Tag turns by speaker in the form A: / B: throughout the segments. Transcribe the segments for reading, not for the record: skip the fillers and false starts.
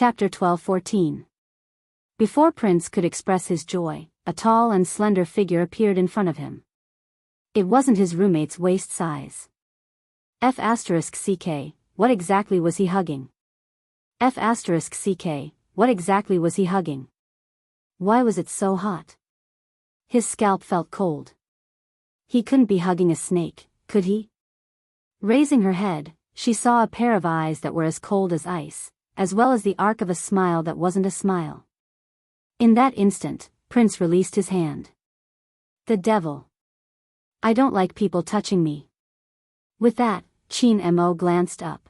A: Chapter 12-14. Before Prince could express his joy, a tall and slender figure appeared in front of him. It wasn't his roommate's waist size. F***ck, what exactly was he hugging? F***ck, what exactly was he hugging? Why was it so hot? His scalp felt cold. He couldn't be hugging a snake, could he? Raising her head, she saw a pair of eyes that were as cold as ice, as well as the arc of a smile that wasn't a smile. In that instant, Prince released his hand. The devil. I don't like people touching me. With that, Mo glanced up.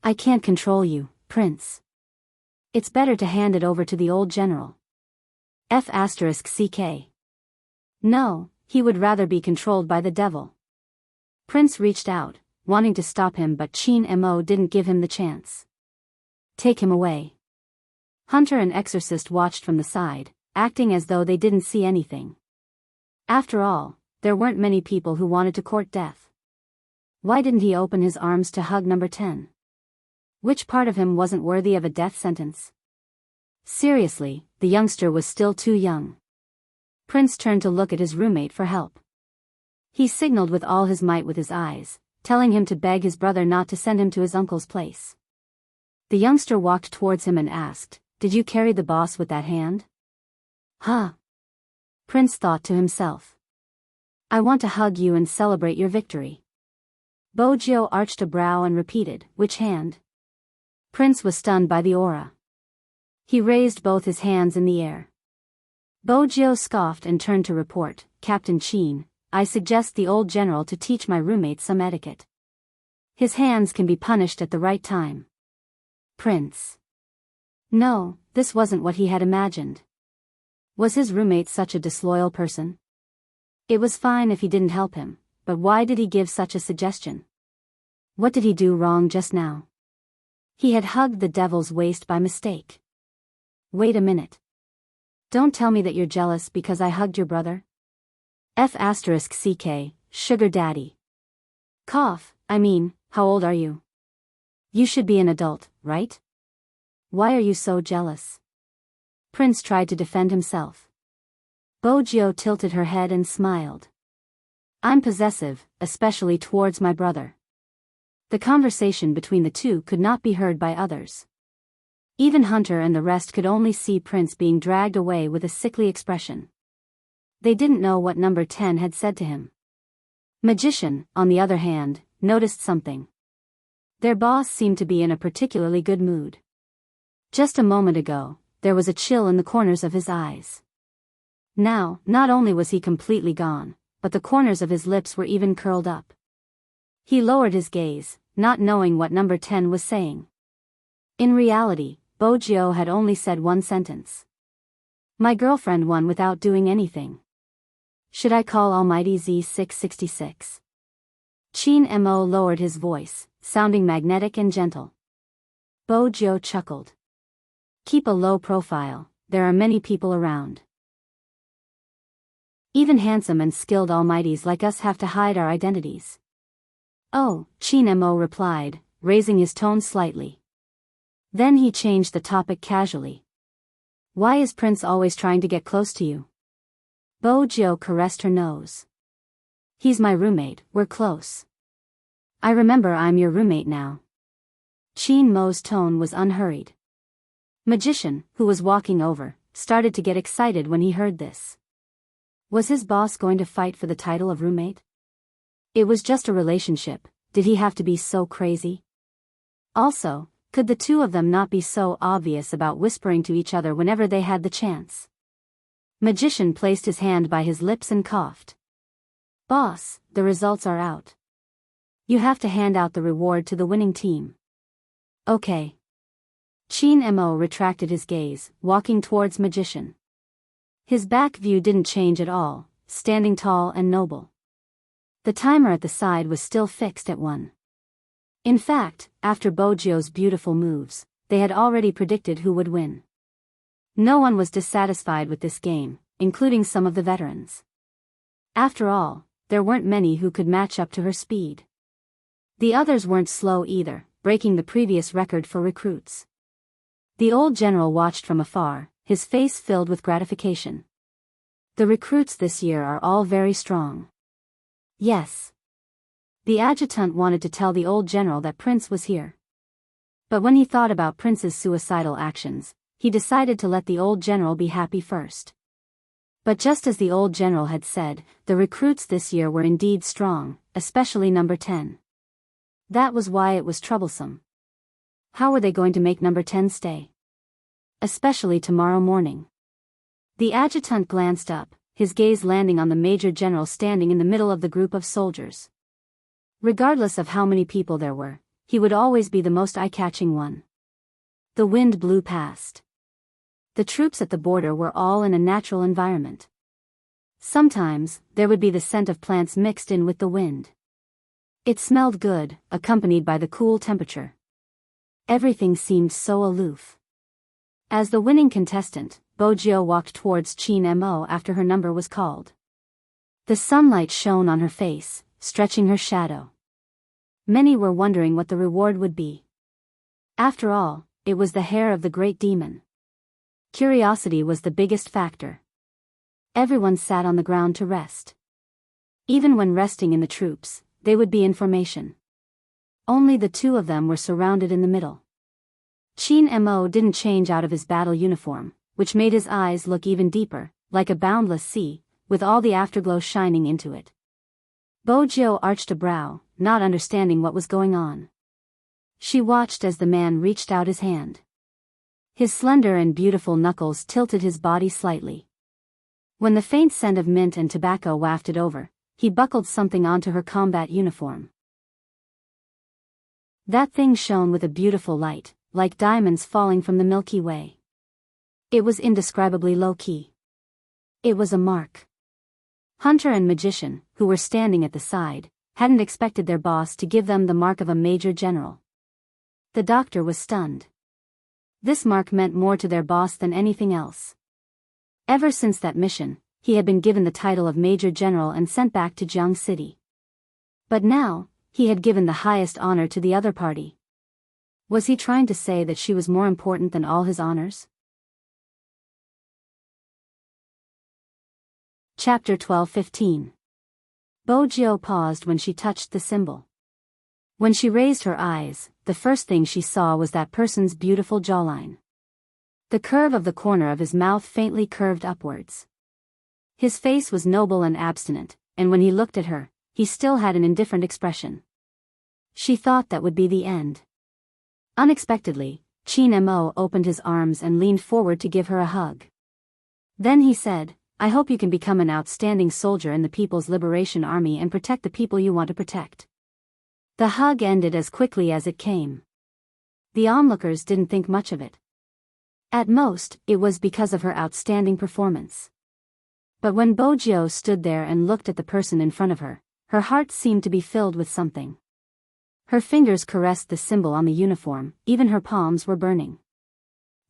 A: I can't control you, Prince. It's better to hand it over to the old general. F***ck. No, he would rather be controlled by the devil. Prince reached out, wanting to stop him, but Mo didn't give him the chance. Take him away. Hunter and Exorcist watched from the side, acting as though they didn't see anything. After all, there weren't many people who wanted to court death. Why didn't he open his arms to hug number 10? Which part of him wasn't worthy of a death sentence? Seriously, the youngster was still too young. Prince turned to look at his roommate for help. He signaled with all his might with his eyes, telling him to beg his brother not to send him to his uncle's place. The youngster walked towards him and asked, "Did you carry the boss with that hand?" Huh? Prince thought to himself. I want to hug you and celebrate your victory. Bojio arched a brow and repeated, "Which hand?" Prince was stunned by the aura. He raised both his hands in the air. Bojio scoffed and turned to report, "Captain Chin, I suggest the old general to teach my roommate some etiquette. His hands can be punished at the right time." Prince. No, this wasn't what he had imagined. Was his roommate such a disloyal person? It was fine if he didn't help him, but why did he give such a suggestion? What did he do wrong just now? He had hugged the devil's waist by mistake. Wait a minute. Don't tell me that you're jealous because I hugged your brother? F***ck, sugar daddy. Cough, I mean, how old are you? You should be an adult, right? Why are you so jealous? Prince tried to defend himself. Bojio tilted her head and smiled. I'm possessive, especially towards my brother. The conversation between the two could not be heard by others. Even Hunter and the rest could only see Prince being dragged away with a sickly expression. They didn't know what number 10 had said to him. Magician, on the other hand, noticed something. Their boss seemed to be in a particularly good mood. Just a moment ago, there was a chill in the corners of his eyes. Now, not only was he completely gone, but the corners of his lips were even curled up. He lowered his gaze, not knowing what number 10 was saying. In reality, Bojio had only said one sentence. My girlfriend won without doing anything. Should I call Almighty Z666? Mo lowered his voice, sounding magnetic and gentle. Bojio chuckled. Keep a low profile, there are many people around. Even handsome and skilled almighties like us have to hide our identities. Oh, Mo replied, raising his tone slightly. Then he changed the topic casually. Why is Prince always trying to get close to you? Bojio caressed her nose. He's my roommate, we're close. I remember I'm your roommate now. Mo's tone was unhurried. Magician, who was walking over, started to get excited when he heard this. Was his boss going to fight for the title of roommate? It was just a relationship, did he have to be so crazy? Also, could the two of them not be so obvious about whispering to each other whenever they had the chance? Magician placed his hand by his lips and coughed. Boss, the results are out. You have to hand out the reward to the winning team. Okay. Mo retracted his gaze, walking towards Magician. His back view didn't change at all, standing tall and noble. The timer at the side was still fixed at 1. In fact, after Bojio's beautiful moves, they had already predicted who would win. No one was dissatisfied with this game, including some of the veterans. After all, there weren't many who could match up to her speed. The others weren't slow either, breaking the previous record for recruits. The old general watched from afar, his face filled with gratification. The recruits this year are all very strong. Yes. The adjutant wanted to tell the old general that Prince was here. But when he thought about Prince's suicidal actions, he decided to let the old general be happy first. But just as the old general had said, the recruits this year were indeed strong, especially number 10. That was why it was troublesome. How were they going to make number 10 stay? Especially tomorrow morning. The adjutant glanced up, his gaze landing on the major general standing in the middle of the group of soldiers. Regardless of how many people there were, he would always be the most eye-catching one. The wind blew past. The troops at the border were all in a natural environment. Sometimes, there would be the scent of plants mixed in with the wind. It smelled good, accompanied by the cool temperature. Everything seemed so aloof. As the winning contestant, Bojio walked towards Chin Mo after her number was called. The sunlight shone on her face, stretching her shadow. Many were wondering what the reward would be. After all, it was the hair of the great demon. Curiosity was the biggest factor. Everyone sat on the ground to rest. Even when resting in the troops, they would be in formation. Only the two of them were surrounded in the middle. Chin Mo didn't change out of his battle uniform, which made his eyes look even deeper, like a boundless sea, with all the afterglow shining into it. Bojio arched a brow, not understanding what was going on. She watched as the man reached out his hand. His slender and beautiful knuckles tilted his body slightly. When the faint scent of mint and tobacco wafted over, he buckled something onto her combat uniform. That thing shone with a beautiful light, like diamonds falling from the Milky Way. It was indescribably low-key. It was a mark. Hunter and Magician, who were standing at the side, hadn't expected their boss to give them the mark of a major general. The doctor was stunned. This mark meant more to their boss than anything else. Ever since that mission, he had been given the title of Major General and sent back to Jiang City. But now, he had given the highest honor to the other party. Was he trying to say that she was more important than all his honors? Chapter 12:15. Bojio paused when she touched the symbol. When she raised her eyes, the first thing she saw was that person's beautiful jawline. The curve of the corner of his mouth faintly curved upwards. His face was noble and abstinent, and when he looked at her, he still had an indifferent expression. She thought that would be the end. Unexpectedly, Chin Mo opened his arms and leaned forward to give her a hug. Then he said, "I hope you can become an outstanding soldier in the People's Liberation Army and protect the people you want to protect." The hug ended as quickly as it came. The onlookers didn't think much of it. At most, it was because of her outstanding performance. But when Bojio stood there and looked at the person in front of her, her heart seemed to be filled with something. Her fingers caressed the symbol on the uniform, even her palms were burning.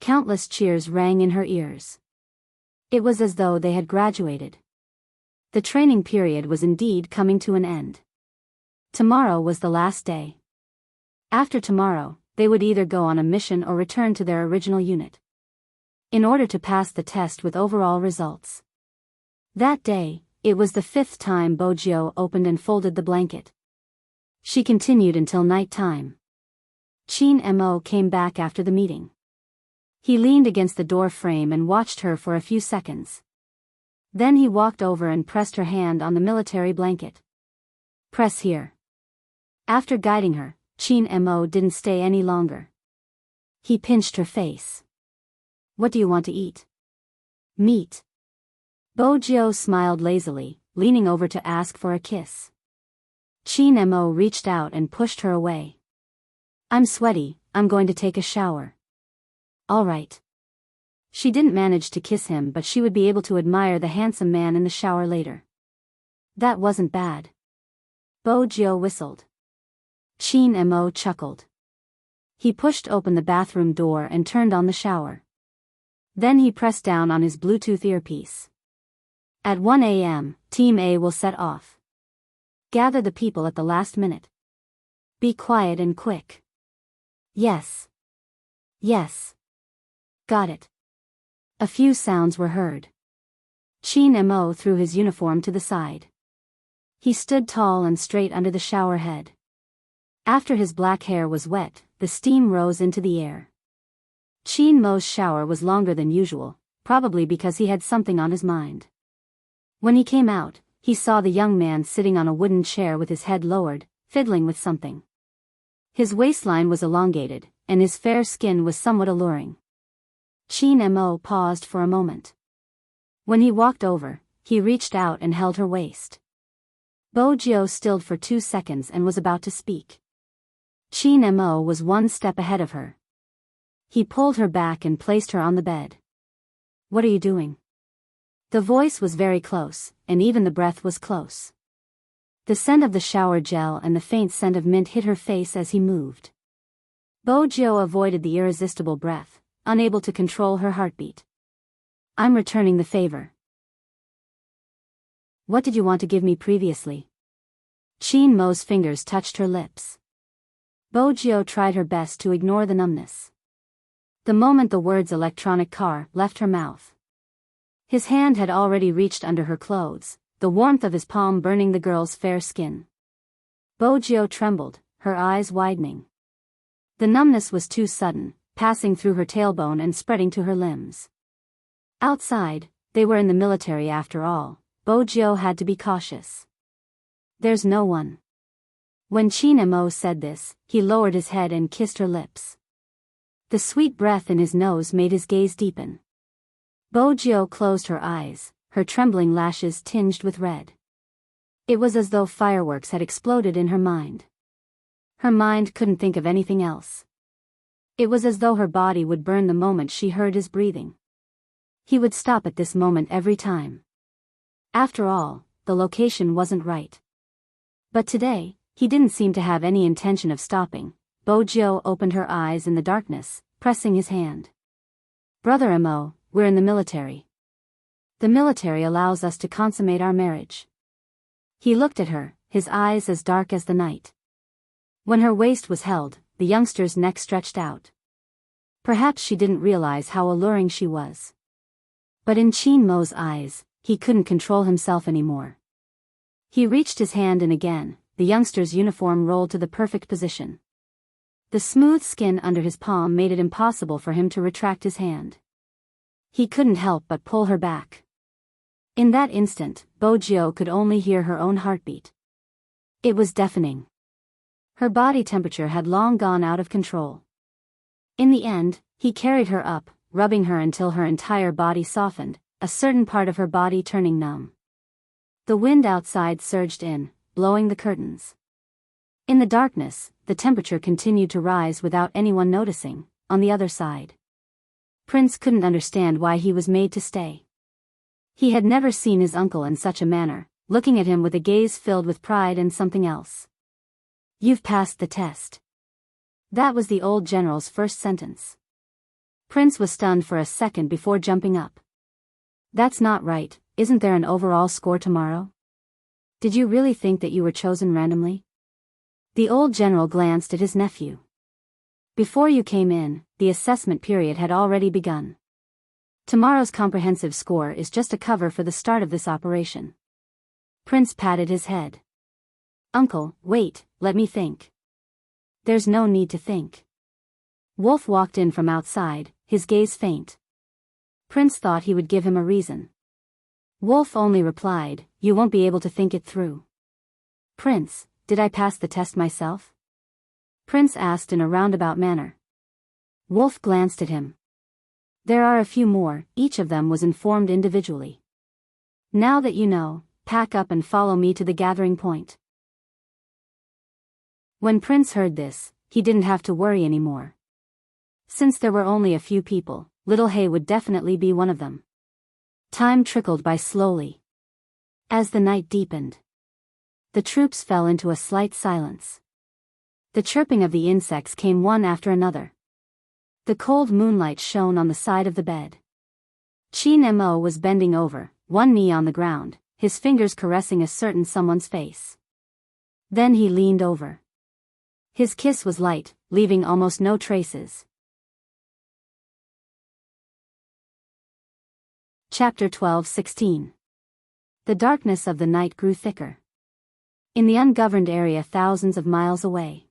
A: Countless cheers rang in her ears. It was as though they had graduated. The training period was indeed coming to an end. Tomorrow was the last day. After tomorrow, they would either go on a mission or return to their original unit. In order to pass the test with overall results. That day, it was the 5th time Bojio opened and folded the blanket. She continued until night time. Chin Mo came back after the meeting. He leaned against the door frame and watched her for a few seconds. Then he walked over and pressed her hand on the military blanket. "Press here." After guiding her, Chin Mo didn't stay any longer. He pinched her face. "What do you want to eat?" "Meat." Bojio smiled lazily, leaning over to ask for a kiss. Chin Mo reached out and pushed her away. "I'm sweaty, I'm going to take a shower." "All right." She didn't manage to kiss him, but she would be able to admire the handsome man in the shower later. That wasn't bad. Bojio whistled. Chin Mo chuckled. He pushed open the bathroom door and turned on the shower. Then he pressed down on his Bluetooth earpiece. "At 1 a.m., Team A will set off. Gather the people at the last minute. Be quiet and quick." "Yes. Yes." Got it. A few sounds were heard. Qin Mo threw his uniform to the side. He stood tall and straight under the shower head. After his black hair was wet, the steam rose into the air. Qin Mo's shower was longer than usual, probably because he had something on his mind. When he came out, he saw the young man sitting on a wooden chair with his head lowered, fiddling with something. His waistline was elongated, and his fair skin was somewhat alluring. Qin Mo paused for a moment. When he walked over, he reached out and held her waist. Bo Jiao stilled for 2 seconds and was about to speak. Qin Mo was 1 step ahead of her. He pulled her back and placed her on the bed. What are you doing? The voice was very close, and even the breath was close. The scent of the shower gel and the faint scent of mint hit her face as he moved. Bo Jiao avoided the irresistible breath, unable to control her heartbeat. I'm returning the favor. What did you want to give me previously? Qin Mo's fingers touched her lips. Bo Jiao tried her best to ignore the numbness. The moment the words electronic car left her mouth, his hand had already reached under her clothes, the warmth of his palm burning the girl's fair skin. Bo Jiao trembled, her eyes widening. The numbness was too sudden, passing through her tailbone and spreading to her limbs. Outside, they were in the military after all. Bo Jiao had to be cautious. There's no one. When Qin Mo said this, he lowered his head and kissed her lips. The sweet breath in his nose made his gaze deepen. Bo Jiao closed her eyes, her trembling lashes tinged with red. It was as though fireworks had exploded in her mind. Her mind couldn't think of anything else. It was as though her body would burn the moment she heard his breathing. He would stop at this moment every time. After all, the location wasn't right. But today, he didn't seem to have any intention of stopping. Bo Jiao opened her eyes in the darkness, pressing his hand. Brother Mo, we're in the military. The military allows us to consummate our marriage. He looked at her, his eyes as dark as the night. When her waist was held, the youngster's neck stretched out. Perhaps she didn't realize how alluring she was. But in Qin Mo's eyes, he couldn't control himself anymore. He reached his hand in again, the youngster's uniform rolled to the perfect position. The smooth skin under his palm made it impossible for him to retract his hand. He couldn't help but pull her back. In that instant, Bo Jiao could only hear her own heartbeat. It was deafening. Her body temperature had long gone out of control. In the end, he carried her up, rubbing her until her entire body softened, a certain part of her body turning numb. The wind outside surged in, blowing the curtains. In the darkness, the temperature continued to rise without anyone noticing. On the other side, Prince couldn't understand why he was made to stay. He had never seen his uncle in such a manner, looking at him with a gaze filled with pride and something else. You've passed the test. That was the old general's first sentence. Prince was stunned for a second before jumping up. That's not right, isn't there an overall score tomorrow? Did you really think that you were chosen randomly? The old general glanced at his nephew. Before you came in, the assessment period had already begun. Tomorrow's comprehensive score is just a cover for the start of this operation. Prince patted his head. Uncle, wait, let me think. There's no need to think. Wolf walked in from outside, his gaze faint. Prince thought he would give him a reason. Wolf only replied, you won't be able to think it through. Prince, did I pass the test myself? Prince asked in a roundabout manner. Wolf glanced at him. There are a few more, each of them was informed individually. Now that you know, pack up and follow me to the gathering point. When Prince heard this, he didn't have to worry anymore. Since there were only a few people, Little Hay would definitely be one of them. Time trickled by slowly. As the night deepened, the troops fell into a slight silence. The chirping of the insects came one after another. The cold moonlight shone on the side of the bed. Qin Mo was bending over, one knee on the ground, his fingers caressing a certain someone's face. Then he leaned over. His kiss was light, leaving almost no traces. Chapter 12:16. The darkness of the night grew thicker. In the ungoverned area thousands of miles away,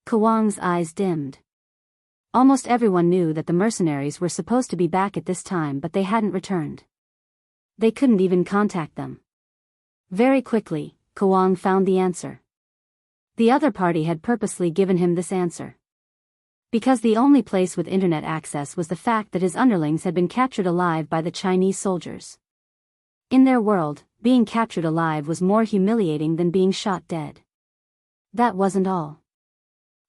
A: Kwang's eyes dimmed. Almost everyone knew that the mercenaries were supposed to be back at this time, but they hadn't returned. They couldn't even contact them. Very quickly, Kwang found the answer. The other party had purposely given him this answer, because the only place with internet access was the fact that his underlings had been captured alive by the Chinese soldiers. In their world, being captured alive was more humiliating than being shot dead. That wasn't all.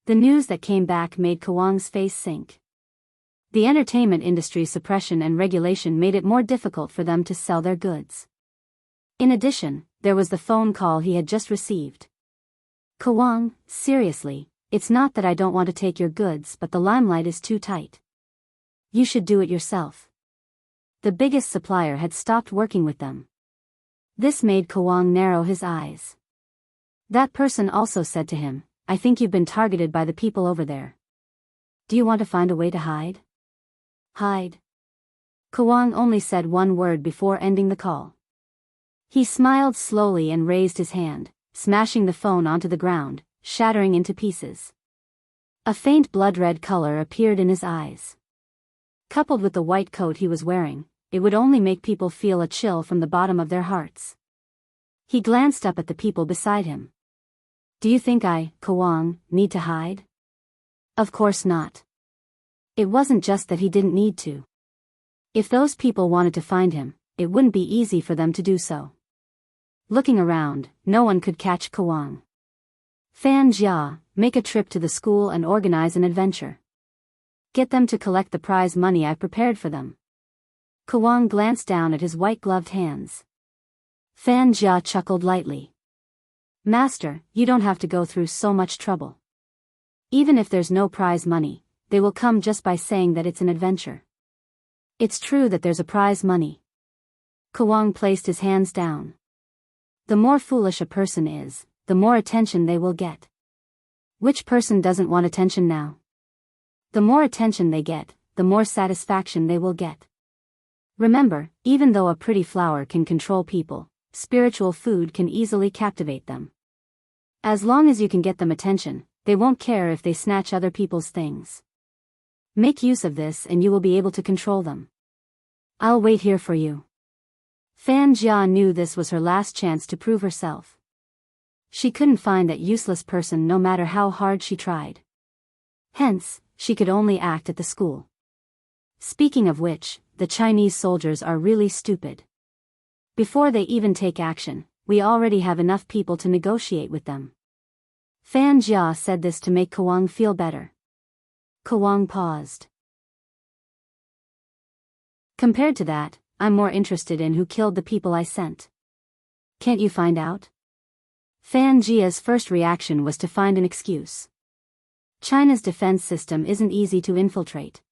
A: The news that came back made Kwang's face sink. The entertainment industry's suppression and regulation made it more difficult for them to sell their goods. In addition, there was the phone call he had just received. Kwang, seriously, it's not that I don't want to take your goods, but the limelight is too tight. You should do it yourself. The biggest supplier had stopped working with them. This made Kwang narrow his eyes. That person also said to him, I think you've been targeted by the people over there. Do you want to find a way to hide? Hide. Kwang only said one word before ending the call. He smiled slowly and raised his hand, smashing the phone onto the ground, shattering into pieces. A faint blood-red color appeared in his eyes. Coupled with the white coat he was wearing, it would only make people feel a chill from the bottom of their hearts. He glanced up at the people beside him. Do you think I, Kwang, need to hide? Of course not. It wasn't just that he didn't need to. If those people wanted to find him, it wouldn't be easy for them to do so. Looking around, no one could catch Kwang. Fan Jia, make a trip to the school and organize an adventure. Get them to collect the prize money I prepared for them. Kwang glanced down at his white-gloved hands. Fan Jia chuckled lightly. Master, you don't have to go through so much trouble. Even if there's no prize money, they will come just by saying that it's an adventure. It's true that there's a prize money. Kwang placed his hands down. The more foolish a person is, the more attention they will get. Which person doesn't want attention now? The more attention they get, the more satisfaction they will get. Remember, even though a pretty flower can control people, spiritual food can easily captivate them. As long as you can get them attention, they won't care if they snatch other people's things. Make use of this and you will be able to control them. I'll wait here for you. Fan Jia knew this was her last chance to prove herself. She couldn't find that useless person no matter how hard she tried. Hence, she could only act at the school. Speaking of which, the Chinese soldiers are really stupid. Before they even take action, we already have enough people to negotiate with them. Fan Jia said this to make Kwang feel better. Kwang paused. Compared to that, I'm more interested in who killed the people I sent. Can't you find out? Fan Jia's first reaction was to find an excuse. China's defense system isn't easy to infiltrate.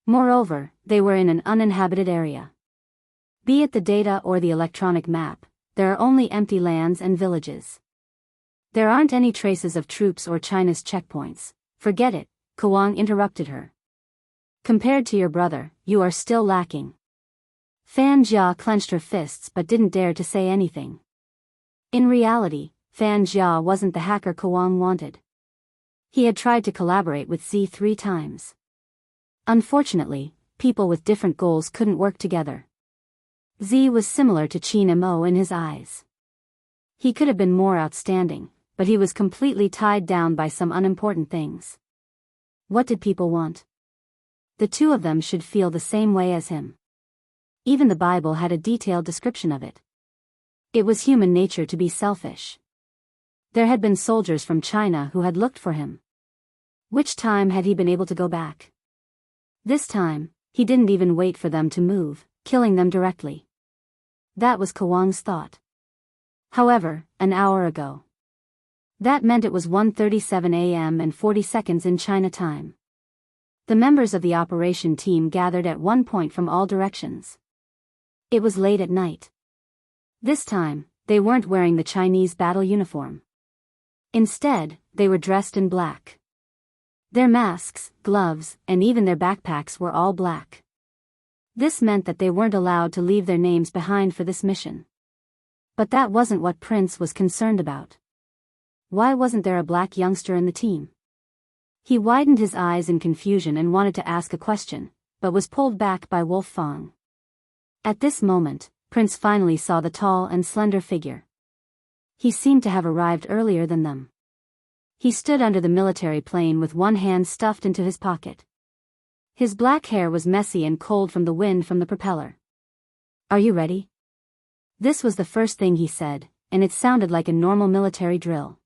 A: Moreover, they were in an uninhabited area. Be it the data or the electronic map, there are only empty lands and villages. There aren't any traces of troops or China's checkpoints. Forget it, Kwang interrupted her. Compared to your brother, you are still lacking. Fan Jia clenched her fists but didn't dare to say anything. In reality, Fan Jia wasn't the hacker Kwang wanted. He had tried to collaborate with Z 3 times. Unfortunately, people with different goals couldn't work together. Z was similar to Qin Mo in his eyes. He could have been more outstanding, but he was completely tied down by some unimportant things. What did people want? The two of them should feel the same way as him. Even the Bible had a detailed description of it. It was human nature to be selfish. There had been soldiers from China who had looked for him. Which time had he been able to go back? This time, he didn't even wait for them to move, killing them directly. That was Kwang's thought. However, an hour ago. That meant it was 1:37 a.m. and 40 seconds in China time. The members of the operation team gathered at one point from all directions. It was late at night. This time, they weren't wearing the Chinese battle uniform. Instead, they were dressed in black. Their masks, gloves, and even their backpacks were all black. This meant that they weren't allowed to leave their names behind for this mission. But that wasn't what Prince was concerned about. Why wasn't there a black youngster in the team? He widened his eyes in confusion and wanted to ask a question, but was pulled back by Wolf Fong. At this moment, Prince finally saw the tall and slender figure. He seemed to have arrived earlier than them. He stood under the military plane with one hand stuffed into his pocket. His black hair was messy and cold from the wind from the propeller. "Are you ready?" This was the first thing he said, and it sounded like a normal military drill.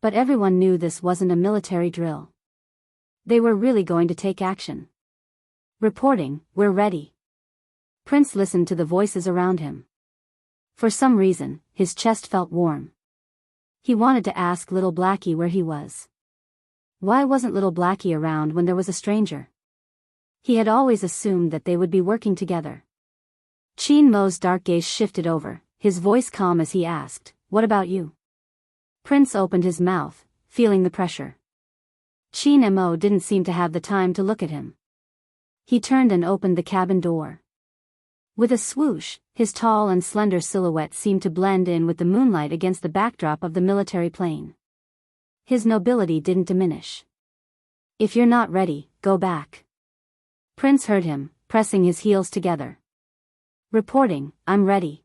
A: But everyone knew this wasn't a military drill. They were really going to take action. Reporting, "We're ready." Prince listened to the voices around him. For some reason, his chest felt warm. He wanted to ask Little Blackie where he was. Why wasn't Little Blackie around when there was a stranger? He had always assumed that they would be working together. Chin Mo's dark gaze shifted over, his voice calm as he asked, "What about you?" Prince opened his mouth, feeling the pressure. Chin Mo didn't seem to have the time to look at him. He turned and opened the cabin door. With a swoosh, his tall and slender silhouette seemed to blend in with the moonlight against the backdrop of the military plane. His nobility didn't diminish. "If you're not ready, go back." Prince heard him, pressing his heels together. Reporting, "I'm ready."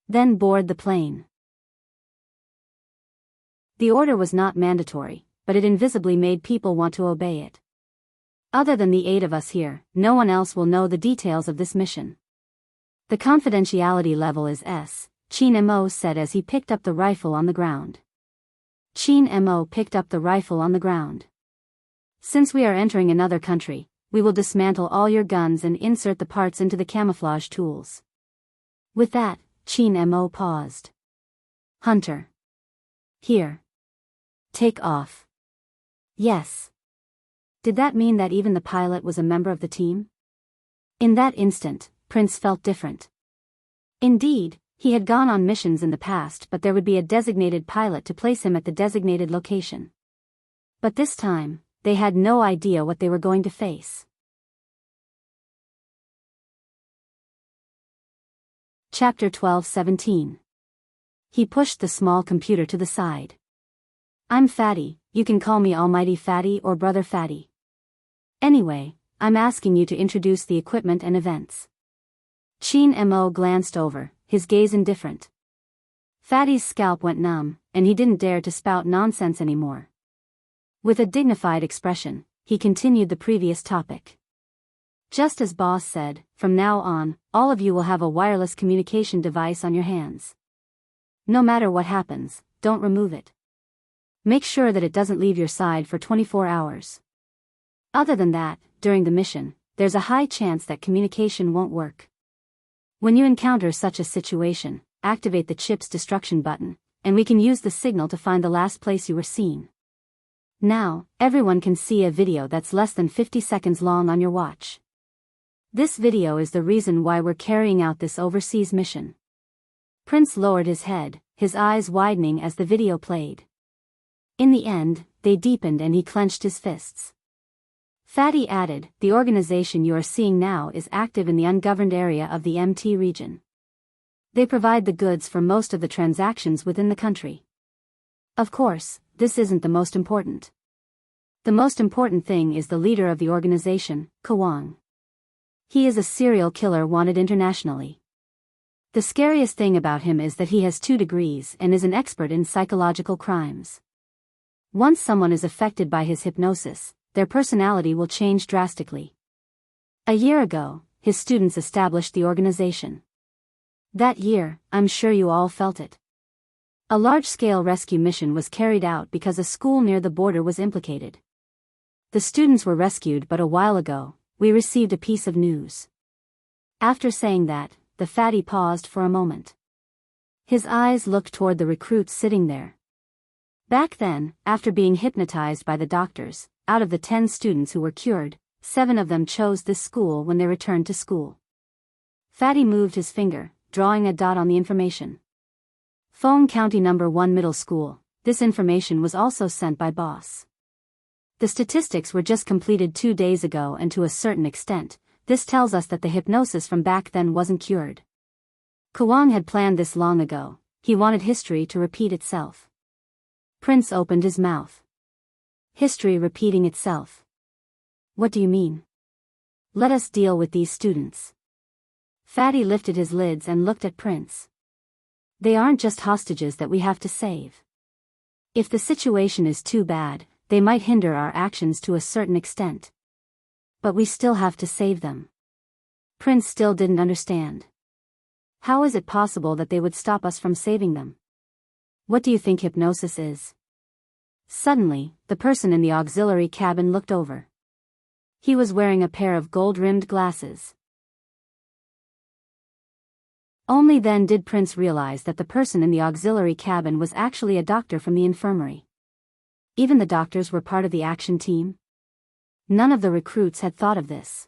A: Then board the plane. The order was not mandatory, but it invisibly made people want to obey it. Other than the 8 of us here, no one else will know the details of this mission. The confidentiality level is S, Chin Mo said as he picked up the rifle on the ground. Chin Mo picked up the rifle on the ground. "Since we are entering another country, we will dismantle all your guns and insert the parts into the camouflage tools." With that, Chin Mo paused. "Hunter. Here. Take off." Yes. Did that mean that even the pilot was a member of the team? In that instant, Prince felt different. Indeed, he had gone on missions in the past, but there would be a designated pilot to place him at the designated location. But this time, they had no idea what they were going to face. Chapter 12:17. He pushed the small computer to the side. "I'm Fatty, you can call me Almighty Fatty or Brother Fatty. Anyway, I'm asking you to introduce the equipment and events." Chin Mo glanced over, his gaze indifferent. Fatty's scalp went numb, and he didn't dare to spout nonsense anymore. With a dignified expression, he continued the previous topic. "Just as Boss said, from now on, all of you will have a wireless communication device on your hands. No matter what happens, don't remove it. Make sure that it doesn't leave your side for 24 hours. Other than that, during the mission, there's a high chance that communication won't work. When you encounter such a situation, activate the chip's destruction button, and we can use the signal to find the last place you were seen. Now, everyone can see a video that's less than 50 seconds long on your watch. This video is the reason why we're carrying out this overseas mission." Prince lowered his head, his eyes widening as the video played. In the end, they deepened and he clenched his fists. Fatty added, "The organization you are seeing now is active in the ungoverned area of the MT region. They provide the goods for most of the transactions within the country. Of course, this isn't the most important. The most important thing is the leader of the organization, Kawang. He is a serial killer wanted internationally. The scariest thing about him is that he has 2 degrees and is an expert in psychological crimes. Once someone is affected by his hypnosis, their personality will change drastically. A year ago, his students established the organization. That year, I'm sure you all felt it. A large-scale rescue mission was carried out because a school near the border was implicated. The students were rescued, but a while ago, we received a piece of news." After saying that, the fatty paused for a moment. His eyes looked toward the recruits sitting there. Back then, after being hypnotized by the doctors, out of the 10 students who were cured, 7 of them chose this school when they returned to school. Fatty moved his finger, drawing a dot on the information. Phone County No. 1 Middle School. This information was also sent by Boss. The statistics were just completed 2 days ago, and to a certain extent, This tells us that the hypnosis from back then wasn't cured. Kwang had planned this long ago. He wanted history to repeat itself. Prince opened his mouth. History repeating itself. What do you mean? Let us deal with these students. Fatty lifted his lids and looked at Prince. They aren't just hostages that we have to save. If the situation is too bad, they might hinder our actions to a certain extent. But we still have to save them. Prince still didn't understand. How is it possible that they would stop us from saving them? What do you think hypnosis is? Suddenly, the person in the auxiliary cabin looked over. He was wearing a pair of gold-rimmed glasses. Only then did Prince realize that the person in the auxiliary cabin was actually a doctor from the infirmary. Even the doctors were part of the action team. None of the recruits had thought of this.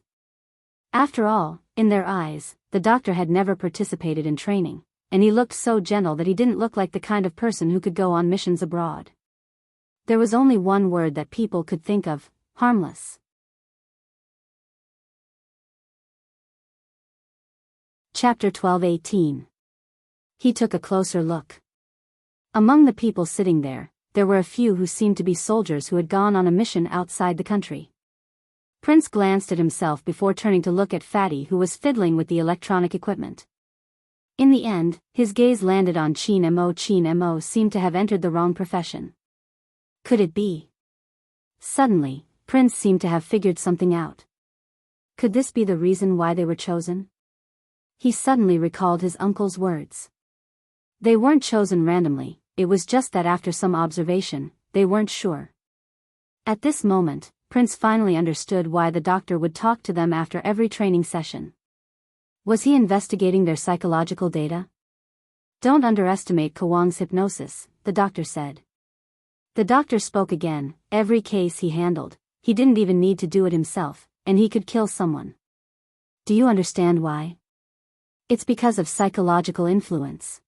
A: After all, in their eyes, the doctor had never participated in training, and he looked so gentle that he didn't look like the kind of person who could go on missions abroad. There was only one word that people could think of: harmless. Chapter 12:18. He took a closer look. Among the people sitting there were a few who seemed to be soldiers who had gone on a mission outside the country. Prince glanced at himself before turning to look at Fatty, who was fiddling with the electronic equipment. In the end, his gaze landed on Chin Mo. Chin Mo seemed to have entered the wrong profession. Could it be? Suddenly, Prince seemed to have figured something out. Could this be the reason why they were chosen? He suddenly recalled his uncle's words. They weren't chosen randomly, it was just that after some observation, they weren't sure. At this moment, Prince finally understood why the doctor would talk to them after every training session. Was he investigating their psychological data? Don't underestimate Kwang's hypnosis, the doctor said. The doctor spoke again. Every case he handled, he didn't even need to do it himself, and he could kill someone. Do you understand why? It's because of psychological influence.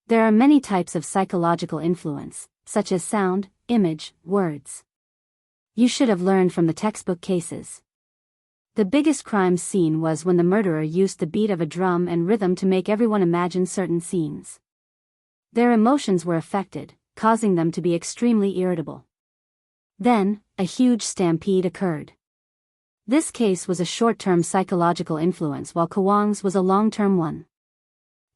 A: There are many types of psychological influence, such as sound, image, words. You should have learned from the textbook cases. The biggest crime scene was when the murderer used the beat of a drum and rhythm to make everyone imagine certain scenes. Their emotions were affected, causing them to be extremely irritable. Then, a huge stampede occurred. This case was a short-term psychological influence while Kwang's was a long-term one.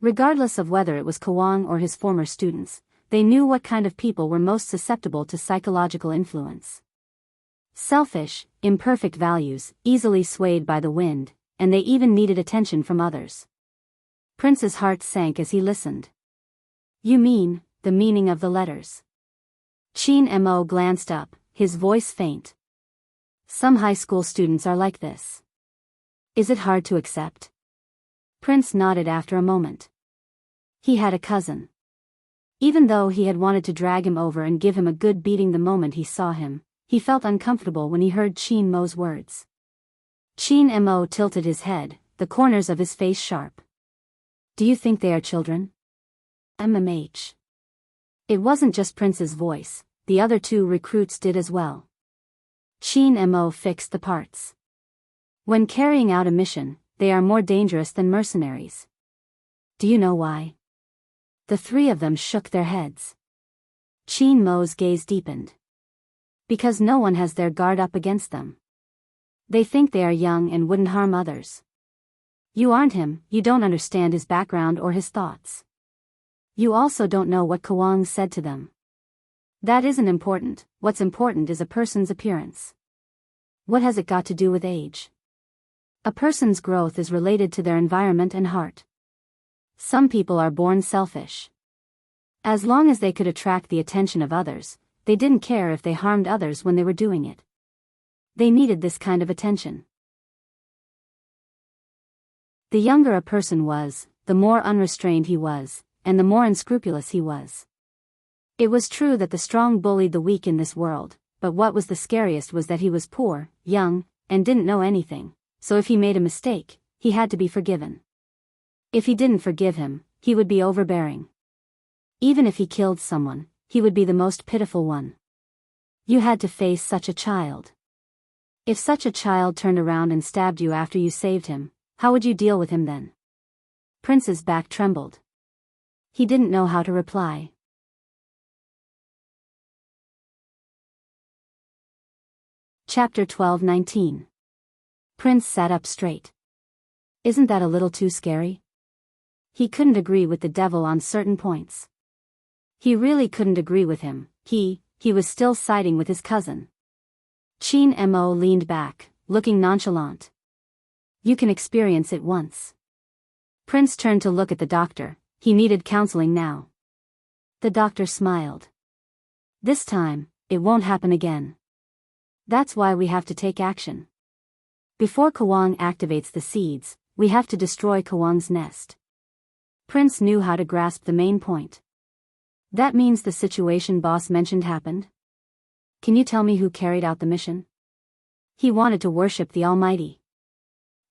A: Regardless of whether it was Kwang or his former students, they knew what kind of people were most susceptible to psychological influence. Selfish, imperfect values, easily swayed by the wind, and they even needed attention from others. Prince's heart sank as he listened. You mean, the meaning of the letters? Chin Mo glanced up, his voice faint. Some high school students are like this. Is it hard to accept? Prince nodded after a moment. He had a cousin. Even though he had wanted to drag him over and give him a good beating the moment he saw him, he felt uncomfortable when he heard Chin Mo's words. Chin Mo tilted his head, the corners of his face sharp. Do you think they are children? MMH. It wasn't just Prince's voice, the other two recruits did as well. Chin Mo fixed the parts. When carrying out a mission, they are more dangerous than mercenaries. Do you know why? The three of them shook their heads. Chin Mo's gaze deepened. Because no one has their guard up against them. They think they are young and wouldn't harm others. You aren't him, you don't understand his background or his thoughts. You also don't know what Kwang said to them. That isn't important, what's important is a person's appearance. What has it got to do with age? A person's growth is related to their environment and heart. Some people are born selfish. As long as they could attract the attention of others, they didn't care if they harmed others when they were doing it. They needed this kind of attention. The younger a person was, the more unrestrained he was, and the more unscrupulous he was. It was true that the strong bullied the weak in this world, but what was the scariest was that he was poor, young, and didn't know anything, so if he made a mistake, he had to be forgiven. If he didn't forgive him, he would be overbearing. Even if he killed someone, he would be the most pitiful one. You had to face such a child. If such a child turned around and stabbed you after you saved him, how would you deal with him then? Prince's back trembled. He didn't know how to reply. Chapter 12:19. Prince sat up straight. Isn't that a little too scary? He couldn't agree with the devil on certain points. He really couldn't agree with him. He was still siding with his cousin. Chin Mo leaned back, looking nonchalant. You can experience it once. Prince turned to look at the doctor. He needed counseling now. The doctor smiled. This time, it won't happen again. That's why we have to take action. Before Kwang activates the seeds, we have to destroy Kwang's nest. Prince knew how to grasp the main point. That means the situation boss mentioned happened? Can you tell me who carried out the mission? He wanted to worship the Almighty.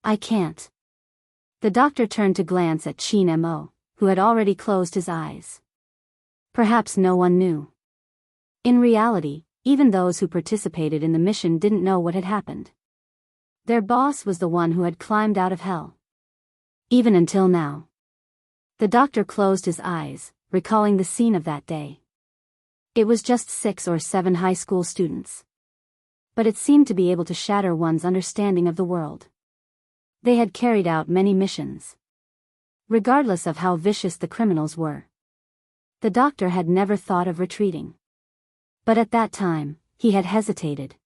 A: I can't. The doctor turned to glance at Chin Mo, who had already closed his eyes. Perhaps no one knew. In reality, even those who participated in the mission didn't know what had happened. Their boss was the one who had climbed out of hell. Even until now. The doctor closed his eyes, recalling the scene of that day. It was just 6 or 7 high school students. But it seemed to be able to shatter one's understanding of the world. They had carried out many missions. Regardless of how vicious the criminals were. The doctor had never thought of retreating. But at that time, he had hesitated.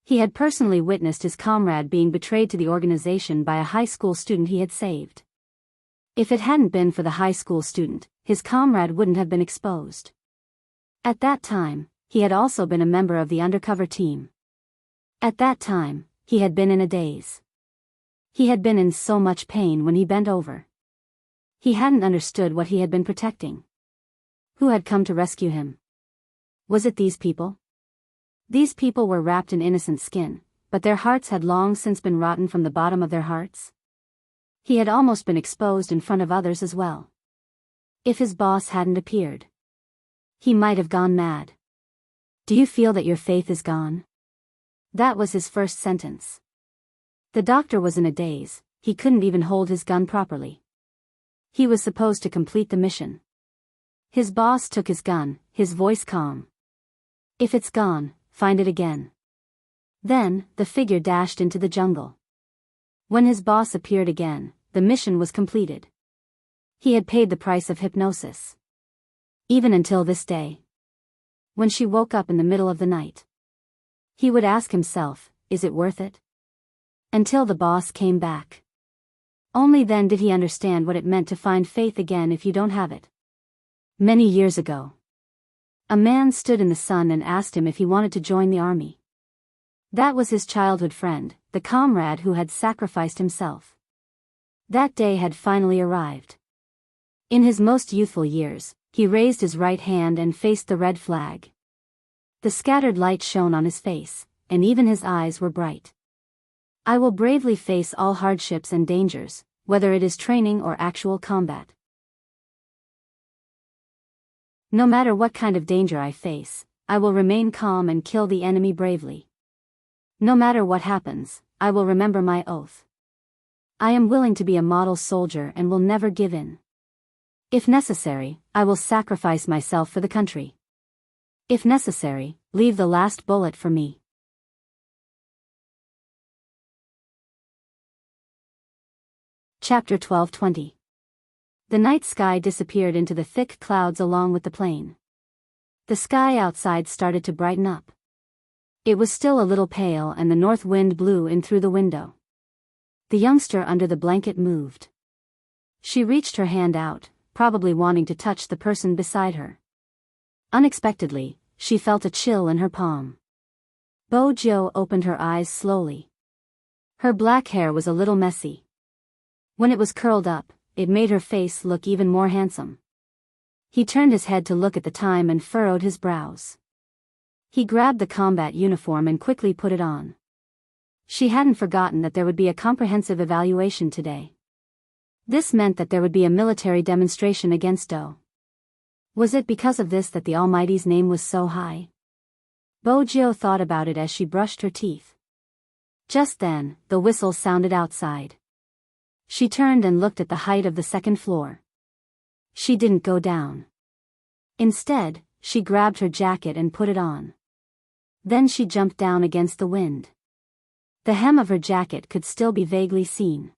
A: He had personally witnessed his comrade being betrayed to the organization by a high school student he had saved. If it hadn't been for the high school student, his comrade wouldn't have been exposed. At that time, he had also been a member of the undercover team. At that time, he had been in a daze. He had been in so much pain when he bent over. He hadn't understood what he had been protecting. Who had come to rescue him? Was it these people? These people were wrapped in innocent skin, but their hearts had long since been rotten from the bottom of their hearts. He had almost been exposed in front of others as well. If his boss hadn't appeared, he might have gone mad. Do you feel that your faith is gone? That was his first sentence. The doctor was in a daze. He couldn't even hold his gun properly. He was supposed to complete the mission. His boss took his gun, his voice calm. If it's gone, find it again. Then, the figure dashed into the jungle. When his boss appeared again, the mission was completed. He had paid the price of hypnosis. Even until this day. When she woke up in the middle of the night, he would ask himself, is it worth it? Until the boss came back. Only then did he understand what it meant to find faith again if you don't have it. Many years ago, a man stood in the sun and asked him if he wanted to join the army. That was his childhood friend, the comrade who had sacrificed himself. That day had finally arrived. In his most youthful years, he raised his right hand and faced the red flag. The scattered light shone on his face, and even his eyes were bright. I will bravely face all hardships and dangers, whether it is training or actual combat. No matter what kind of danger I face, I will remain calm and kill the enemy bravely. No matter what happens, I will remember my oath. I am willing to be a model soldier and will never give in. If necessary, I will sacrifice myself for the country. If necessary, leave the last bullet for me. Chapter 12:20. The night sky disappeared into the thick clouds along with the plane. The sky outside started to brighten up. It was still a little pale and the north wind blew in through the window. The youngster under the blanket moved. She reached her hand out, probably wanting to touch the person beside her. Unexpectedly, she felt a chill in her palm. Bo Jiu opened her eyes slowly. Her black hair was a little messy. When it was curled up, it made her face look even more handsome. He turned his head to look at the time and furrowed his brows. He grabbed the combat uniform and quickly put it on. She hadn't forgotten that there would be a comprehensive evaluation today. This meant that there would be a military demonstration against Do. Was it because of this that the Almighty's name was so high? Bo Jiu thought about it as she brushed her teeth. Just then, the whistle sounded outside. She turned and looked at the height of the second floor. She didn't go down. Instead, she grabbed her jacket and put it on. Then she jumped down against the wind. The hem of her jacket could still be vaguely seen.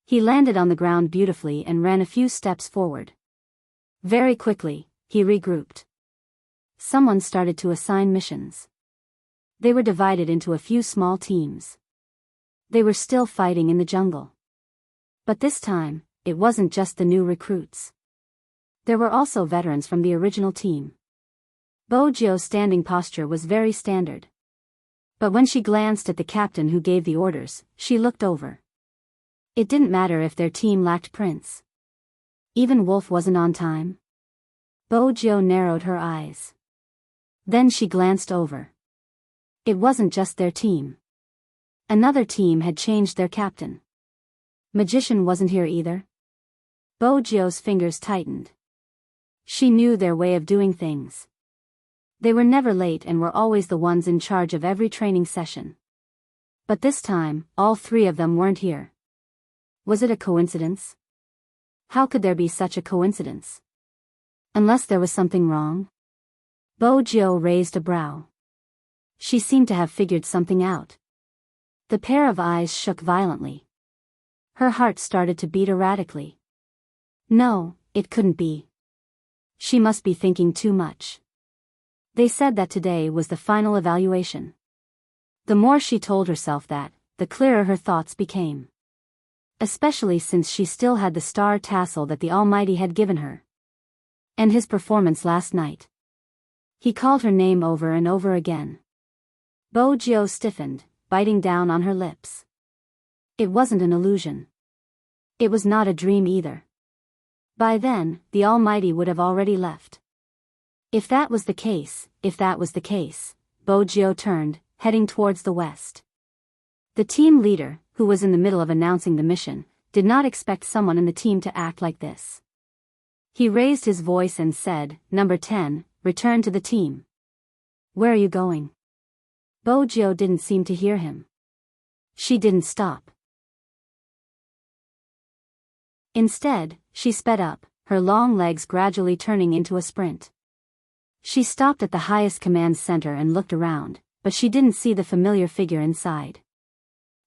A: He landed on the ground beautifully and ran a few steps forward. Very quickly, he regrouped. Someone started to assign missions. They were divided into a few small teams. They were still fighting in the jungle. But this time, it wasn't just the new recruits. There were also veterans from the original team. Bojio's standing posture was very standard. But when she glanced at the captain who gave the orders, she looked over. It didn't matter if their team lacked Prince. Even Wolf wasn't on time. Bojio narrowed her eyes. Then she glanced over. It wasn't just their team. Another team had changed their captain. Magician wasn't here either. Bojio's fingers tightened. She knew their way of doing things. They were never late and were always the ones in charge of every training session. But this time, all three of them weren't here. Was it a coincidence? How could there be such a coincidence? Unless there was something wrong? Bojio raised a brow. She seemed to have figured something out. The pair of eyes shook violently. Her heart started to beat erratically. No, it couldn't be. She must be thinking too much. They said that today was the final evaluation. The more she told herself that, the clearer her thoughts became. Especially since she still had the star tassel that the Almighty had given her. And his performance last night. He called her name over and over again. Bojio stiffened, biting down on her lips. It wasn't an illusion. It was not a dream either. By then, the Almighty would have already left. If that was the case, Bojio turned, heading towards the west. The team leader, who was in the middle of announcing the mission, did not expect someone in the team to act like this. He raised his voice and said, "Number 10, return to the team." "Where are you going?" Bojio didn't seem to hear him. She didn't stop. Instead, she sped up, her long legs gradually turning into a sprint. She stopped at the highest command center and looked around, but she didn't see the familiar figure inside.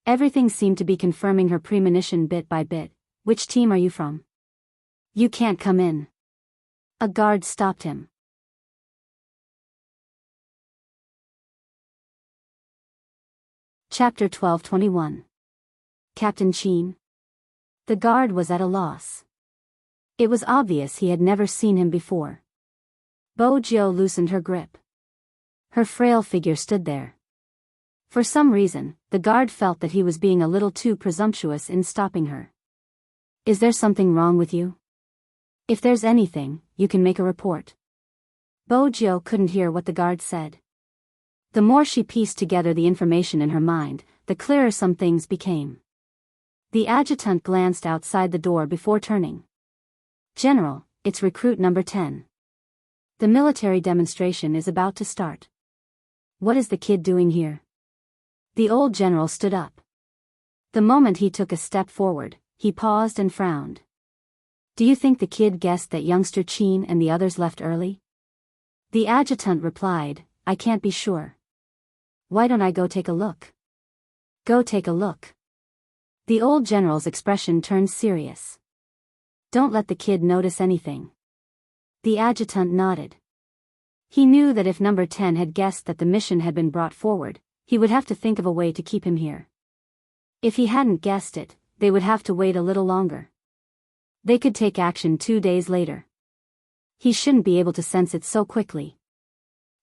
A: Everything seemed to be confirming her premonition bit by bit. "Which team are you from?" "You can't come in." A guard stopped him. Chapter 12:21. Captain Chin. The guard was at a loss. It was obvious he had never seen him before. Bojio loosened her grip. Her frail figure stood there. For some reason, the guard felt that he was being a little too presumptuous in stopping her. "Is there something wrong with you? If there's anything, you can make a report." Bojio couldn't hear what the guard said. The more she pieced together the information in her mind, the clearer some things became. The adjutant glanced outside the door before turning. "General, it's recruit number 10. The military demonstration is about to start. What is the kid doing here?" The old general stood up. The moment he took a step forward, he paused and frowned. "Do you think the kid guessed that youngster Chin and the others left early?" The adjutant replied, "I can't be sure." "Why don't I go take a look?" "Go take a look." The old general's expression turned serious. "Don't let the kid notice anything." The adjutant nodded. He knew that if number 10 had guessed that the mission had been brought forward, he would have to think of a way to keep him here. If he hadn't guessed it, they would have to wait a little longer. They could take action 2 days later. He shouldn't be able to sense it so quickly.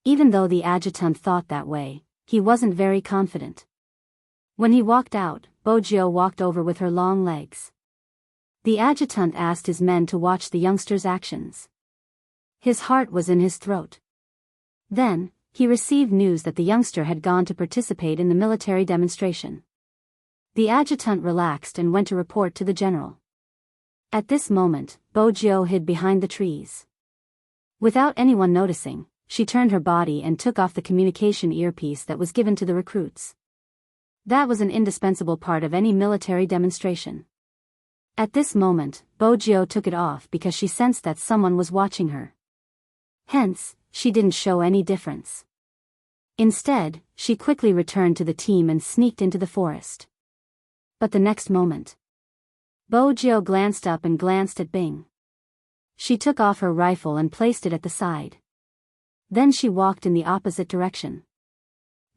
A: Even though the adjutant thought that way, he wasn't very confident. When he walked out, Bojio walked over with her long legs. The adjutant asked his men to watch the youngster's actions. His heart was in his throat. Then, he received news that the youngster had gone to participate in the military demonstration. The adjutant relaxed and went to report to the general. At this moment, Bojio hid behind the trees. Without anyone noticing, she turned her body and took off the communication earpiece that was given to the recruits. That was an indispensable part of any military demonstration. At this moment, Bojio took it off because she sensed that someone was watching her. Hence, she didn't show any difference. Instead, she quickly returned to the team and sneaked into the forest. But the next moment, Bojio glanced up and glanced at Bing. She took off her rifle and placed it at the side. Then she walked in the opposite direction.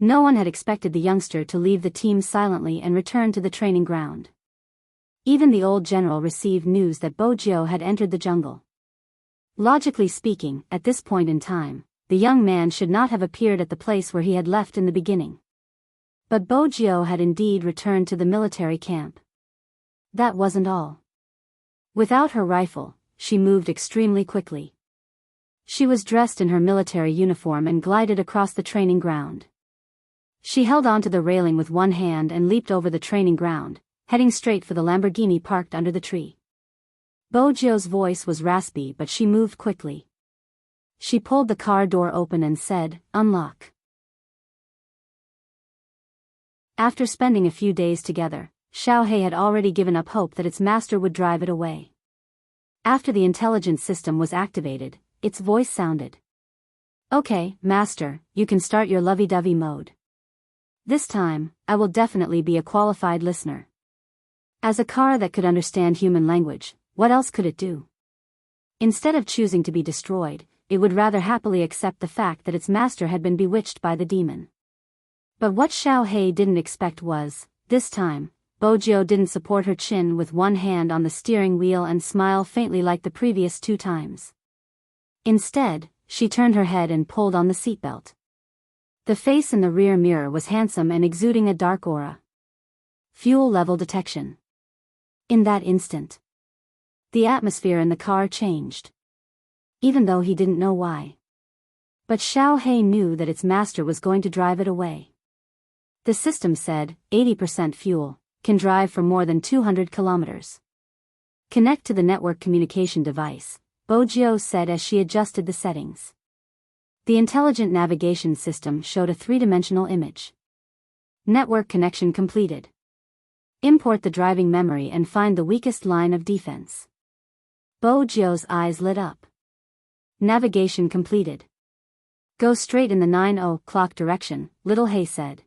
A: No one had expected the youngster to leave the team silently and return to the training ground. Even the old general received news that Bojio had entered the jungle. Logically speaking, at this point in time, the young man should not have appeared at the place where he had left in the beginning. But Bojio had indeed returned to the military camp. That wasn't all. Without her rifle, she moved extremely quickly. She was dressed in her military uniform and glided across the training ground. She held onto the railing with one hand and leaped over the training ground, heading straight for the Lamborghini parked under the tree. Bojio's voice was raspy, but she moved quickly. She pulled the car door open and said, "Unlock." After spending a few days together, Xiaohei had already given up hope that its master would drive it away. After the intelligence system was activated, its voice sounded. "Okay, master, you can start your lovey-dovey mode. This time, I will definitely be a qualified listener." As a car that could understand human language, what else could it do? Instead of choosing to be destroyed, it would rather happily accept the fact that its master had been bewitched by the demon. But what Xiaohei didn't expect was, this time, Bojio didn't support her chin with one hand on the steering wheel and smile faintly like the previous 2 times. Instead, she turned her head and pulled on the seatbelt. The face in the rear mirror was handsome and exuding a dark aura. Fuel level detection. In that instant, the atmosphere in the car changed. Even though he didn't know why. But Xiaohei knew that its master was going to drive it away. The system said, 80% fuel, can drive for more than 200 kilometers. Connect to the network communication device, Bojio said as she adjusted the settings. The intelligent navigation system showed a 3-dimensional image. Network connection completed. Import the driving memory and find the weakest line of defense. Bojio's eyes lit up. Navigation completed. Go straight in the 9 o'clock direction, Little Hay said.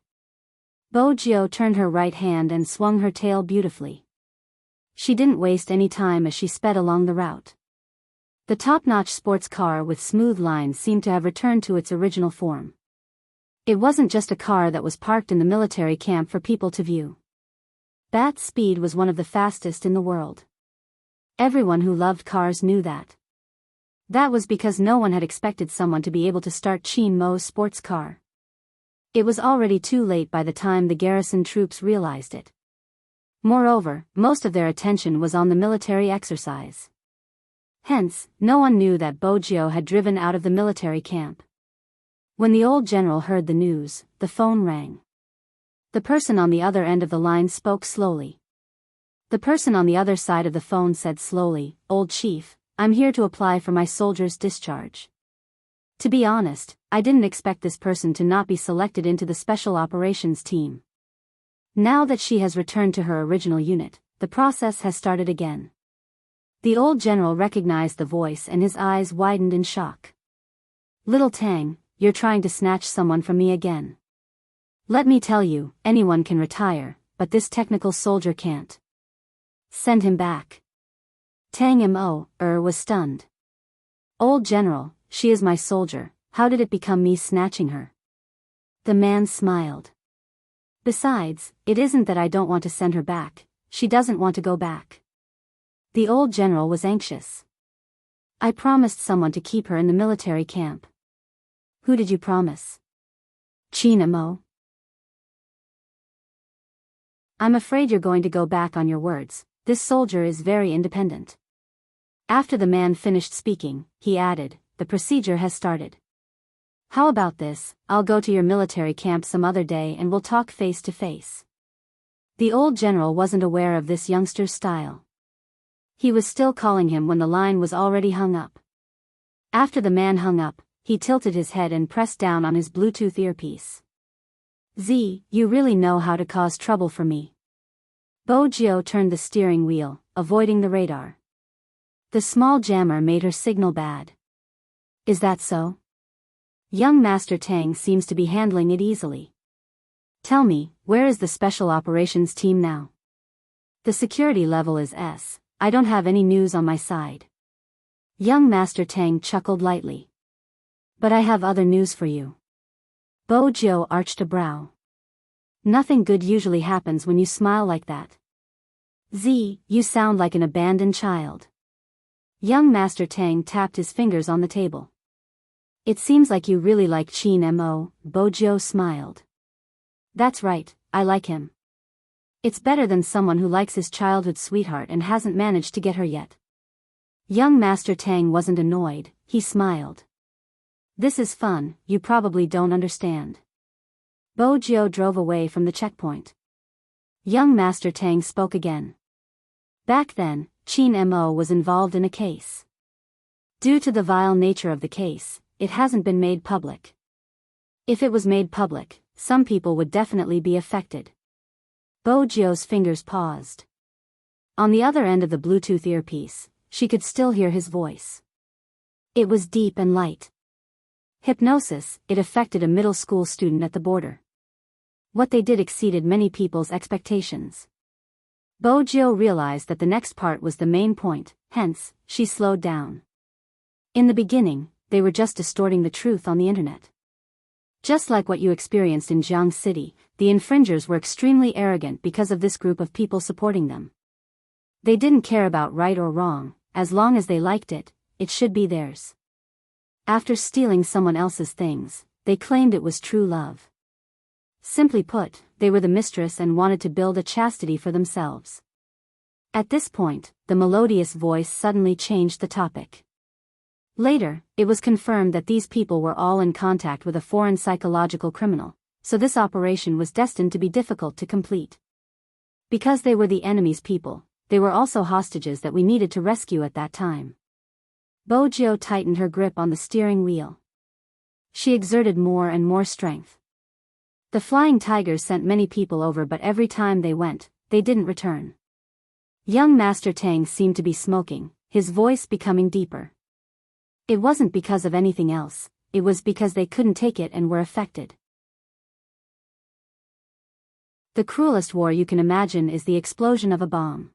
A: Bojio turned her right hand and swung her tail beautifully. She didn't waste any time as she sped along the route. The top-notch sports car with smooth lines seemed to have returned to its original form. It wasn't just a car that was parked in the military camp for people to view. Bat's speed was one of the fastest in the world. Everyone who loved cars knew that. That was because no one had expected someone to be able to start Qin Mo's sports car. It was already too late by the time the garrison troops realized it. Moreover, most of their attention was on the military exercise. Hence, no one knew that Bojio had driven out of the military camp. When the old general heard the news, the phone rang. The person on the other end of the line spoke slowly. The person on the other side of the phone said slowly, "Old chief, I'm here to apply for my soldier's discharge. To be honest, I didn't expect this person to not be selected into the special operations team. Now that she has returned to her original unit, the process has started again." The old general recognized the voice and his eyes widened in shock. "Little Tang, you're trying to snatch someone from me again. Let me tell you, anyone can retire, but this technical soldier can't. Send him back." Tang Mo was stunned. "Old general, she is my soldier, how did it become me snatching her?" The man smiled. "Besides, it isn't that I don't want to send her back, she doesn't want to go back." The old general was anxious. "I promised someone to keep her in the military camp." "Who did you promise?" "Qin Mo." "I'm afraid you're going to go back on your words, this soldier is very independent." After the man finished speaking, he added, "The procedure has started. How about this, I'll go to your military camp some other day and we'll talk face to face." The old general wasn't aware of this youngster's style. He was still calling him when the line was already hung up. After the man hung up, he tilted his head and pressed down on his Bluetooth earpiece. You really know how to cause trouble for me. Bojo turned the steering wheel, avoiding the radar. The small jammer made her signal bad. Is that so? Young Master Tang seems to be handling it easily. Tell me, where is the special operations team now? The security level is S. I don't have any news on my side. Young Master Tang chuckled lightly. But I have other news for you. Bojo arched a brow. Nothing good usually happens when you smile like that. You sound like an abandoned child. Young Master Tang tapped his fingers on the table. It seems like you really like Qin Mo, Bojo smiled. That's right, I like him. It's better than someone who likes his childhood sweetheart and hasn't managed to get her yet. Young Master Tang wasn't annoyed, he smiled. This is fun, you probably don't understand. Bojo drove away from the checkpoint. Young Master Tang spoke again. Back then, Qin Mo was involved in a case. Due to the vile nature of the case, it hasn't been made public. If it was made public, some people would definitely be affected. Bojo's fingers paused. On the other end of the Bluetooth earpiece, she could still hear his voice. It was deep and light. Hypnosis, it affected a middle school student at the border. What they did exceeded many people's expectations. Bojo realized that the next part was the main point, hence, she slowed down. In the beginning, they were just distorting the truth on the internet. Just like what you experienced in Jiang City, the infringers were extremely arrogant because of this group of people supporting them. They didn't care about right or wrong, as long as they liked it, it should be theirs. After stealing someone else's things, they claimed it was true love. Simply put, they were the mistress and wanted to build a chastity for themselves. At this point, the melodious voice suddenly changed the topic. Later, it was confirmed that these people were all in contact with a foreign psychological criminal, so this operation was destined to be difficult to complete. Because they were the enemy's people, they were also hostages that we needed to rescue at that time. Bojo tightened her grip on the steering wheel. She exerted more and more strength. The flying tigers sent many people over, but every time they went, they didn't return. Young Master Tang seemed to be smoking, his voice becoming deeper. It wasn't because of anything else, it was because they couldn't take it and were affected. The cruelest war you can imagine is the explosion of a bomb.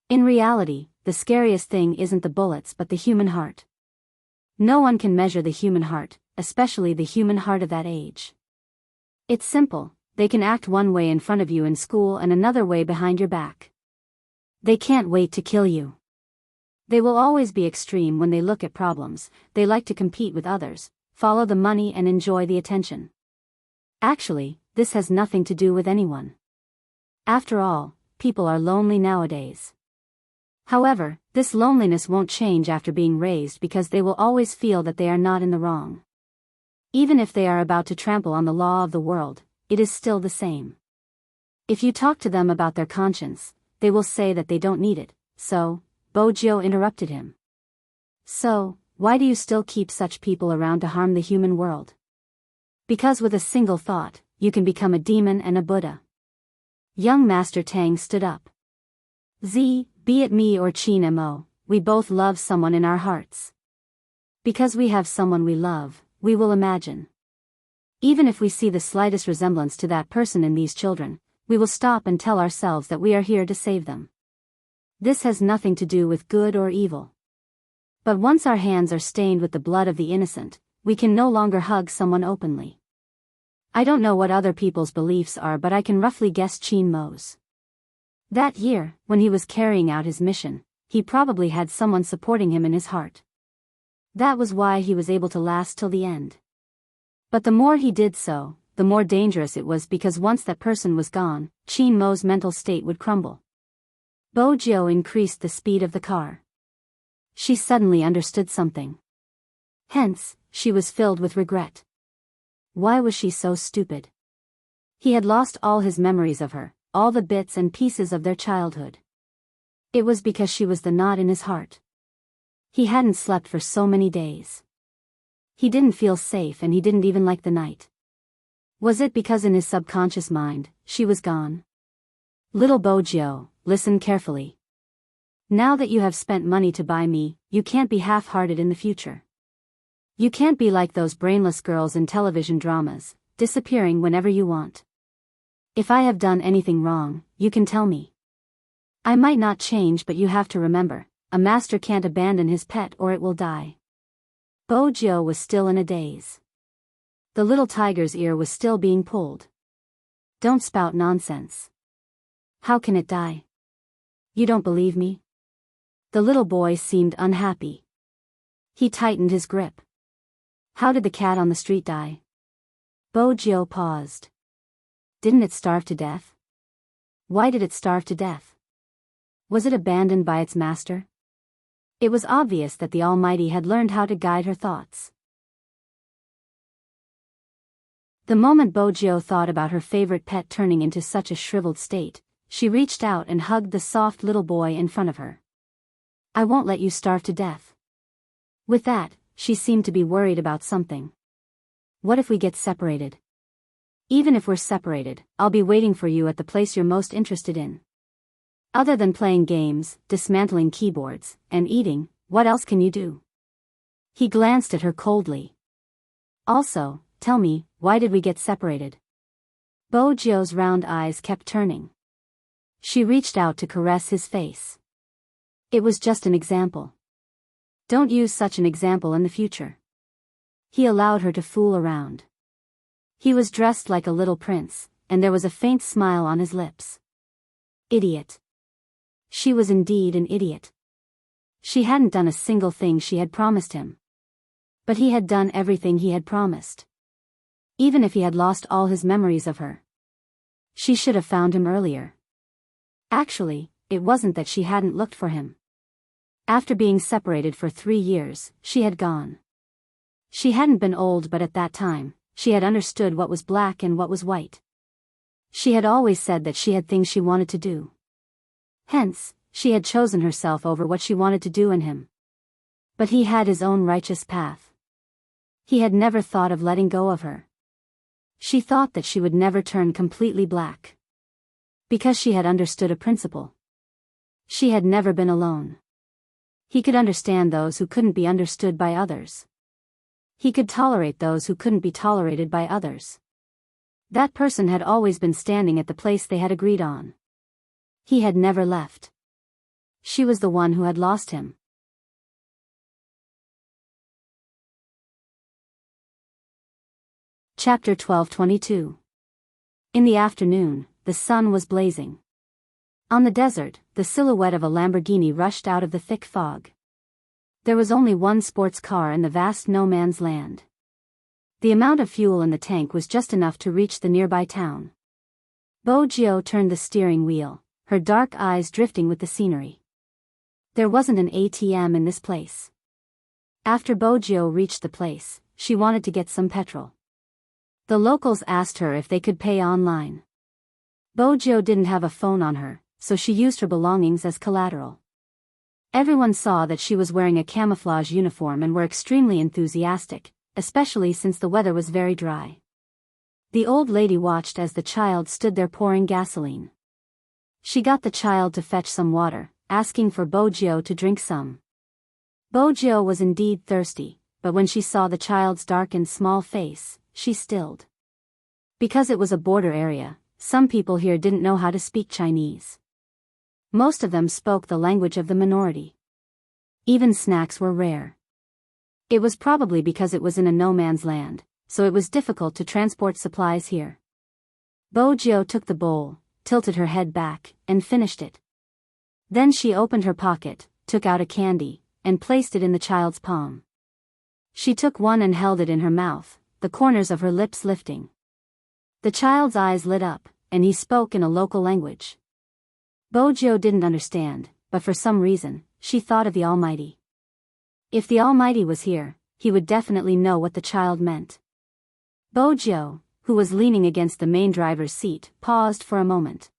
A: In reality, the scariest thing isn't the bullets but the human heart. No one can measure the human heart, especially the human heart of that age. It's simple, they can act one way in front of you in school and another way behind your back. They can't wait to kill you. They will always be extreme when they look at problems, they like to compete with others, follow the money and enjoy the attention. Actually, this has nothing to do with anyone. After all, people are lonely nowadays. However, this loneliness won't change after being raised because they will always feel that they are not in the wrong. Even if they are about to trample on the law of the world, it is still the same. If you talk to them about their conscience, they will say that they don't need it, so, Bojo interrupted him. So, why do you still keep such people around to harm the human world? Because with a single thought, you can become a demon and a Buddha. Young Master Tang stood up. Be it me or Qin Mo, we both love someone in our hearts. Because we have someone we love, we will imagine. Even if we see the slightest resemblance to that person in these children, we will stop and tell ourselves that we are here to save them. This has nothing to do with good or evil. But once our hands are stained with the blood of the innocent, we can no longer hug someone openly. I don't know what other people's beliefs are, but I can roughly guess Qin Mo's. That year, when he was carrying out his mission, he probably had someone supporting him in his heart. That was why he was able to last till the end. But the more he did so, the more dangerous it was, because once that person was gone, Qin Mo's mental state would crumble. Bojo increased the speed of the car. She suddenly understood something. Hence, she was filled with regret. Why was she so stupid? He had lost all his memories of her, all the bits and pieces of their childhood. It was because she was the knot in his heart. He hadn't slept for so many days. He didn't feel safe and he didn't even like the night. Was it because in his subconscious mind, she was gone? Little Bojio, listen carefully. Now that you have spent money to buy me, you can't be half-hearted in the future. You can't be like those brainless girls in television dramas, disappearing whenever you want. If I have done anything wrong, you can tell me. I might not change, but you have to remember, a master can't abandon his pet or it will die. Bojio was still in a daze. The little tiger's ear was still being pulled. Don't spout nonsense. How can it die? You don't believe me? The little boy seemed unhappy. He tightened his grip. How did the cat on the street die? Bojio paused. Didn't it starve to death? Why did it starve to death? Was it abandoned by its master? It was obvious that the Almighty had learned how to guide her thoughts. The moment Bojio thought about her favorite pet turning into such a shriveled state, she reached out and hugged the soft little boy in front of her. I won't let you starve to death. With that, she seemed to be worried about something. What if we get separated? Even if we're separated, I'll be waiting for you at the place you're most interested in. Other than playing games, dismantling keyboards, and eating, what else can you do? He glanced at her coldly. Also, tell me, why did we get separated? Bojio's round eyes kept turning. She reached out to caress his face. It was just an example. Don't use such an example in the future. He allowed her to fool around. He was dressed like a little prince, and there was a faint smile on his lips. Idiot. She was indeed an idiot. She hadn't done a single thing she had promised him. But he had done everything he had promised. Even if he had lost all his memories of her. She should have found him earlier. Actually, it wasn't that she hadn't looked for him. After being separated for 3 years, she had gone. She hadn't been old, but at that time, she had understood what was black and what was white. She had always said that she had things she wanted to do. Hence, she had chosen herself over what she wanted to do in him. But he had his own righteous path. He had never thought of letting go of her. She thought that she would never turn completely black. Because she had understood a principle. She had never been alone. He could understand those who couldn't be understood by others. He could tolerate those who couldn't be tolerated by others. That person had always been standing at the place they had agreed on. He had never left. She was the one who had lost him. Chapter 12:22. In the afternoon, the sun was blazing. On the desert, the silhouette of a Lamborghini rushed out of the thick fog. There was only one sports car in the vast no-man's land. The amount of fuel in the tank was just enough to reach the nearby town. Bojio turned the steering wheel, her dark eyes drifting with the scenery. There wasn't an ATM in this place. After Bojio reached the place, she wanted to get some petrol. The locals asked her if they could pay online. Bojio didn't have a phone on her, so she used her belongings as collateral. Everyone saw that she was wearing a camouflage uniform and were extremely enthusiastic, especially since the weather was very dry. The old lady watched as the child stood there pouring gasoline. She got the child to fetch some water, asking for Bojio to drink some. Bojio was indeed thirsty, but when she saw the child's dark and small face, she stilled. Because it was a border area, some people here didn't know how to speak Chinese. Most of them spoke the language of the minority. Even snacks were rare. It was probably because it was in a no-man's land, so it was difficult to transport supplies here. Bojio took the bowl, tilted her head back, and finished it. Then she opened her pocket, took out a candy, and placed it in the child's palm. She took one and held it in her mouth, the corners of her lips lifting. The child's eyes lit up, and he spoke in a local language. Bojio didn't understand, but for some reason, she thought of the Almighty. If the Almighty was here, he would definitely know what the child meant. Bojio, who was leaning against the main driver's seat, paused for a moment.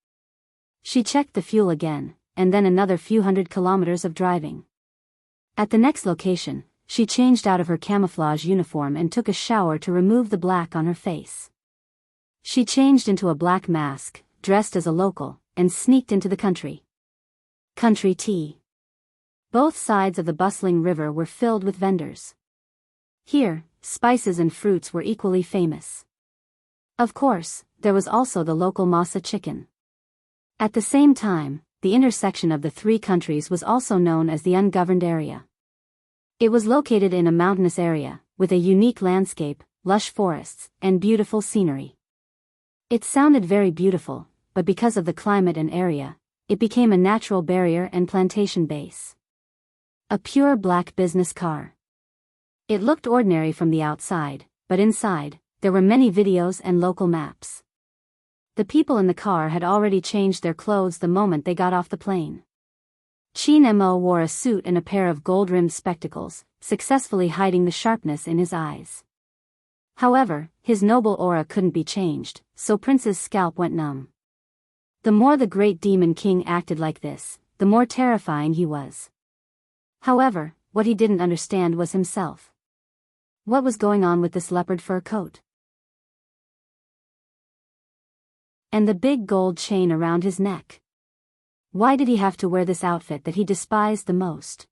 A: She checked the fuel again, and then another few hundred kilometers of driving. At the next location, she changed out of her camouflage uniform and took a shower to remove the black on her face. She changed into a black mask, dressed as a local, and sneaked into the country. Country tea. Both sides of the bustling river were filled with vendors. Here, spices and fruits were equally famous. Of course, there was also the local masa chicken. At the same time, the intersection of the three countries was also known as the ungoverned area. It was located in a mountainous area, with a unique landscape, lush forests, and beautiful scenery. It sounded very beautiful, but because of the climate and area, it became a natural barrier and plantation base. A pure black business car. It looked ordinary from the outside, but inside, there were many videos and local maps. The people in the car had already changed their clothes the moment they got off the plane. Chin Mo wore a suit and a pair of gold-rimmed spectacles, successfully hiding the sharpness in his eyes. However, his noble aura couldn't be changed, so Prince's scalp went numb. The more the great demon king acted like this, the more terrifying he was. However, what he didn't understand was himself. What was going on with this leopard fur coat? And the big gold chain around his neck. Why did he have to wear this outfit that he despised the most?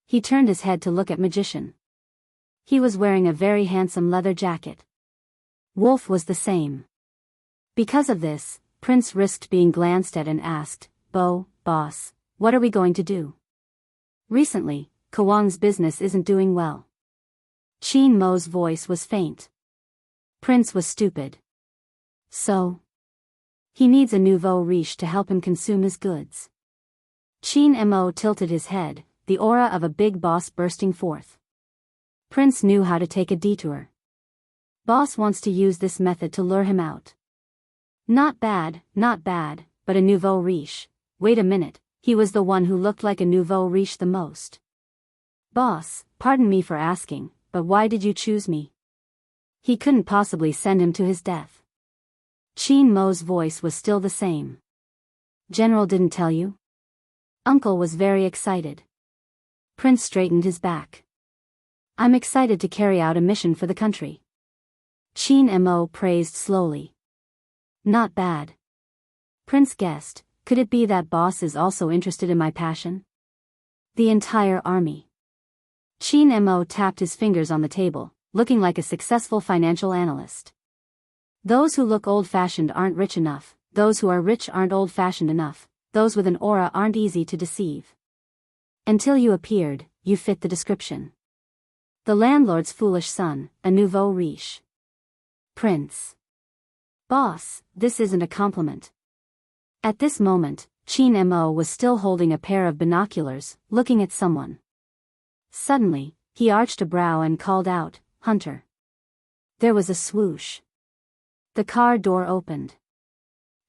A: He turned his head to look at Magician. He was wearing a very handsome leather jacket. Wolf was the same. Because of this, Prince risked being glanced at and asked, Boss, what are we going to do? Recently, Kawang's business isn't doing well. Chin Mo's voice was faint. Prince was stupid. So? He needs a nouveau riche to help him consume his goods. Chin Mo tilted his head, the aura of a big boss bursting forth. Prince knew how to take a detour. Boss wants to use this method to lure him out. Not bad, but a nouveau riche. Wait a minute, he was the one who looked like a nouveau riche the most. Boss, pardon me for asking, but why did you choose me? He couldn't possibly send him to his death. Chin Mo's voice was still the same. General didn't tell you? Uncle was very excited. Prince straightened his back. I'm excited to carry out a mission for the country. Chin Mo praised slowly. Not bad. Prince guessed, could it be that boss is also interested in my passion? The entire army. Chin Mo tapped his fingers on the table, looking like a successful financial analyst. Those who look old-fashioned aren't rich enough, those who are rich aren't old-fashioned enough, those with an aura aren't easy to deceive. Until you appeared, you fit the description. The landlord's foolish son, a nouveau riche. Prince. Boss, this isn't a compliment. At this moment, Chin Mo was still holding a pair of binoculars, looking at someone. Suddenly, he arched a brow and called out, Hunter. There was a swoosh. The car door opened.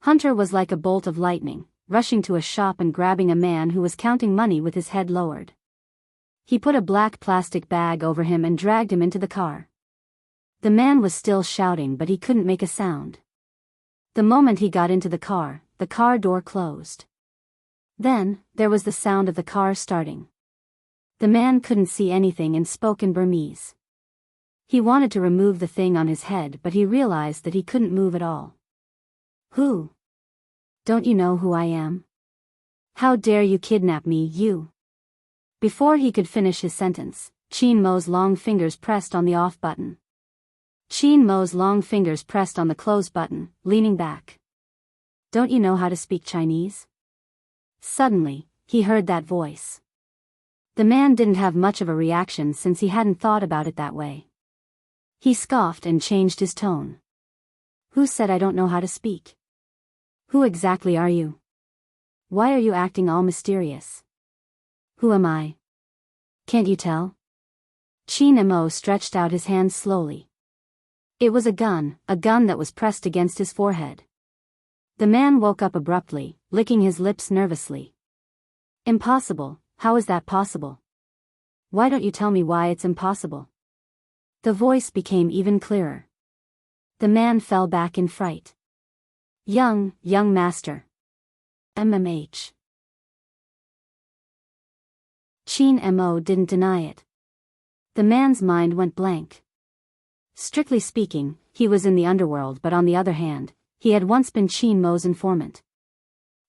A: Hunter was like a bolt of lightning, rushing to a shop and grabbing a man who was counting money with his head lowered. He put a black plastic bag over him and dragged him into the car. The man was still shouting, but he couldn't make a sound. The moment he got into the car door closed. Then, there was the sound of the car starting. The man couldn't see anything and spoke in Burmese. He wanted to remove the thing on his head, but he realized that he couldn't move at all. Who? Don't you know who I am? How dare you kidnap me, you? Before he could finish his sentence, Chin Mo's long fingers pressed on the off button. Chin Mo's long fingers pressed on the close button, leaning back. Don't you know how to speak Chinese? Suddenly, he heard that voice. The man didn't have much of a reaction since he hadn't thought about it that way. He scoffed and changed his tone. Who said I don't know how to speak? Who exactly are you? Why are you acting all mysterious? Who am I? Can't you tell? Chin Mo stretched out his hand slowly. It was a gun that was pressed against his forehead. The man woke up abruptly, licking his lips nervously. Impossible, how is that possible? Why don't you tell me why it's impossible? The voice became even clearer. The man fell back in fright. Young master. MMH. Chin Mo didn't deny it. The man's mind went blank. Strictly speaking, he was in the underworld, but on the other hand, he had once been Qin Mo's informant.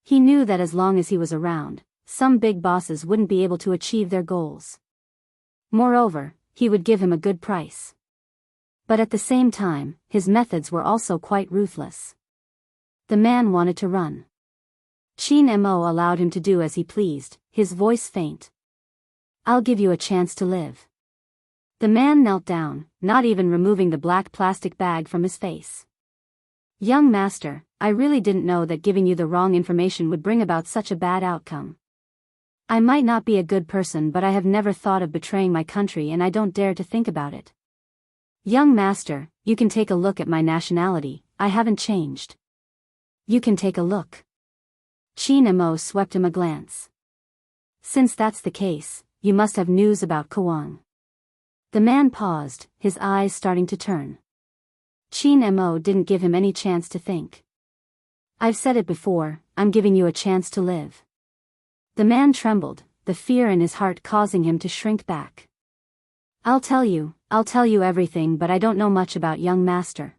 A: He knew that as long as he was around, some big bosses wouldn't be able to achieve their goals. Moreover, he would give him a good price. But at the same time, his methods were also quite ruthless. The man wanted to run. Qin Mo allowed him to do as he pleased, his voice faint. "I'll give you a chance to live." The man knelt down, not even removing the black plastic bag from his face. "Young master, I really didn't know that giving you the wrong information would bring about such a bad outcome. I might not be a good person, but I have never thought of betraying my country, and I don't dare to think about it. Young master, you can take a look at my nationality, I haven't changed." "You can take a look." Qin Mo swept him a glance. "Since that's the case, you must have news about Kwang." The man paused, his eyes starting to turn. Qin Mo didn't give him any chance to think. "I've said it before, I'm giving you a chance to live." The man trembled, the fear in his heart causing him to shrink back. I'll tell you everything, but I don't know much about young master.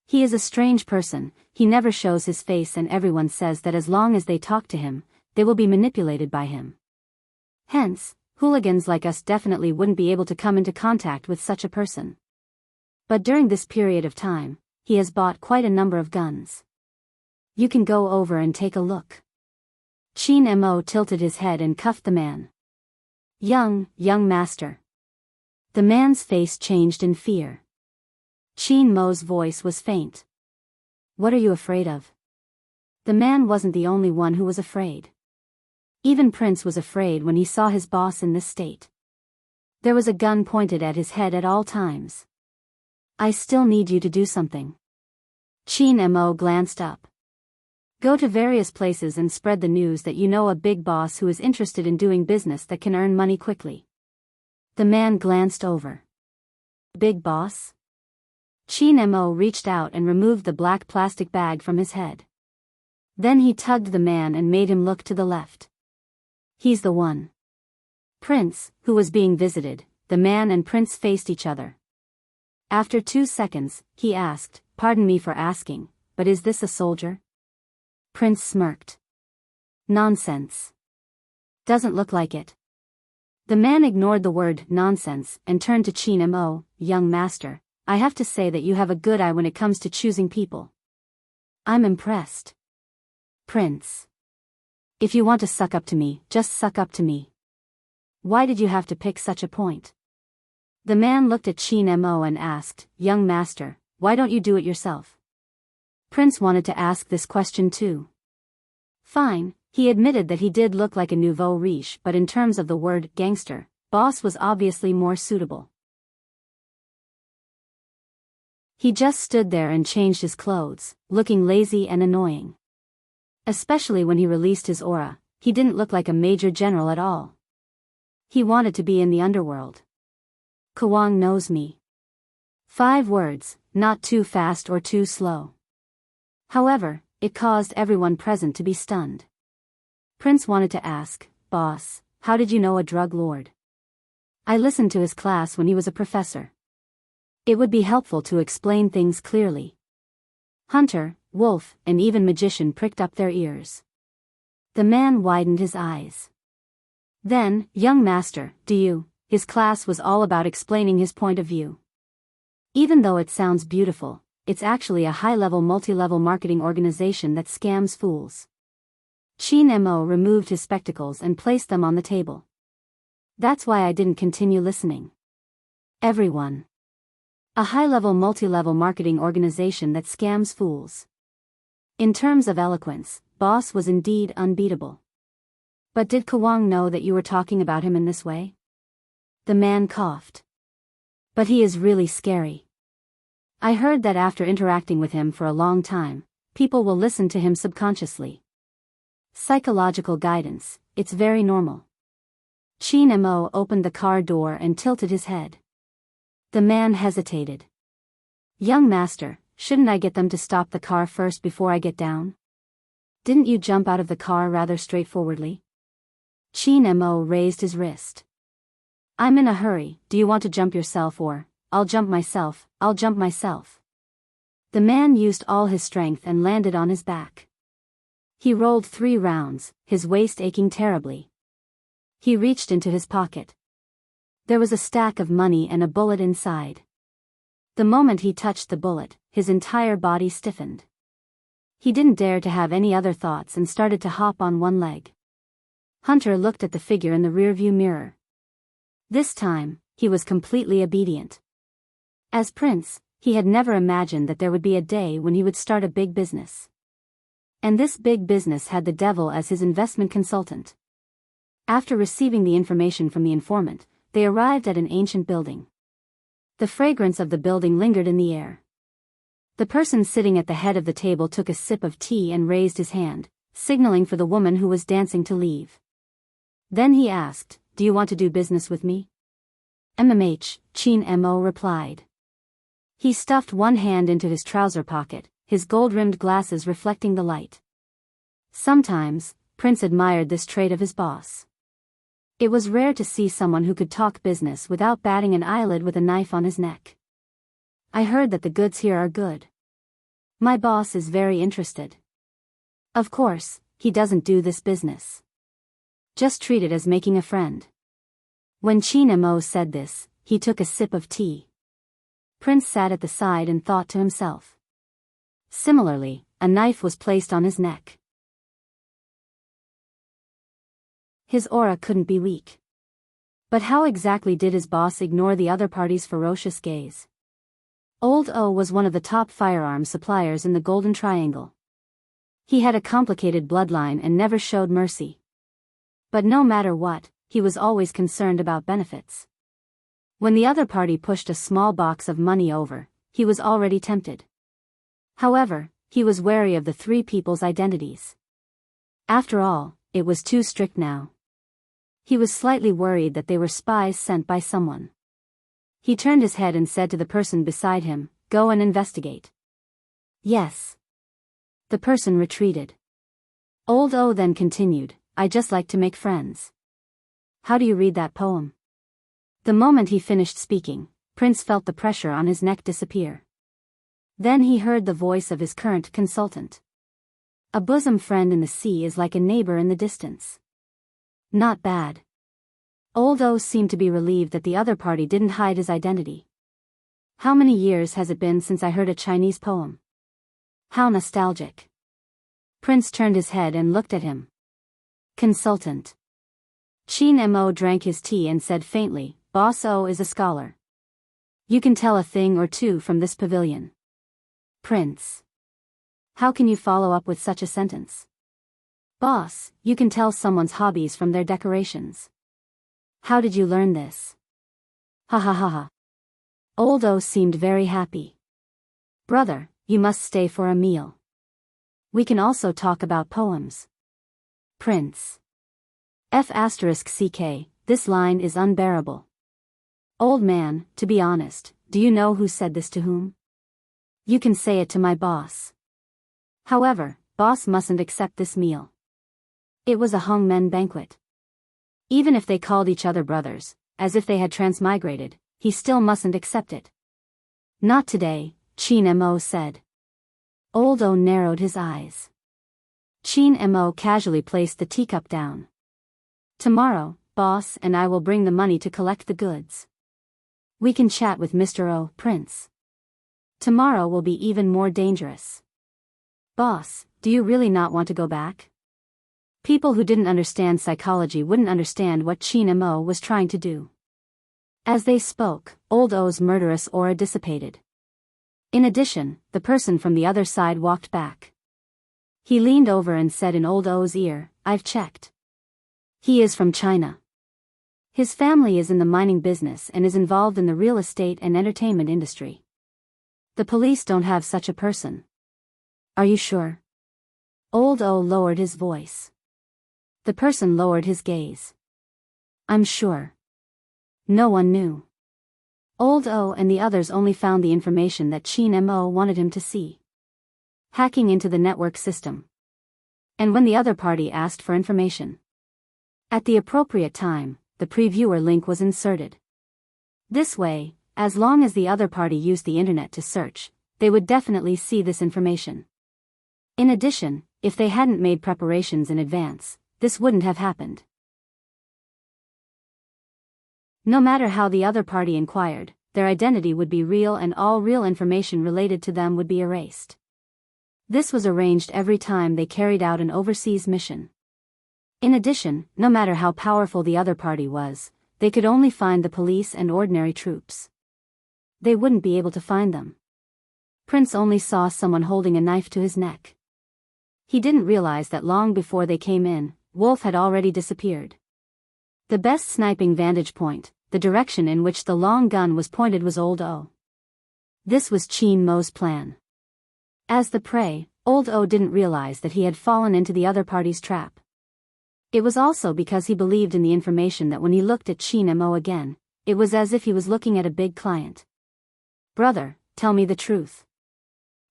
A: He is a strange person, he never shows his face, and everyone says that as long as they talk to him, they will be manipulated by him. Hence, hooligans like us definitely wouldn't be able to come into contact with such a person. But during this period of time, he has bought quite a number of guns. You can go over and take a look." Qin Mo tilted his head and cuffed the man. Young master." The man's face changed in fear. Qin Mo's voice was faint. "What are you afraid of?" The man wasn't the only one who was afraid. Even Prince was afraid when he saw his boss in this state. There was a gun pointed at his head at all times. "I still need you to do something." Qin Mo glanced up. "Go to various places and spread the news that you know a big boss who is interested in doing business that can earn money quickly." The man glanced over. "Big boss?" Qin Mo reached out and removed the black plastic bag from his head. Then he tugged the man and made him look to the left. "He's the one." Prince, who was being visited, the man and Prince faced each other. After 2 seconds, he asked, "Pardon me for asking, but is this a soldier?" Prince smirked. "Nonsense. Doesn't look like it." The man ignored the word nonsense and turned to Qin Mo. "Young master, I have to say that you have a good eye when it comes to choosing people. I'm impressed." "Prince. If you want to suck up to me, just suck up to me. Why did you have to pick such a point?" The man looked at Qin Mo and asked, "Young master, why don't you do it yourself?" Prince wanted to ask this question too. Fine, he admitted that he did look like a nouveau riche, but in terms of the word gangster, boss was obviously more suitable. He just stood there and changed his clothes, looking lazy and annoying. Especially when he released his aura, he didn't look like a major general at all. He wanted to be in the underworld. "Kwang knows me." 5 words, not too fast or too slow. However, it caused everyone present to be stunned. Prince wanted to ask, "Boss, how did you know a drug lord?" "I listened to his class when he was a professor. It would be helpful to explain things clearly." Hunter, Wolf, and even Magician pricked up their ears. The man widened his eyes. Then, "Young master, his class was all about explaining his point of view. Even though it sounds beautiful, it's actually a high-level multi-level marketing organization that scams fools." Qin Mo removed his spectacles and placed them on the table. "That's why I didn't continue listening." Everyone. A high-level multi-level marketing organization that scams fools. In terms of eloquence, boss was indeed unbeatable. "But did Kwang know that you were talking about him in this way?" The man coughed. "But he is really scary. I heard that after interacting with him for a long time, people will listen to him subconsciously. Psychological guidance, it's very normal." Qin Mo opened the car door and tilted his head. The man hesitated. "Young master, shouldn't I get them to stop the car first before I get down? Didn't you jump out of the car rather straightforwardly?" Qin Mo raised his wrist. "I'm in a hurry, do you want to jump yourself or, I'll jump myself, I'll jump myself. The man used all his strength and landed on his back. He rolled 3 rounds, his waist aching terribly. He reached into his pocket. There was a stack of money and a bullet inside. The moment he touched the bullet, his entire body stiffened. He didn't dare to have any other thoughts and started to hop on one leg. Hunter looked at the figure in the rearview mirror. This time, he was completely obedient. As Prince, he had never imagined that there would be a day when he would start a big business. And this big business had the devil as his investment consultant. After receiving the information from the informant, they arrived at an ancient building. The fragrance of the building lingered in the air. The person sitting at the head of the table took a sip of tea and raised his hand, signaling for the woman who was dancing to leave. Then he asked, "Do you want to do business with me?" Chin Mo replied. He stuffed one hand into his trouser pocket, his gold-rimmed glasses reflecting the light. Sometimes, Prince admired this trait of his boss. It was rare to see someone who could talk business without batting an eyelid with a knife on his neck. "I heard that the goods here are good. My boss is very interested. Of course, he doesn't do this business. Just treat it as making a friend." When Chin Mo said this, he took a sip of tea. Prince sat at the side and thought to himself. Similarly, a knife was placed on his neck. His aura couldn't be weak. But how exactly did his boss ignore the other party's ferocious gaze? Old O was one of the top firearms suppliers in the Golden Triangle. He had a complicated bloodline and never showed mercy. But no matter what, he was always concerned about benefits. When the other party pushed a small box of money over, he was already tempted. However, he was wary of the 3 people's identities. After all, it was too strict now. He was slightly worried that they were spies sent by someone. He turned his head and said to the person beside him, "Go and investigate." "Yes." The person retreated. Old O then continued, "I just like to make friends. How do you read that poem?" The moment he finished speaking, Prince felt the pressure on his neck disappear. Then he heard the voice of his current consultant. "A bosom friend in the sea is like a neighbor in the distance." Not bad. Old O seemed to be relieved that the other party didn't hide his identity. "How many years has it been since I heard a Chinese poem? How nostalgic." Prince turned his head and looked at him. Consultant. Chin Mo drank his tea and said faintly, "Boss O is a scholar. You can tell a thing or two from this pavilion." Prince. How can you follow up with such a sentence? "Boss, you can tell someone's hobbies from their decorations." How did you learn this? Ha ha ha ha. Old O seemed very happy. "Brother, you must stay for a meal. We can also talk about poems." Prince. F***ck, this line is unbearable. "Old man, to be honest, do you know who said this to whom?" "You can say it to my boss. However, boss mustn't accept this meal. It was a hongmen banquet. Even if they called each other brothers, as if they had transmigrated, he still mustn't accept it." "Not today," Chin Mo said. Old O narrowed his eyes. Chin Mo casually placed the teacup down. "Tomorrow, boss and I will bring the money to collect the goods. We can chat with Mr. O, Prince. Tomorrow will be even more dangerous." "Boss, do you really not want to go back?" People who didn't understand psychology wouldn't understand what Chin Mo was trying to do. As they spoke, Old O's murderous aura dissipated. In addition, the person from the other side walked back. He leaned over and said in Old O's ear, "I've checked. He is from China. His family is in the mining business and is involved in the real estate and entertainment industry. The police don't have such a person." "Are you sure?" Old O lowered his voice. The person lowered his gaze. "I'm sure. No one knew." Old O and the others only found the information that Chin Mo wanted him to see. Hacking into the network system. And when the other party asked for information, at the appropriate time, the previewer link was inserted. This way, As long as the other party used the internet to search, they would definitely see this information. In addition, if they hadn't made preparations in advance, this wouldn't have happened. No matter how the other party inquired, their identity would be real and all real information related to them would be erased. This was arranged every time they carried out an overseas mission. In addition, no matter how powerful the other party was, they could only find the police and ordinary troops. They wouldn't be able to find them. Prince only saw someone holding a knife to his neck. He didn't realize that long before they came in, Wolf had already disappeared. The best sniping vantage point, the direction in which the long gun was pointed, was Old O. This was Chin Mo's plan. As the prey, Old O didn't realize that he had fallen into the other party's trap. It was also because he believed in the information that when he looked at Chin Mo again, it was as if he was looking at a big client. "Brother, tell me the truth.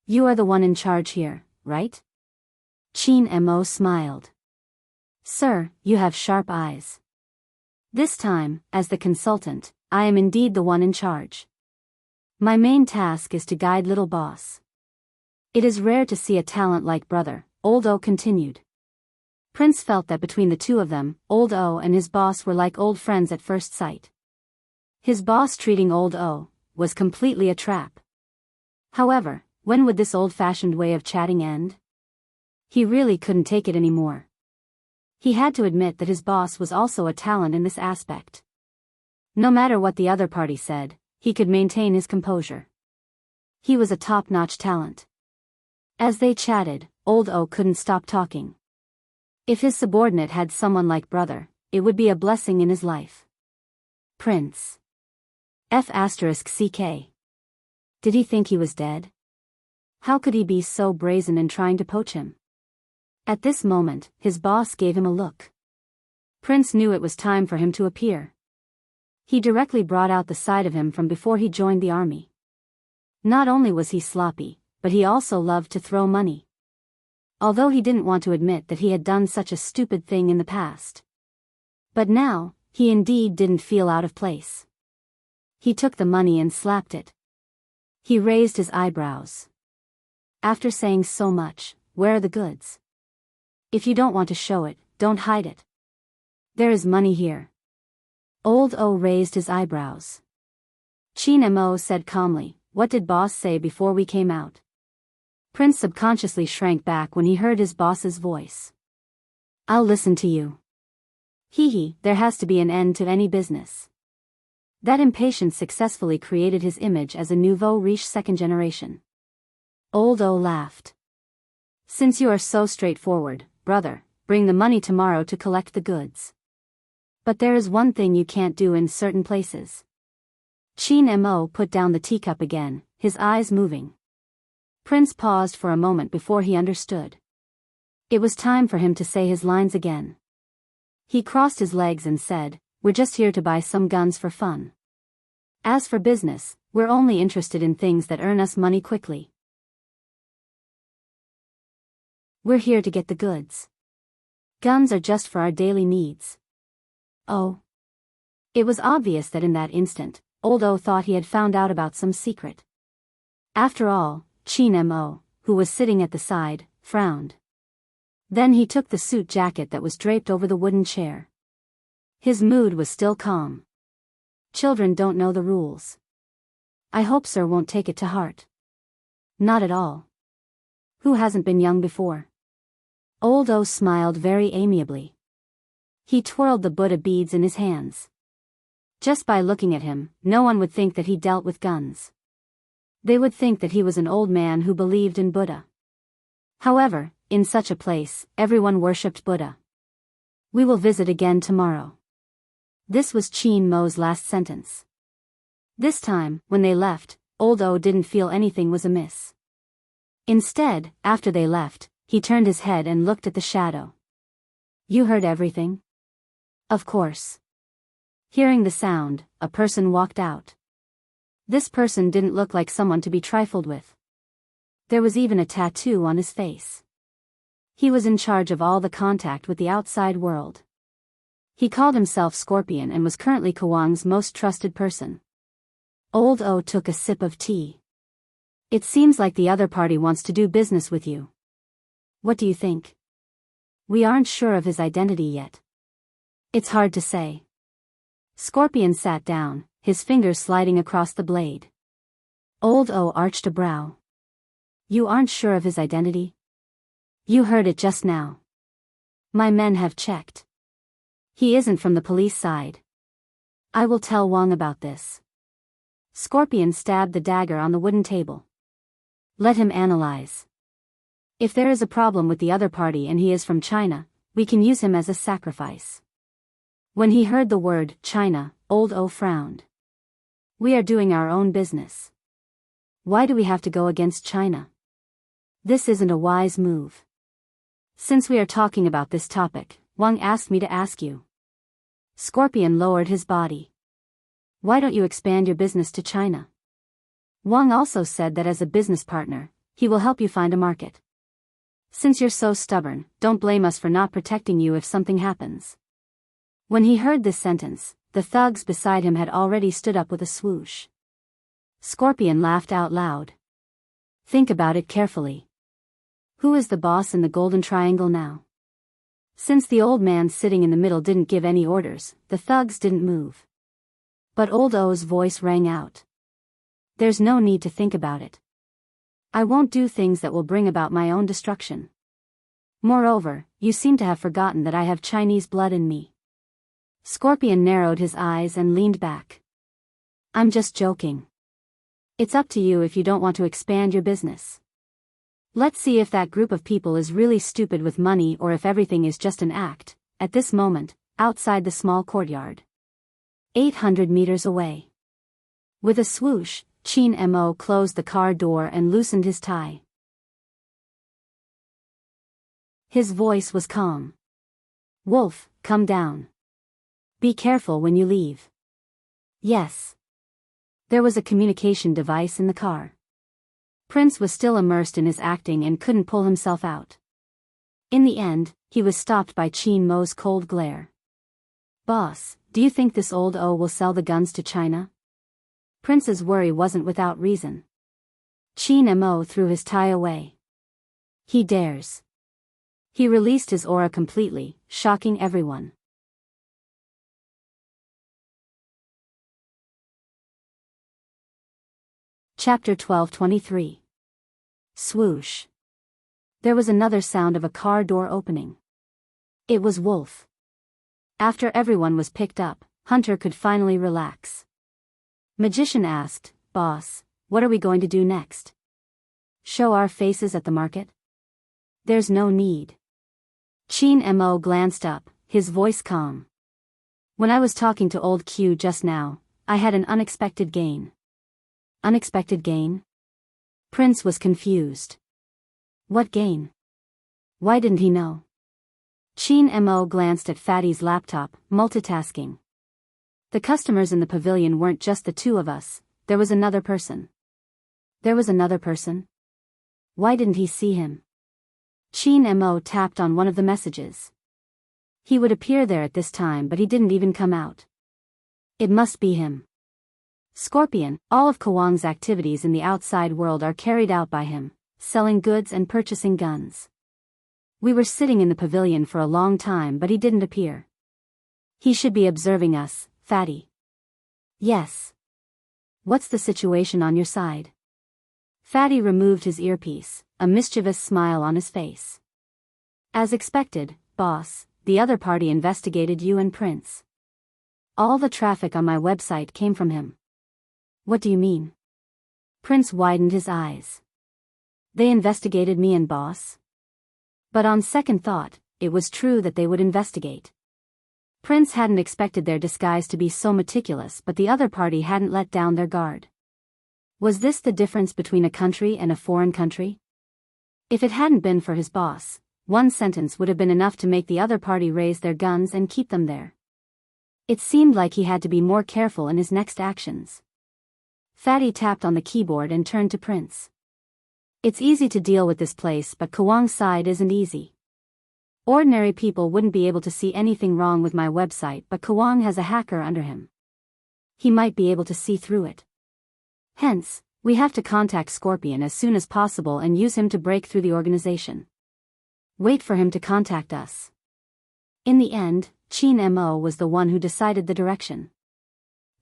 A: You are the one in charge here, right?" Chin Mo smiled. "Sir, you have sharp eyes. This time, as the consultant, I am indeed the one in charge. My main task is to guide little boss. It is rare to see a talent like brother," Old O continued. Prince felt that between the two of them, Old O and his boss were like old friends at first sight. His boss treating Old O was completely a trap. However, when would this old-fashioned way of chatting end? He really couldn't take it anymore. He had to admit that his boss was also a talent in this aspect. No matter what the other party said, he could maintain his composure. He was a top-notch talent. As they chatted, Old O couldn't stop talking. If his subordinate had someone like brother, it would be a blessing in his life. Prince. F***ck. Did he think he was dead? How could he be so brazen in trying to poach him? At this moment, his boss gave him a look. Prince knew it was time for him to appear. He directly brought out the side of him from before he joined the army. Not only was he sloppy, but he also loved to throw money. Although he didn't want to admit that he had done such a stupid thing in the past. But now, he indeed didn't feel out of place. He took the money and slapped it. He raised his eyebrows. After saying so much, where are the goods? If you don't want to show it, don't hide it. There is money here. Old O raised his eyebrows. Chin Mo said calmly, "What did boss say before we came out?" Prince subconsciously shrank back when he heard his boss's voice. "I'll listen to you." Hee, there has to be an end to any business. That impatience successfully created his image as a nouveau riche second generation. Old O laughed. "Since you are so straightforward, brother, bring the money tomorrow to collect the goods. But there is one thing you can't do in certain places." Chin Mo put down the teacup again, his eyes moving. Prince paused for a moment before he understood. It was time for him to say his lines again. He crossed his legs and said, "We're just here to buy some guns for fun. As for business, we're only interested in things that earn us money quickly. We're here to get the goods. Guns are just for our daily needs." Oh. It was obvious that in that instant, Old O thought he had found out about some secret. After all, Chin Mo, who was sitting at the side, frowned. Then he took the suit jacket that was draped over the wooden chair. His mood was still calm. Children don't know the rules. I hope sir won't take it to heart. Not at all. Who hasn't been young before? Old O smiled very amiably. He twirled the Buddha beads in his hands. Just by looking at him, no one would think that he dealt with guns. They would think that he was an old man who believed in Buddha. However, in such a place, everyone worshipped Buddha. "We will visit again tomorrow." This was Chin Mo's last sentence. This time, when they left, Old O didn't feel anything was amiss. Instead, after they left, he turned his head and looked at the shadow. "You heard everything?" "Of course." Hearing the sound, a person walked out. This person didn't look like someone to be trifled with. There was even a tattoo on his face. He was in charge of all the contact with the outside world. He called himself Scorpion and was currently Kawang's most trusted person. Old O took a sip of tea. It seems like the other party wants to do business with you. What do you think? We aren't sure of his identity yet. It's hard to say. Scorpion sat down, his fingers sliding across the blade. Old O arched a brow. You aren't sure of his identity? You heard it just now. My men have checked. He isn't from the police side. I will tell Wang about this. Scorpion stabbed the dagger on the wooden table. Let him analyze. If there is a problem with the other party and he is from China, we can use him as a sacrifice. When he heard the word China, Old O frowned. We are doing our own business. Why do we have to go against China? This isn't a wise move. Since we are talking about this topic, Wang asked me to ask you. Scorpion lowered his body. Why don't you expand your business to China? Wang also said that as a business partner, he will help you find a market. Since you're so stubborn, don't blame us for not protecting you if something happens. When he heard this sentence, the thugs beside him had already stood up with a swoosh. Scorpion laughed out loud. Think about it carefully. Who is the boss in the Golden Triangle now? Since the old man sitting in the middle didn't give any orders, the thugs didn't move. But Old O's voice rang out. There's no need to think about it. I won't do things that will bring about my own destruction. Moreover, you seem to have forgotten that I have Chinese blood in me. Scorpion narrowed his eyes and leaned back. I'm just joking. It's up to you if you don't want to expand your business. Let's see if that group of people is really stupid with money or if everything is just an act. At this moment, outside the small courtyard. 800 meters away. With a swoosh, Qin Mo closed the car door and loosened his tie. His voice was calm. Wolf, come down. Be careful when you leave. Yes. There was a communication device in the car. Prince was still immersed in his acting and couldn't pull himself out. In the end, he was stopped by Qin Mo's cold glare. Boss, do you think this Old O will sell the guns to China? Prince's worry wasn't without reason. Qin Mo threw his tie away. He dares. He released his aura completely, shocking everyone. Chapter 12:23. Swoosh. There was another sound of a car door opening. It was Wolf. After everyone was picked up, Hunter could finally relax. Magician asked, Boss, what are we going to do next? Show our faces at the market? There's no need. Qin Mo glanced up, his voice calm. When I was talking to old Q just now, I had an unexpected gain. Unexpected gain? Prince was confused. What gain? Why didn't he know? Qin Mo glanced at Fatty's laptop, multitasking. The customers in the pavilion weren't just the two of us, there was another person. There was another person? Why didn't he see him? Qin Mo tapped on one of the messages. He would appear there at this time but he didn't even come out. It must be him. Scorpion, all of Kwang's activities in the outside world are carried out by him, selling goods and purchasing guns. We were sitting in the pavilion for a long time but he didn't appear. He should be observing us, Fatty. Yes. What's the situation on your side? Fatty removed his earpiece, a mischievous smile on his face. As expected, boss, the other party investigated you and Prince. All the traffic on my website came from him. What do you mean? Prince widened his eyes. They investigated me and boss? But on second thought, it was true that they would investigate. Prince hadn't expected their disguise to be so meticulous but the other party hadn't let down their guard. Was this the difference between a country and a foreign country? If it hadn't been for his boss, one sentence would have been enough to make the other party raise their guns and keep them there. It seemed like he had to be more careful in his next actions. Fatty tapped on the keyboard and turned to Prince. It's easy to deal with this place but Kwang's side isn't easy. Ordinary people wouldn't be able to see anything wrong with my website but Kwang has a hacker under him. He might be able to see through it. Hence, we have to contact Scorpion as soon as possible and use him to break through the organization. Wait for him to contact us. In the end, Qin Mo was the one who decided the direction.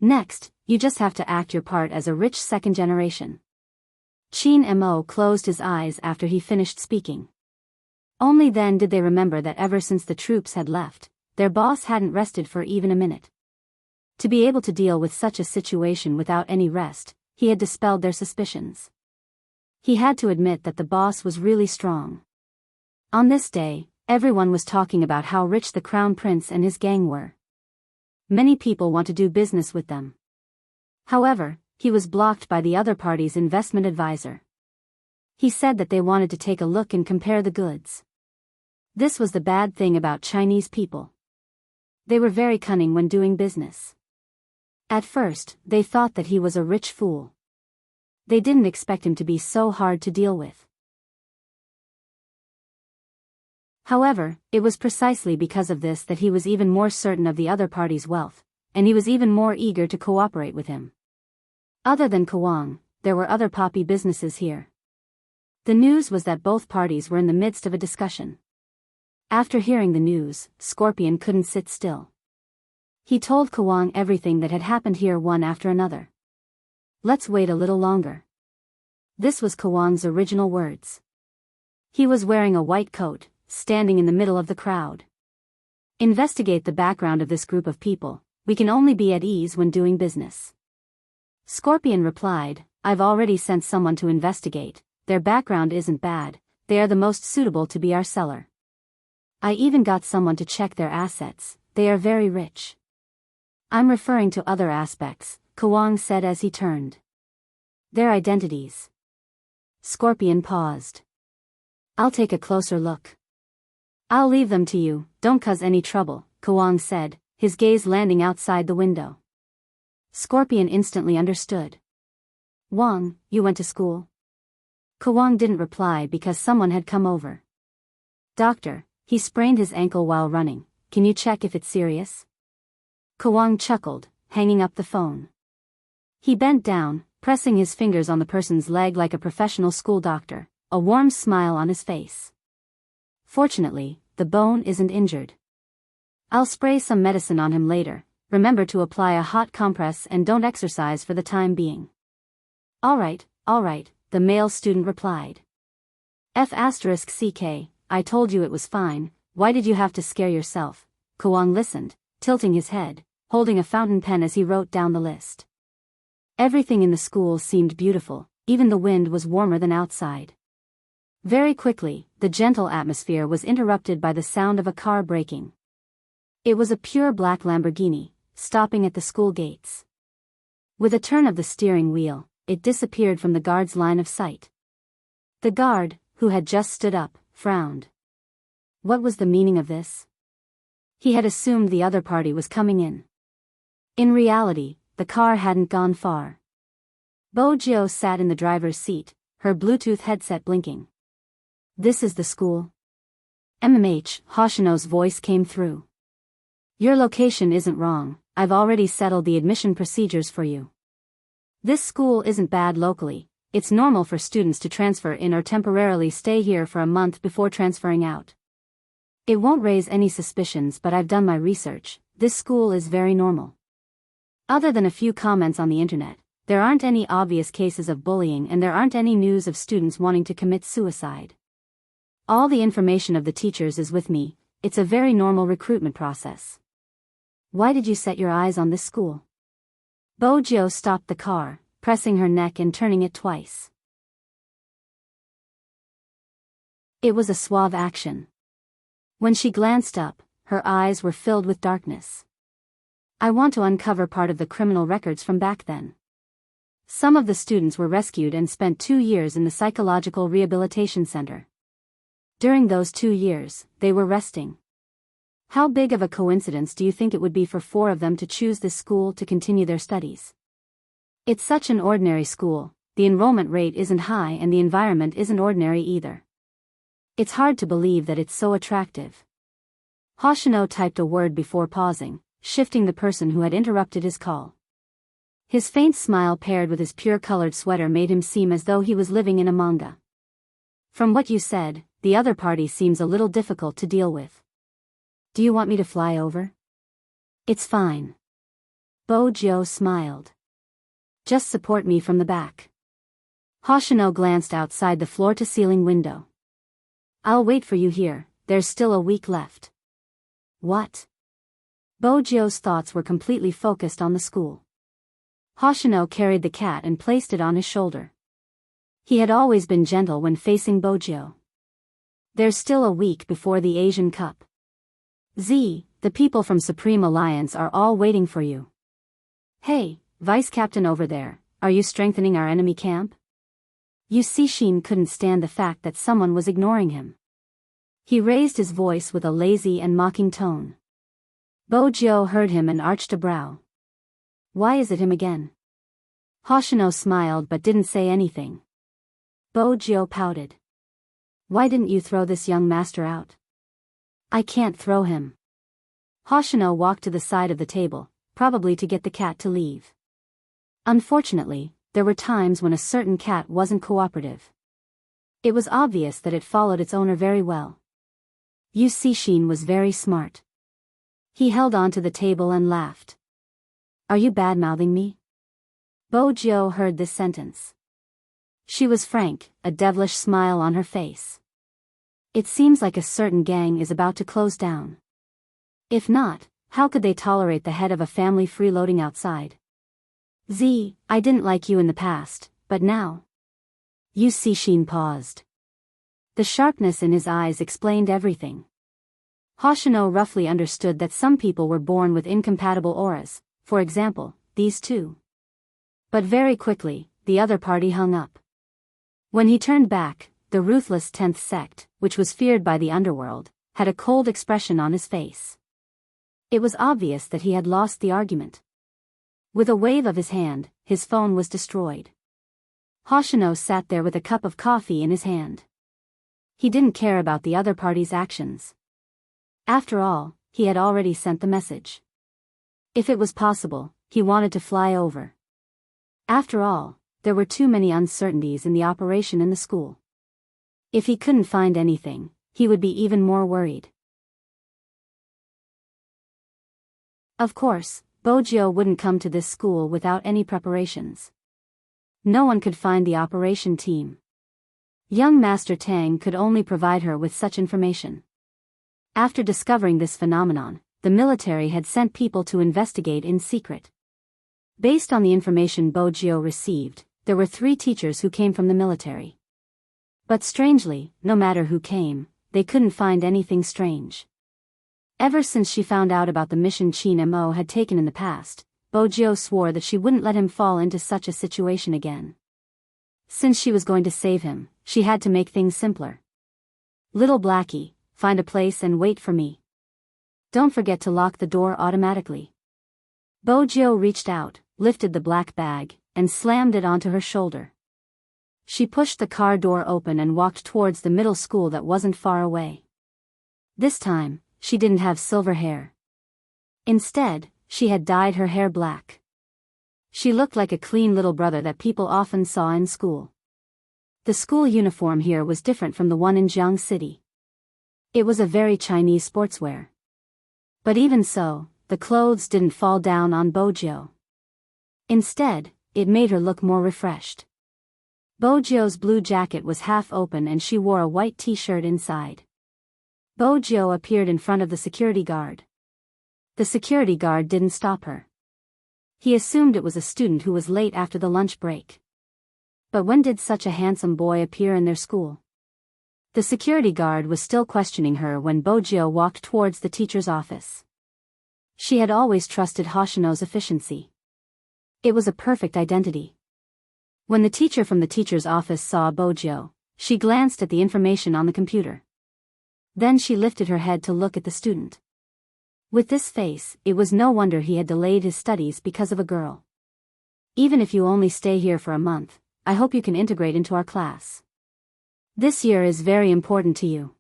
A: Next, you just have to act your part as a rich second generation. Qin Mo closed his eyes after he finished speaking. Only then did they remember that ever since the troops had left, their boss hadn't rested for even a minute. To be able to deal with such a situation without any rest, he had dispelled their suspicions. He had to admit that the boss was really strong. On this day, everyone was talking about how rich the Crown Prince and his gang were. Many people want to do business with them. However, he was blocked by the other party's investment advisor. He said that they wanted to take a look and compare the goods. This was the bad thing about Chinese people. They were very cunning when doing business. At first, they thought that he was a rich fool. They didn't expect him to be so hard to deal with. However, it was precisely because of this that he was even more certain of the other party's wealth, and he was even more eager to cooperate with him. Other than Kawang, there were other poppy businesses here. The news was that both parties were in the midst of a discussion. After hearing the news, Scorpion couldn't sit still. He told Kawang everything that had happened here one after another. Let's wait a little longer. This was Kawang's original words. He was wearing a white coat, standing in the middle of the crowd. Investigate the background of this group of people. We can only be at ease when doing business. Scorpion replied, I've already sent someone to investigate. Their background isn't bad. They are the most suitable to be our seller. I even got someone to check their assets. They are very rich. I'm referring to other aspects, Kawang said as he turned. Their identities. Scorpion paused. I'll take a closer look. I'll leave them to you, don't cause any trouble, Kawang said, his gaze landing outside the window. Scorpion instantly understood. Wang, you went to school? Kawang didn't reply because someone had come over. Doctor, he sprained his ankle while running, can you check if it's serious? Kawang chuckled, hanging up the phone. He bent down, pressing his fingers on the person's leg like a professional school doctor, a warm smile on his face. Fortunately, the bone isn't injured. I'll spray some medicine on him later. Remember to apply a hot compress and don't exercise for the time being. All right, the male student replied. F***ck, I told you it was fine, why did you have to scare yourself? Kawang listened, tilting his head, holding a fountain pen as he wrote down the list. Everything in the school seemed beautiful, even the wind was warmer than outside. Very quickly, the gentle atmosphere was interrupted by the sound of a car braking. It was a pure black Lamborghini, stopping at the school gates. With a turn of the steering wheel, it disappeared from the guard's line of sight. The guard, who had just stood up, frowned. What was the meaning of this? He had assumed the other party was coming in. In reality, the car hadn't gone far. Bo Jio sat in the driver's seat, her Bluetooth headset blinking. This is the school? Hoshino's voice came through. Your location isn't wrong, I've already settled the admission procedures for you. This school isn't bad locally, it's normal for students to transfer in or temporarily stay here for a month before transferring out. It won't raise any suspicions, but I've done my research, this school is very normal. Other than a few comments on the internet, there aren't any obvious cases of bullying and there aren't any news of students wanting to commit suicide. All the information of the teachers is with me, it's a very normal recruitment process. Why did you set your eyes on this school? Bo Jio stopped the car, pressing her neck and turning it twice. It was a suave action. When she glanced up, her eyes were filled with darkness. I want to uncover part of the criminal records from back then. Some of the students were rescued and spent 2 years in the psychological rehabilitation center. During those 2 years, they were resting. How big of a coincidence do you think it would be for 4 of them to choose this school to continue their studies? It's such an ordinary school, the enrollment rate isn't high and the environment isn't ordinary either. It's hard to believe that it's so attractive. Hoshino typed a word before pausing, shifting the person who had interrupted his call. His faint smile paired with his pure-colored sweater made him seem as though he was living in a manga. From what you said, the other party seems a little difficult to deal with. Do you want me to fly over? It's fine. Bojo smiled. Just support me from the back. Hoshino glanced outside the floor-to-ceiling window. I'll wait for you here, there's still a week left. What? Bojo's thoughts were completely focused on the school. Hoshino carried the cat and placed it on his shoulder. He had always been gentle when facing Bojo. There's still a week before the Asian Cup. The people from Supreme Alliance are all waiting for you. Hey, Vice Captain over there, are you strengthening our enemy camp? Shin couldn't stand the fact that someone was ignoring him. He raised his voice with a lazy and mocking tone. Bojo heard him and arched a brow. Why is it him again? Hoshino smiled but didn't say anything. Bojo pouted. Why didn't you throw this young master out? I can't throw him. Hoshino walked to the side of the table, probably to get the cat to leave. Unfortunately, there were times when a certain cat wasn't cooperative. It was obvious that it followed its owner very well. Shin was very smart. He held onto the table and laughed. Are you bad-mouthing me? Bojo heard this sentence. She was frank, a devilish smile on her face. It seems like a certain gang is about to close down. If not, how could they tolerate the head of a family freeloading outside? I didn't like you in the past, but now. Shin paused. The sharpness in his eyes explained everything. Hoshino roughly understood that some people were born with incompatible auras, for example, these two. But very quickly, the other party hung up. When he turned back, the ruthless 10th sect, which was feared by the underworld, had a cold expression on his face. It was obvious that he had lost the argument. With a wave of his hand, his phone was destroyed. Hoshino sat there with a cup of coffee in his hand. He didn't care about the other party's actions. After all, he had already sent the message. If it was possible, he wanted to fly over. After all, there were too many uncertainties in the operation in the school. If he couldn't find anything, he would be even more worried. Of course, Bojo wouldn't come to this school without any preparations. No one could find the operation team. Young Master Tang could only provide her with such information. After discovering this phenomenon, the military had sent people to investigate in secret. Based on the information Bojo received, there were 3 teachers who came from the military. But strangely, no matter who came, they couldn't find anything strange. Ever since she found out about the mission Qin Mo had taken in the past, Bojo swore that she wouldn't let him fall into such a situation again. Since she was going to save him, she had to make things simpler. Little Blackie, find a place and wait for me. Don't forget to lock the door automatically. Bojo reached out, lifted the black bag, and slammed it onto her shoulder. She pushed the car door open and walked towards the middle school that wasn't far away. This time, she didn't have silver hair. Instead, she had dyed her hair black. She looked like a clean little brother that people often saw in school. The school uniform here was different from the one in Jiang City. It was a very Chinese sportswear. But even so, the clothes didn't fall down on Bojo. Instead, it made her look more refreshed. Bojo's blue jacket was half open and she wore a white t-shirt inside. Bojo appeared in front of the security guard. The security guard didn't stop her. He assumed it was a student who was late after the lunch break. But when did such a handsome boy appear in their school? The security guard was still questioning her when Bojo walked towards the teacher's office. She had always trusted Hoshino's efficiency. It was a perfect identity. When the teacher from the teacher's office saw Bojo, she glanced at the information on the computer. Then she lifted her head to look at the student. With this face, it was no wonder he had delayed his studies because of a girl. Even if you only stay here for a month, I hope you can integrate into our class. This year is very important to you.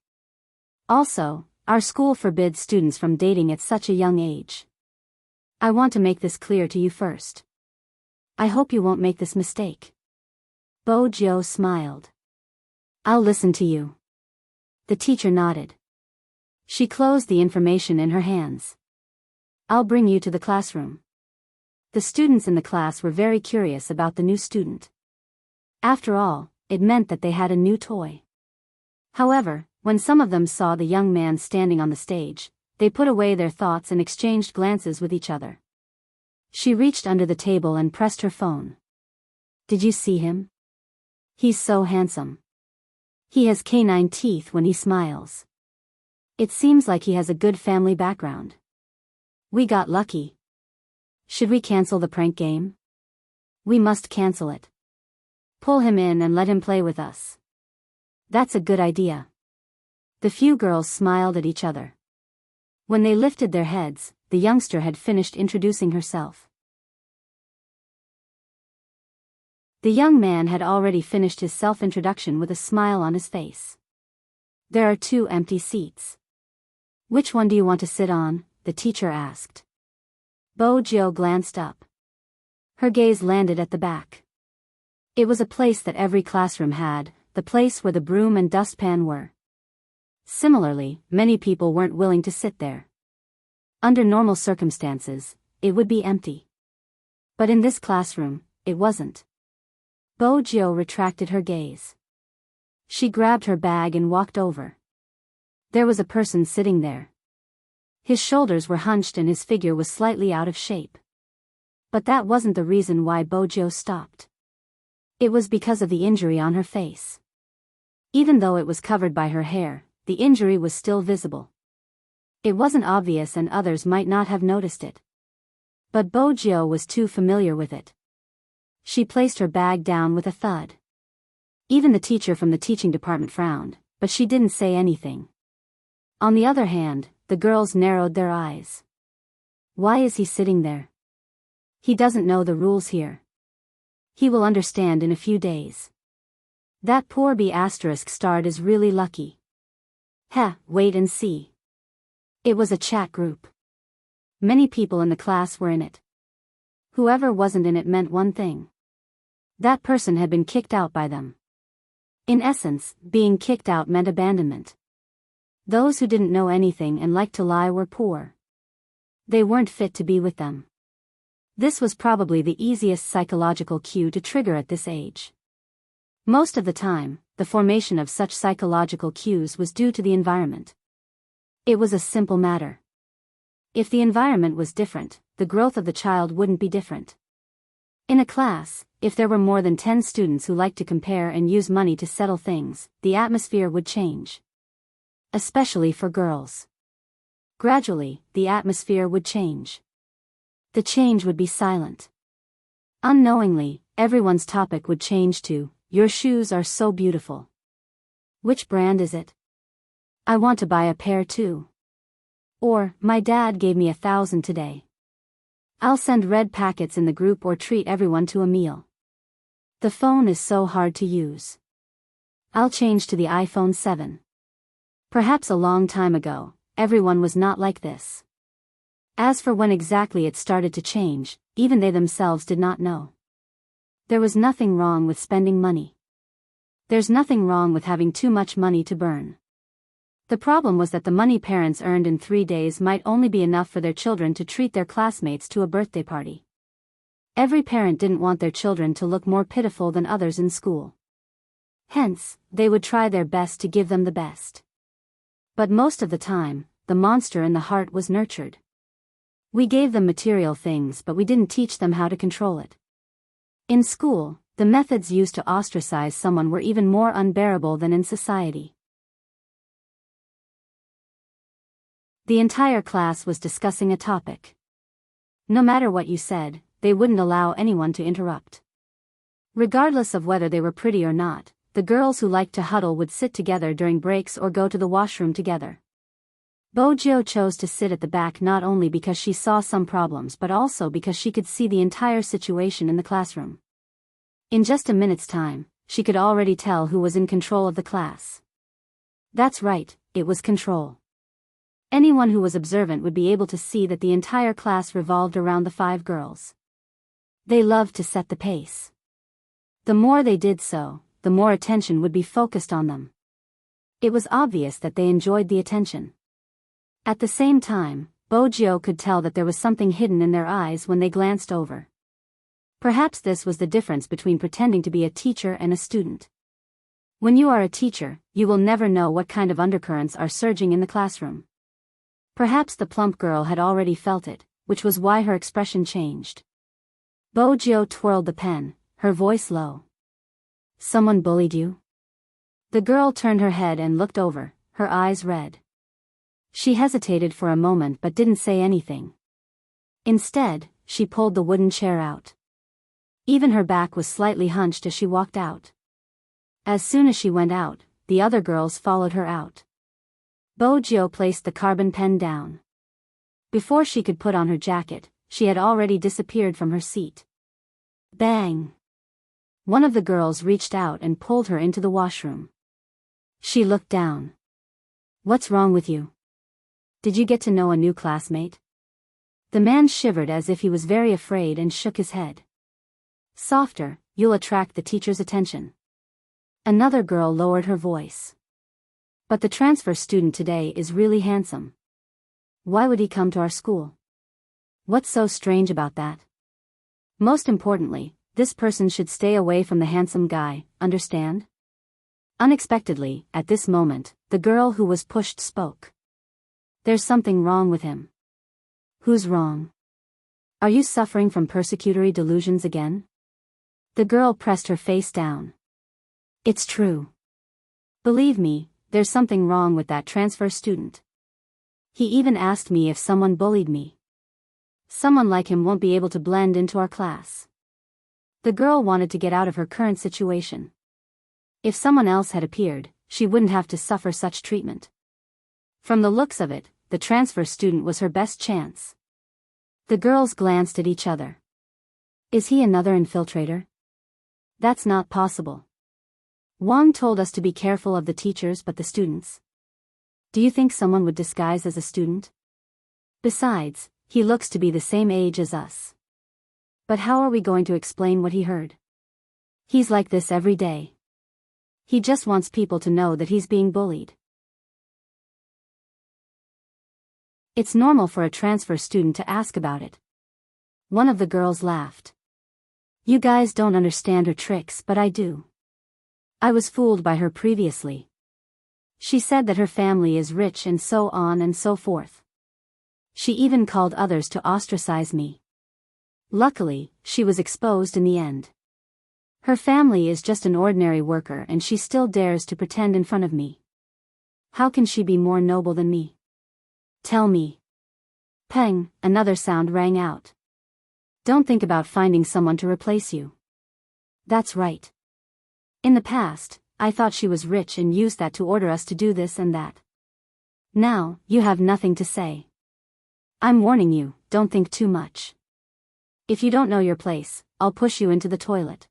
A: Also, our school forbids students from dating at such a young age. I want to make this clear to you first. I hope you won't make this mistake. Bo-jo smiled. I'll listen to you. The teacher nodded. She closed the information in her hands. I'll bring you to the classroom. The students in the class were very curious about the new student. After all, it meant that they had a new toy. However, when some of them saw the young man standing on the stage, they put away their thoughts and exchanged glances with each other. She reached under the table and pressed her phone. Did you see him? He's so handsome. He has canine teeth when he smiles. It seems like he has a good family background. We got lucky. Should we cancel the prank game? We must cancel it. Pull him in and let him play with us. That's a good idea. The few girls smiled at each other. When they lifted their heads, the youngster had finished introducing herself. The young man had already finished his self-introduction with a smile on his face. There are 2 empty seats. Which one do you want to sit on? The teacher asked. Bo-jo glanced up. Her gaze landed at the back. It was a place that every classroom had, the place where the broom and dustpan were. Similarly, many people weren't willing to sit there. Under normal circumstances, it would be empty. But in this classroom, it wasn't. Bo-jo retracted her gaze. She grabbed her bag and walked over. There was a person sitting there. His shoulders were hunched and his figure was slightly out of shape. But that wasn't the reason why Bo-jo stopped. It was because of the injury on her face. Even though it was covered by her hair, the injury was still visible. It wasn't obvious and others might not have noticed it. But Bo-jo was too familiar with it. She placed her bag down with a thud. Even the teacher from the teaching department frowned, but she didn't say anything. On the other hand, the girls narrowed their eyes. Why is he sitting there? He doesn't know the rules here. He will understand in a few days. That poor B** starred is really lucky. Wait and see. It was a chat group. Many people in the class were in it. Whoever wasn't in it meant one thing. That person had been kicked out by them. In essence, being kicked out meant abandonment. Those who didn't know anything and liked to lie were poor. They weren't fit to be with them. This was probably the easiest psychological cue to trigger at this age. Most of the time, the formation of such psychological cues was due to the environment. It was a simple matter. If the environment was different, the growth of the child wouldn't be different. In a class, if there were more than 10 students who liked to compare and use money to settle things, the atmosphere would change. Especially for girls. Gradually, the atmosphere would change. The change would be silent. Unknowingly, everyone's topic would change to, "Your shoes are so beautiful. Which brand is it? I want to buy a pair too." Or, "My dad gave me 1,000 today. I'll send red packets in the group or treat everyone to a meal. The phone is so hard to use. I'll change to the iPhone 7. Perhaps a long time ago, everyone was not like this. As for when exactly it started to change, even they themselves did not know. There was nothing wrong with spending money. There's nothing wrong with having too much money to burn. The problem was that the money parents earned in 3 days might only be enough for their children to treat their classmates to a birthday party. Every parent didn't want their children to look more pitiful than others in school. Hence, they would try their best to give them the best. But most of the time, the monster in the heart was nurtured. We gave them material things but we didn't teach them how to control it. In school, the methods used to ostracize someone were even more unbearable than in society. The entire class was discussing a topic. No matter what you said, they wouldn't allow anyone to interrupt. Regardless of whether they were pretty or not, the girls who liked to huddle would sit together during breaks or go to the washroom together. Bo-jo chose to sit at the back not only because she saw some problems but also because she could see the entire situation in the classroom. In just a minute's time, she could already tell who was in control of the class. That's right, it was control. Anyone who was observant would be able to see that the entire class revolved around the 5 girls. They loved to set the pace. The more they did so, the more attention would be focused on them. It was obvious that they enjoyed the attention. At the same time, Bojo could tell that there was something hidden in their eyes when they glanced over. Perhaps this was the difference between pretending to be a teacher and a student. When you are a teacher, you will never know what kind of undercurrents are surging in the classroom. Perhaps the plump girl had already felt it, which was why her expression changed. Bojo twirled the pen, her voice low. Someone bullied you? The girl turned her head and looked over, her eyes red. She hesitated for a moment but didn't say anything. Instead, she pulled the wooden chair out. Even her back was slightly hunched as she walked out. As soon as she went out, the other girls followed her out. Bojo placed the carbon pen down. Before she could put on her jacket, she had already disappeared from her seat. Bang! One of the girls reached out and pulled her into the washroom. She looked down. What's wrong with you? Did you get to know a new classmate? The man shivered as if he was very afraid and shook his head. Softer, you'll attract the teacher's attention. Another girl lowered her voice. But the transfer student today is really handsome. Why would he come to our school? What's so strange about that? Most importantly, this person should stay away from the handsome guy, understand? Unexpectedly, at this moment, the girl who was pushed spoke. There's something wrong with him. Who's wrong? Are you suffering from persecutory delusions again? The girl pressed her face down. It's true. Believe me, there's something wrong with that transfer student. He even asked me if someone bullied me. Someone like him won't be able to blend into our class. The girl wanted to get out of her current situation. If someone else had appeared, she wouldn't have to suffer such treatment. From the looks of it, the transfer student was her best chance. The girls glanced at each other. Is he another infiltrator? That's not possible. Wang told us to be careful of the teachers but the students. Do you think someone would disguise as a student? Besides, he looks to be the same age as us. But how are we going to explain what he heard? He's like this every day. He just wants people to know that he's being bullied. It's normal for a transfer student to ask about it. One of the girls laughed. You guys don't understand her tricks, but I do. I was fooled by her previously. She said that her family is rich and so on and so forth. She even called others to ostracize me. Luckily, she was exposed in the end. Her family is just an ordinary worker and she still dares to pretend in front of me. How can she be more noble than me? Tell me. Peng, another sound rang out. Don't think about finding someone to replace you. That's right. In the past, I thought she was rich and used that to order us to do this and that. Now, you have nothing to say. I'm warning you, don't think too much. If you don't know your place, I'll push you into the toilet.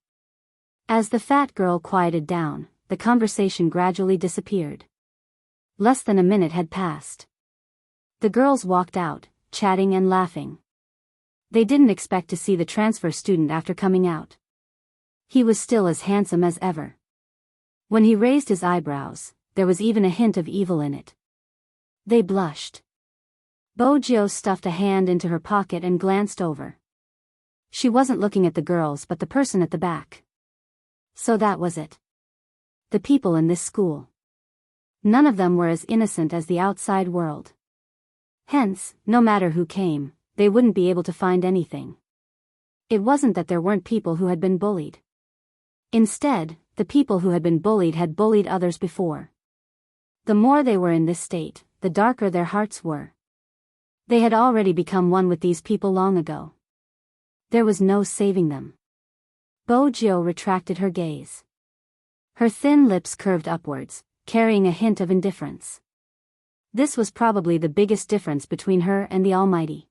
A: As the fat girl quieted down, the conversation gradually disappeared. Less than a minute had passed. The girls walked out, chatting and laughing. They didn't expect to see the transfer student after coming out. He was still as handsome as ever. When he raised his eyebrows, there was even a hint of evil in it. They blushed. Bojo stuffed a hand into her pocket and glanced over. She wasn't looking at the girls but the person at the back. So that was it. The people in this school. None of them were as innocent as the outside world. Hence, no matter who came, they wouldn't be able to find anything. It wasn't that there weren't people who had been bullied. Instead, the people who had been bullied had bullied others before. The more they were in this state, the darker their hearts were. They had already become one with these people long ago. There was no saving them. Bojo retracted her gaze. Her thin lips curved upwards, carrying a hint of indifference. This was probably the biggest difference between her and the Almighty.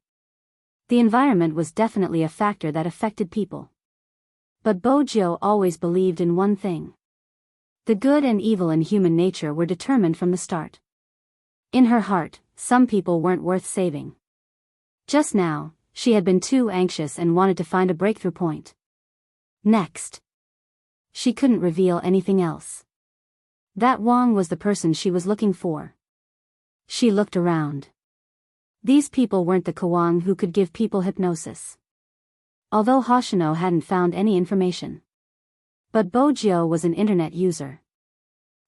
A: The environment was definitely a factor that affected people. But Bojo always believed in one thing. The good and evil in human nature were determined from the start. In her heart, some people weren't worth saving. Just now, she had been too anxious and wanted to find a breakthrough point. Next. She couldn't reveal anything else. That Wang was the person she was looking for. She looked around. These people weren't the Kwang who could give people hypnosis. Although Hoshino hadn't found any information. But Bojo was an internet user.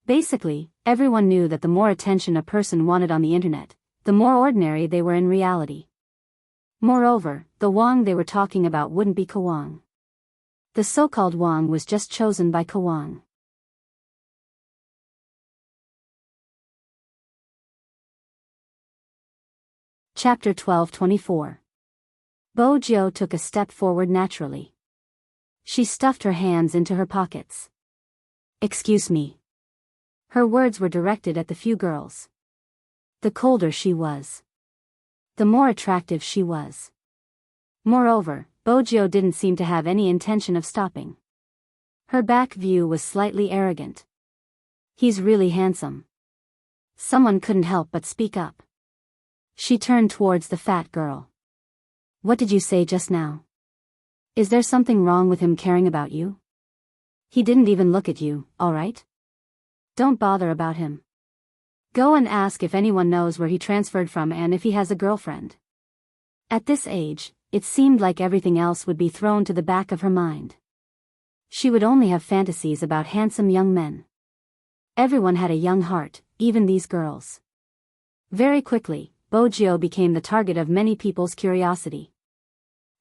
A: Basically, everyone knew that the more attention a person wanted on the internet, the more ordinary they were in reality. Moreover, the Wang they were talking about wouldn't be Kwang. The so-called Wang was just chosen by Kwang. Chapter 12:24. Bojo took a step forward naturally. She stuffed her hands into her pockets. Excuse me. Her words were directed at the few girls. The colder she was, the more attractive she was. Moreover, Bojo didn't seem to have any intention of stopping. Her back view was slightly arrogant. He's really handsome. Someone couldn't help but speak up. She turned towards the fat girl. What did you say just now? Is there something wrong with him caring about you? He didn't even look at you, alright? Don't bother about him. Go and ask if anyone knows where he transferred from and if he has a girlfriend. At this age, it seemed like everything else would be thrown to the back of her mind. She would only have fantasies about handsome young men. Everyone had a young heart, even these girls. Very quickly, Bojo became the target of many people's curiosity.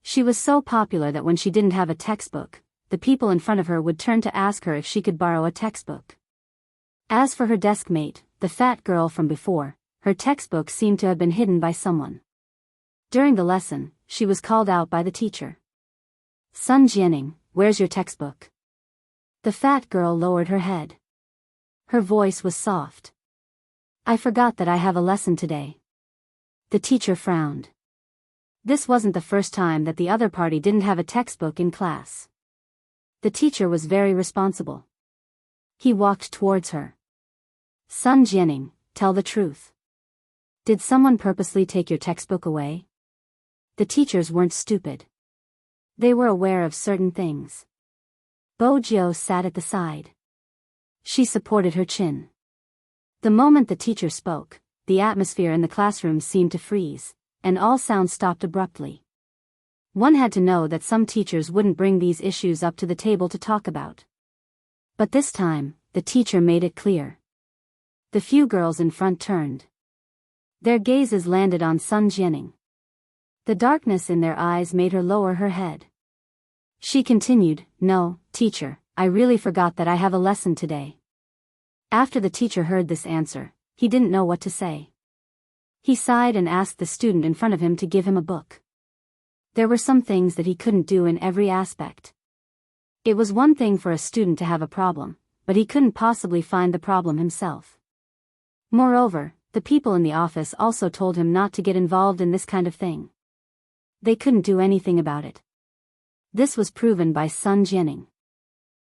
A: She was so popular that when she didn't have a textbook, the people in front of her would turn to ask her if she could borrow a textbook. As for her desk mate, the fat girl from before, her textbook seemed to have been hidden by someone. During the lesson, she was called out by the teacher. Sun Jianing, where's your textbook? The fat girl lowered her head. Her voice was soft. I forgot that I have a lesson today. The teacher frowned. This wasn't the first time that the other party didn't have a textbook in class. The teacher was very responsible. He walked towards her. Sun Jianing, tell the truth. Did someone purposely take your textbook away? The teachers weren't stupid. They were aware of certain things. Bojo sat at the side. She supported her chin. The moment the teacher spoke, the atmosphere in the classroom seemed to freeze, and all sound stopped abruptly. One had to know that some teachers wouldn't bring these issues up to the table to talk about. But this time, the teacher made it clear. The few girls in front turned. Their gazes landed on Sun Jianing. The darkness in their eyes made her lower her head. She continued, No, teacher, I really forgot that I have a lesson today. After the teacher heard this answer, he didn't know what to say. He sighed and asked the student in front of him to give him a book. There were some things that he couldn't do in every aspect. It was one thing for a student to have a problem, but he couldn't possibly find the problem himself. Moreover, the people in the office also told him not to get involved in this kind of thing. They couldn't do anything about it. This was proven by Sun Jianing.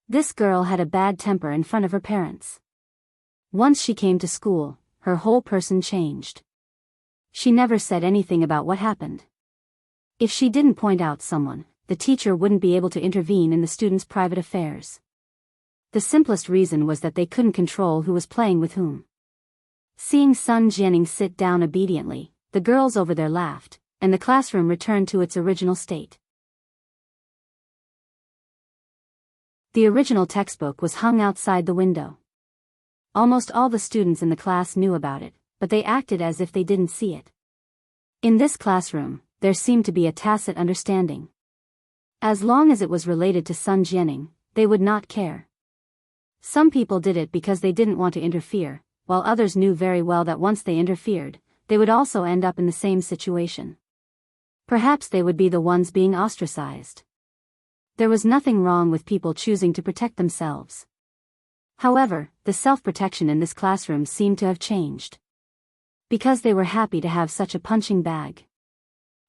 A: This girl had a bad temper in front of her parents. Once she came to school, her whole person changed. She never said anything about what happened. If she didn't point out someone, the teacher wouldn't be able to intervene in the students' private affairs. The simplest reason was that they couldn't control who was playing with whom. Seeing Sun Jianing sit down obediently, the girls over there laughed, and the classroom returned to its original state. The original textbook was hung outside the window. Almost all the students in the class knew about it, but they acted as if they didn't see it. In this classroom, there seemed to be a tacit understanding. As long as it was related to Sun Jianing, they would not care. Some people did it because they didn't want to interfere, while others knew very well that once they interfered, they would also end up in the same situation. Perhaps they would be the ones being ostracized. There was nothing wrong with people choosing to protect themselves. However, the self-protection in this classroom seemed to have changed. Because they were happy to have such a punching bag.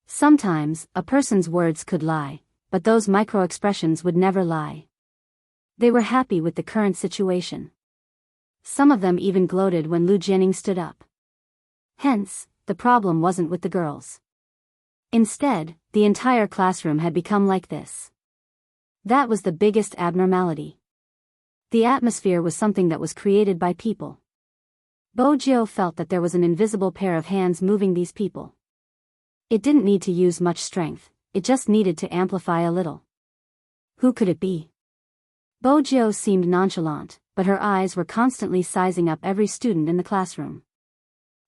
A: Sometimes, a person's words could lie, but those micro-expressions would never lie. They were happy with the current situation. Some of them even gloated when Lu Jianing stood up. Hence, the problem wasn't with the girls. Instead, the entire classroom had become like this. That was the biggest abnormality. The atmosphere was something that was created by people. Bojo felt that there was an invisible pair of hands moving these people. It didn't need to use much strength, it just needed to amplify a little. Who could it be? Bojo seemed nonchalant, but her eyes were constantly sizing up every student in the classroom.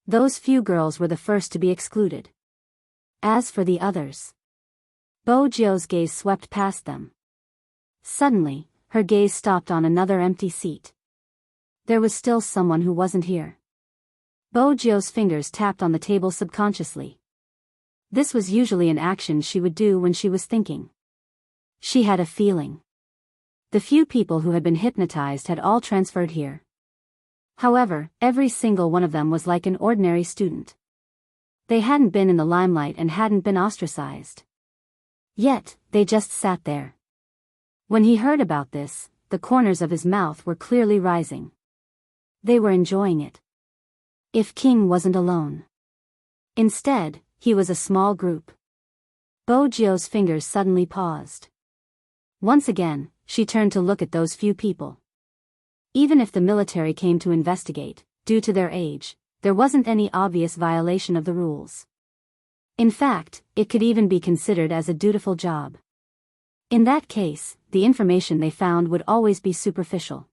A: Those few girls were the first to be excluded. As for the others, Bojo's gaze swept past them. Suddenly, her gaze stopped on another empty seat. There was still someone who wasn't here. Bojo's fingers tapped on the table subconsciously. This was usually an action she would do when she was thinking. She had a feeling. The few people who had been hypnotized had all transferred here. However, every single one of them was like an ordinary student. They hadn't been in the limelight and hadn't been ostracized. Yet, they just sat there. When he heard about this, the corners of his mouth were clearly rising. They were enjoying it. If King wasn't alone. Instead, he was a small group. Bojo's fingers suddenly paused. Once again, she turned to look at those few people. Even if the military came to investigate, due to their age, there wasn't any obvious violation of the rules. In fact, it could even be considered as a dutiful job. In that case, the information they found would always be superficial.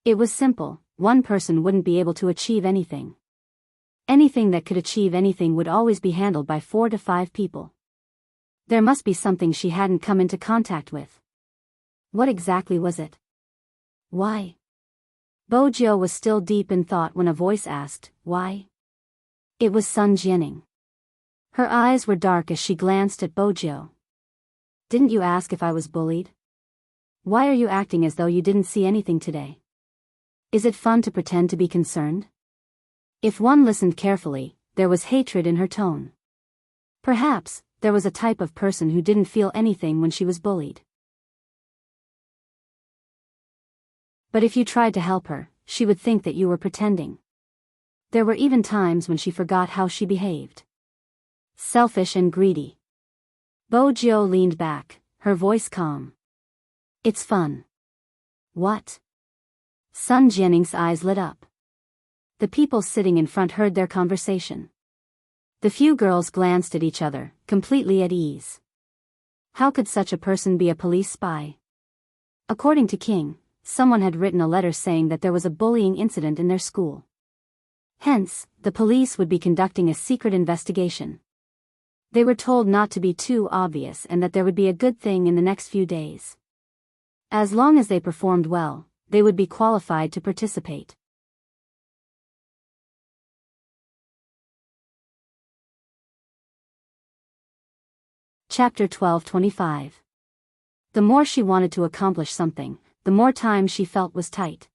A: It was simple, one person wouldn't be able to achieve anything. Anything that could achieve anything would always be handled by 4 to 5 people. There must be something she hadn't come into contact with. What exactly was it? Why? Bojo was still deep in thought when a voice asked, "Why?" It was Sun Jianing. Her eyes were dark as she glanced at Bojo. "Didn't you ask if I was bullied? Why are you acting as though you didn't see anything today? Is it fun to pretend to be concerned?" If one listened carefully, there was hatred in her tone. Perhaps, there was a type of person who didn't feel anything when she was bullied. But if you tried to help her, she would think that you were pretending. There were even times when she forgot how she behaved. Selfish and greedy. Bojo leaned back, her voice calm. "It's fun." "What?" Sun Jianing's eyes lit up. The people sitting in front heard their conversation. The few girls glanced at each other, completely at ease. How could such a person be a police spy? According to King, someone had written a letter saying that there was a bullying incident in their school. Hence, the police would be conducting a secret investigation. They were told not to be too obvious and that there would be a good thing in the next few days. As long as they performed well, they would be qualified to participate. Chapter 12:25. The more she wanted to accomplish something, the more time she felt was tight.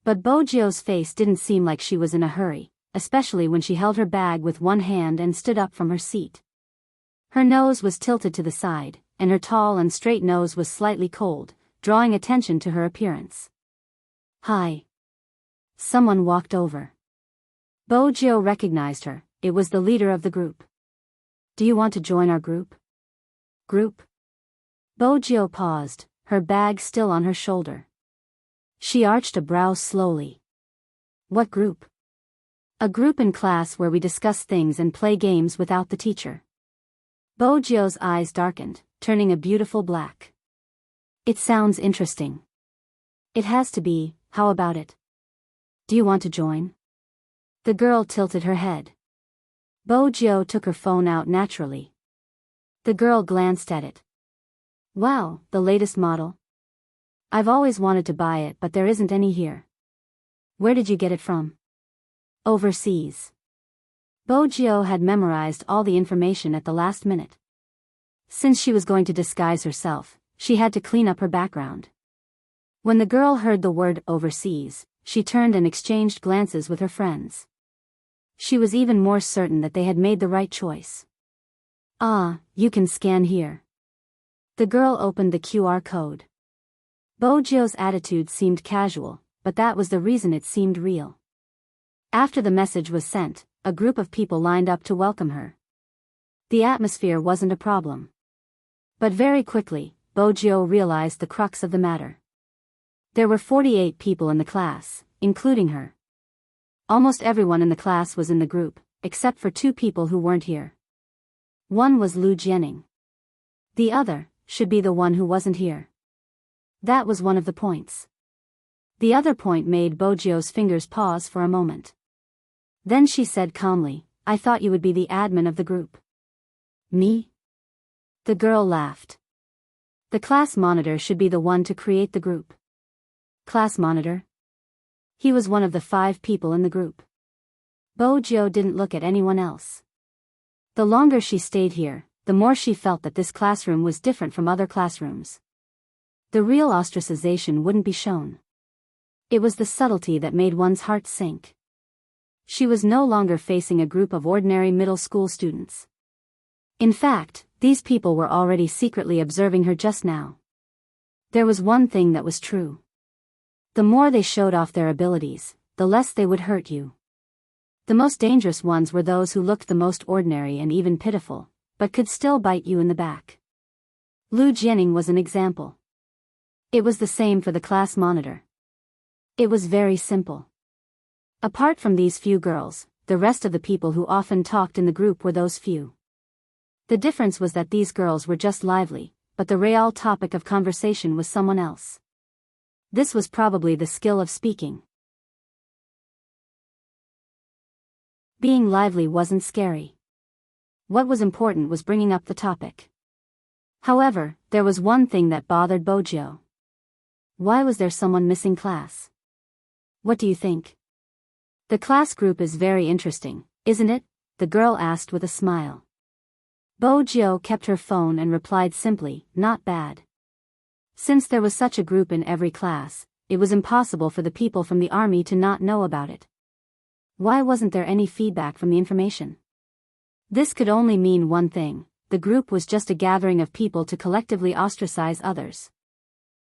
A: But Bojo's face didn't seem like she was in a hurry, especially when she held her bag with one hand and stood up from her seat. Her nose was tilted to the side, and her tall and straight nose was slightly cold, drawing attention to her appearance. "Hi." Someone walked over. Bojo recognized her, it was the leader of the group. "Do you want to join our group?" "Group?" Bojo paused, her bag still on her shoulder. She arched a brow slowly. "What group?" "A group in class where we discuss things and play games without the teacher." Bojo's eyes darkened, turning a beautiful black. "It sounds interesting." "It has to be, how about it? Do you want to join?" The girl tilted her head. Bojo took her phone out naturally. The girl glanced at it. "Wow, the latest model? I've always wanted to buy it but there isn't any here." "Where did you get it from?" "Overseas." Bojo had memorized all the information at the last minute. Since she was going to disguise herself, she had to clean up her background. When the girl heard the word overseas, she turned and exchanged glances with her friends. She was even more certain that they had made the right choice. "Ah, you can scan here." The girl opened the QR code. Bojo's attitude seemed casual, but that was the reason it seemed real. After the message was sent, a group of people lined up to welcome her. The atmosphere wasn't a problem. But very quickly, Bojo realized the crux of the matter. There were 48 people in the class, including her. Almost everyone in the class was in the group, except for 2 people who weren't here. One was Lu Jianing. The other should be the one who wasn't here. That was one of the points. The other point made Bojo's fingers pause for a moment. Then she said calmly, "I thought you would be the admin of the group." "Me?" The girl laughed. "The class monitor should be the one to create the group." "Class monitor?" He was one of the 5 people in the group. Bojo didn't look at anyone else. The longer she stayed here, the more she felt that this classroom was different from other classrooms. The real ostracization wouldn't be shown. It was the subtlety that made one's heart sink. She was no longer facing a group of ordinary middle school students. In fact, these people were already secretly observing her just now. There was one thing that was true. The more they showed off their abilities, the less they would hurt you. The most dangerous ones were those who looked the most ordinary and even pitiful, but could still bite you in the back. Lu Jianing was an example. It was the same for the class monitor. It was very simple. Apart from these few girls, the rest of the people who often talked in the group were those few. The difference was that these girls were just lively, but the real topic of conversation was someone else. This was probably the skill of speaking. Being lively wasn't scary. What was important was bringing up the topic. However, there was one thing that bothered Bojo. Why was there someone missing class? What do you think? The class group is very interesting, isn't it? The girl asked with a smile. Bojo kept her phone and replied simply, "Not bad." Since there was such a group in every class, it was impossible for the people from the army to not know about it. Why wasn't there any feedback from the information? This could only mean one thing: the group was just a gathering of people to collectively ostracize others.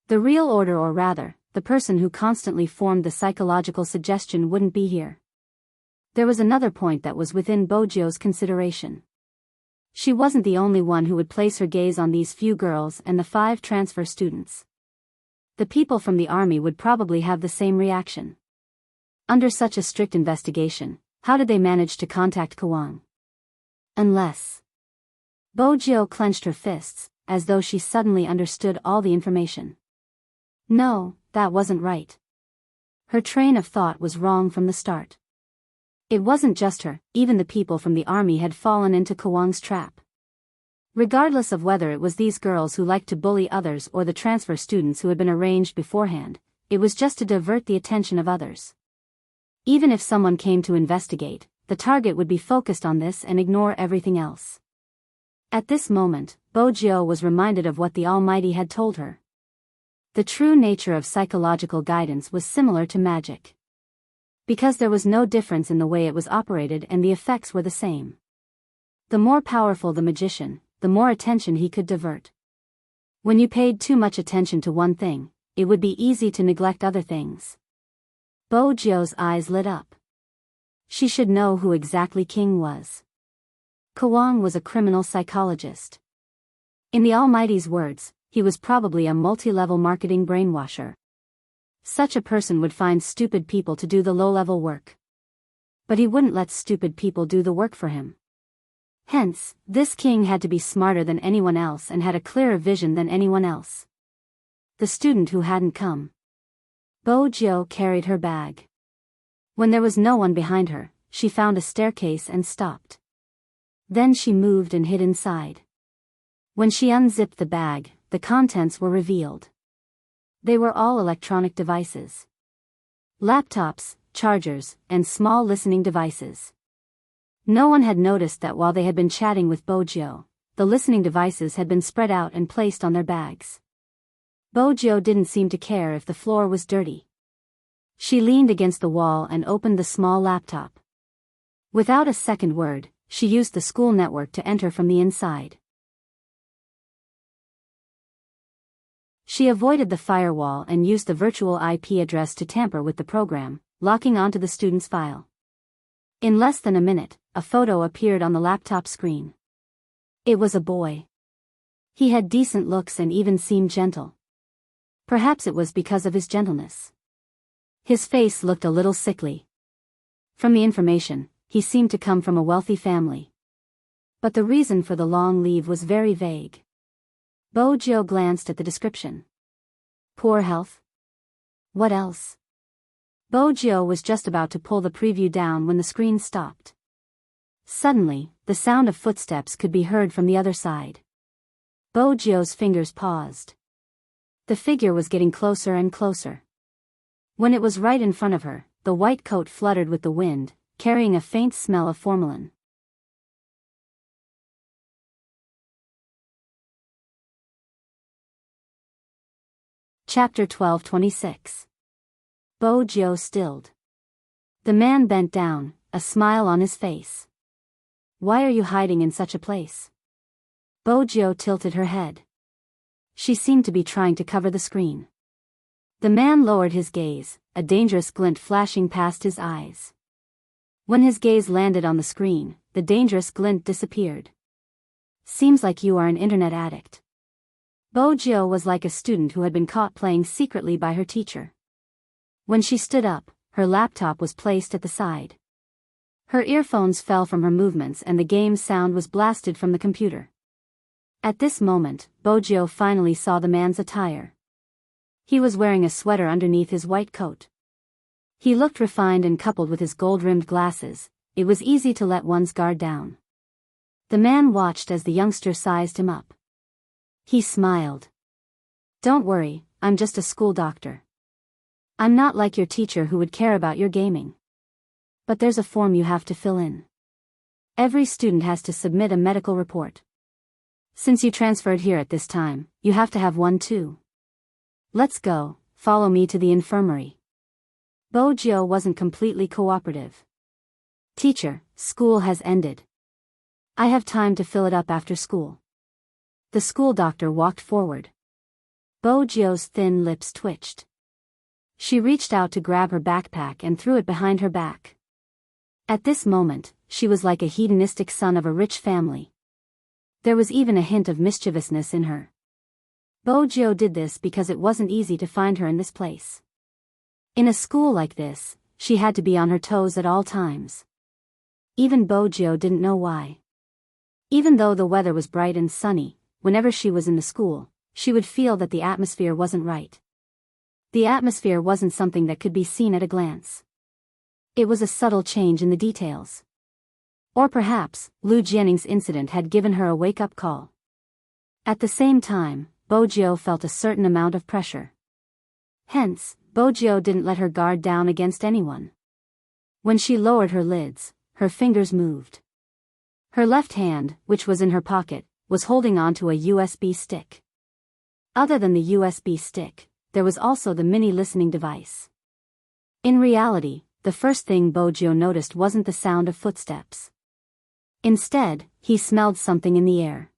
A: The real order, or rather, the person who constantly formed the psychological suggestion, wouldn't be here. There was another point that was within Bojo's consideration. She wasn't the only one who would place her gaze on these few girls and the 5 transfer students. The people from the army would probably have the same reaction. Under such a strict investigation, how did they manage to contact Kawang? Unless... Bojo clenched her fists, as though she suddenly understood all the information. No, that wasn't right. Her train of thought was wrong from the start. It wasn't just her, even the people from the army had fallen into Kawang's trap. Regardless of whether it was these girls who liked to bully others or the transfer students who had been arranged beforehand, it was just to divert the attention of others. Even if someone came to investigate, the target would be focused on this and ignore everything else. At this moment, Bojo was reminded of what the Almighty had told her. The true nature of psychological guidance was similar to magic. Because there was no difference in the way it was operated and the effects were the same. The more powerful the magician, the more attention he could divert. When you paid too much attention to one thing, it would be easy to neglect other things. Bojo's eyes lit up. She should know who exactly King was. Kawang was a criminal psychologist. In the Almighty's words, he was probably a multi-level marketing brainwasher. Such a person would find stupid people to do the low-level work. But he wouldn't let stupid people do the work for him. Hence, this king had to be smarter than anyone else and had a clearer vision than anyone else. The student who hadn't come. Bojo carried her bag. When there was no one behind her, she found a staircase and stopped. Then she moved and hid inside. When she unzipped the bag, the contents were revealed. They were all electronic devices. Laptops, chargers, and small listening devices. No one had noticed that while they had been chatting with Bojo, the listening devices had been spread out and placed on their bags. Bojo didn't seem to care if the floor was dirty. She leaned against the wall and opened the small laptop. Without a second word, she used the school network to enter from the inside. She avoided the firewall and used the virtual IP address to tamper with the program, locking onto the student's file. In less than a minute, a photo appeared on the laptop screen. It was a boy. He had decent looks and even seemed gentle. Perhaps it was because of his gentleness. His face looked a little sickly. From the information, he seemed to come from a wealthy family. But the reason for the long leave was very vague. Bojo glanced at the description. Poor health? What else? Bojo was just about to pull the preview down when the screen stopped. Suddenly, the sound of footsteps could be heard from the other side. Bojo's fingers paused. The figure was getting closer and closer. When it was right in front of her, the white coat fluttered with the wind, carrying a faint smell of formalin. Chapter 12:26. Bojo stilled. The man bent down, a smile on his face. Why are you hiding in such a place? Bojo tilted her head. She seemed to be trying to cover the screen. The man lowered his gaze, a dangerous glint flashing past his eyes. When his gaze landed on the screen, the dangerous glint disappeared. Seems like you are an internet addict. Bojo was like a student who had been caught playing secretly by her teacher. When she stood up, her laptop was placed at the side. Her earphones fell from her movements and the game sound was blasted from the computer. At this moment, Bojo finally saw the man's attire. He was wearing a sweater underneath his white coat. He looked refined and coupled with his gold-rimmed glasses, it was easy to let one's guard down. The man watched as the youngster sized him up. He smiled. Don't worry, I'm just a school doctor. I'm not like your teacher who would care about your gaming. But there's a form you have to fill in. Every student has to submit a medical report. Since you transferred here at this time, you have to have one too. Let's go, follow me to the infirmary. Bojo wasn't completely cooperative. Teacher, school has ended. I have time to fill it up after school. The school doctor walked forward. Bojo's thin lips twitched. She reached out to grab her backpack and threw it behind her back. At this moment, she was like a hedonistic son of a rich family. There was even a hint of mischievousness in her. Bojo did this because it wasn't easy to find her in this place. In a school like this, she had to be on her toes at all times. Even Bojo didn't know why. Even though the weather was bright and sunny, whenever she was in the school, she would feel that the atmosphere wasn't right. The atmosphere wasn't something that could be seen at a glance. It was a subtle change in the details. Or perhaps, Lou Jianning's incident had given her a wake-up call. At the same time, Bojo felt a certain amount of pressure. Hence, Bojo didn't let her guard down against anyone. When she lowered her lids, her fingers moved. Her left hand, which was in her pocket, was holding onto a USB stick. Other than the USB stick, there was also the mini listening device. In reality, the first thing Bojo noticed wasn't the sound of footsteps. Instead, he smelled something in the air.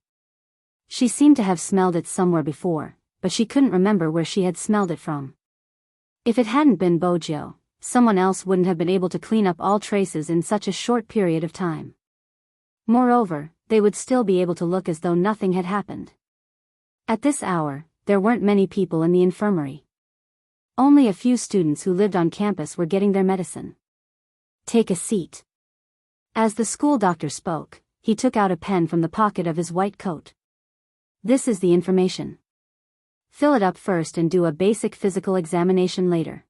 A: She seemed to have smelled it somewhere before, but she couldn't remember where she had smelled it from. If it hadn't been Bojo, someone else wouldn't have been able to clean up all traces in such a short period of time. Moreover, they would still be able to look as though nothing had happened. At this hour, there weren't many people in the infirmary. Only a few students who lived on campus were getting their medicine. Take a seat. As the school doctor spoke, he took out a pen from the pocket of his white coat. This is the information. Fill it up first and do a basic physical examination later.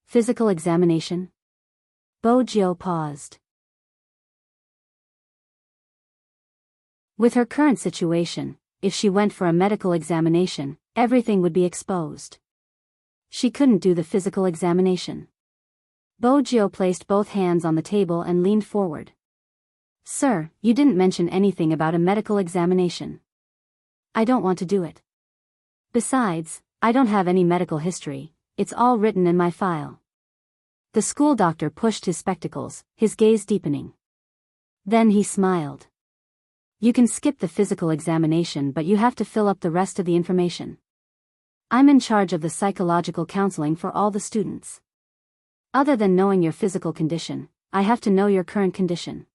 A: Physical examination? Bojo paused. With her current situation, if she went for a medical examination, everything would be exposed. She couldn't do the physical examination. Bojo placed both hands on the table and leaned forward. Sir, you didn't mention anything about a medical examination. I don't want to do it. Besides, I don't have any medical history, it's all written in my file. The school doctor pushed his spectacles, his gaze deepening. Then he smiled. You can skip the physical examination, but you have to fill up the rest of the information. I'm in charge of the psychological counseling for all the students. Other than knowing your physical condition, I have to know your current condition.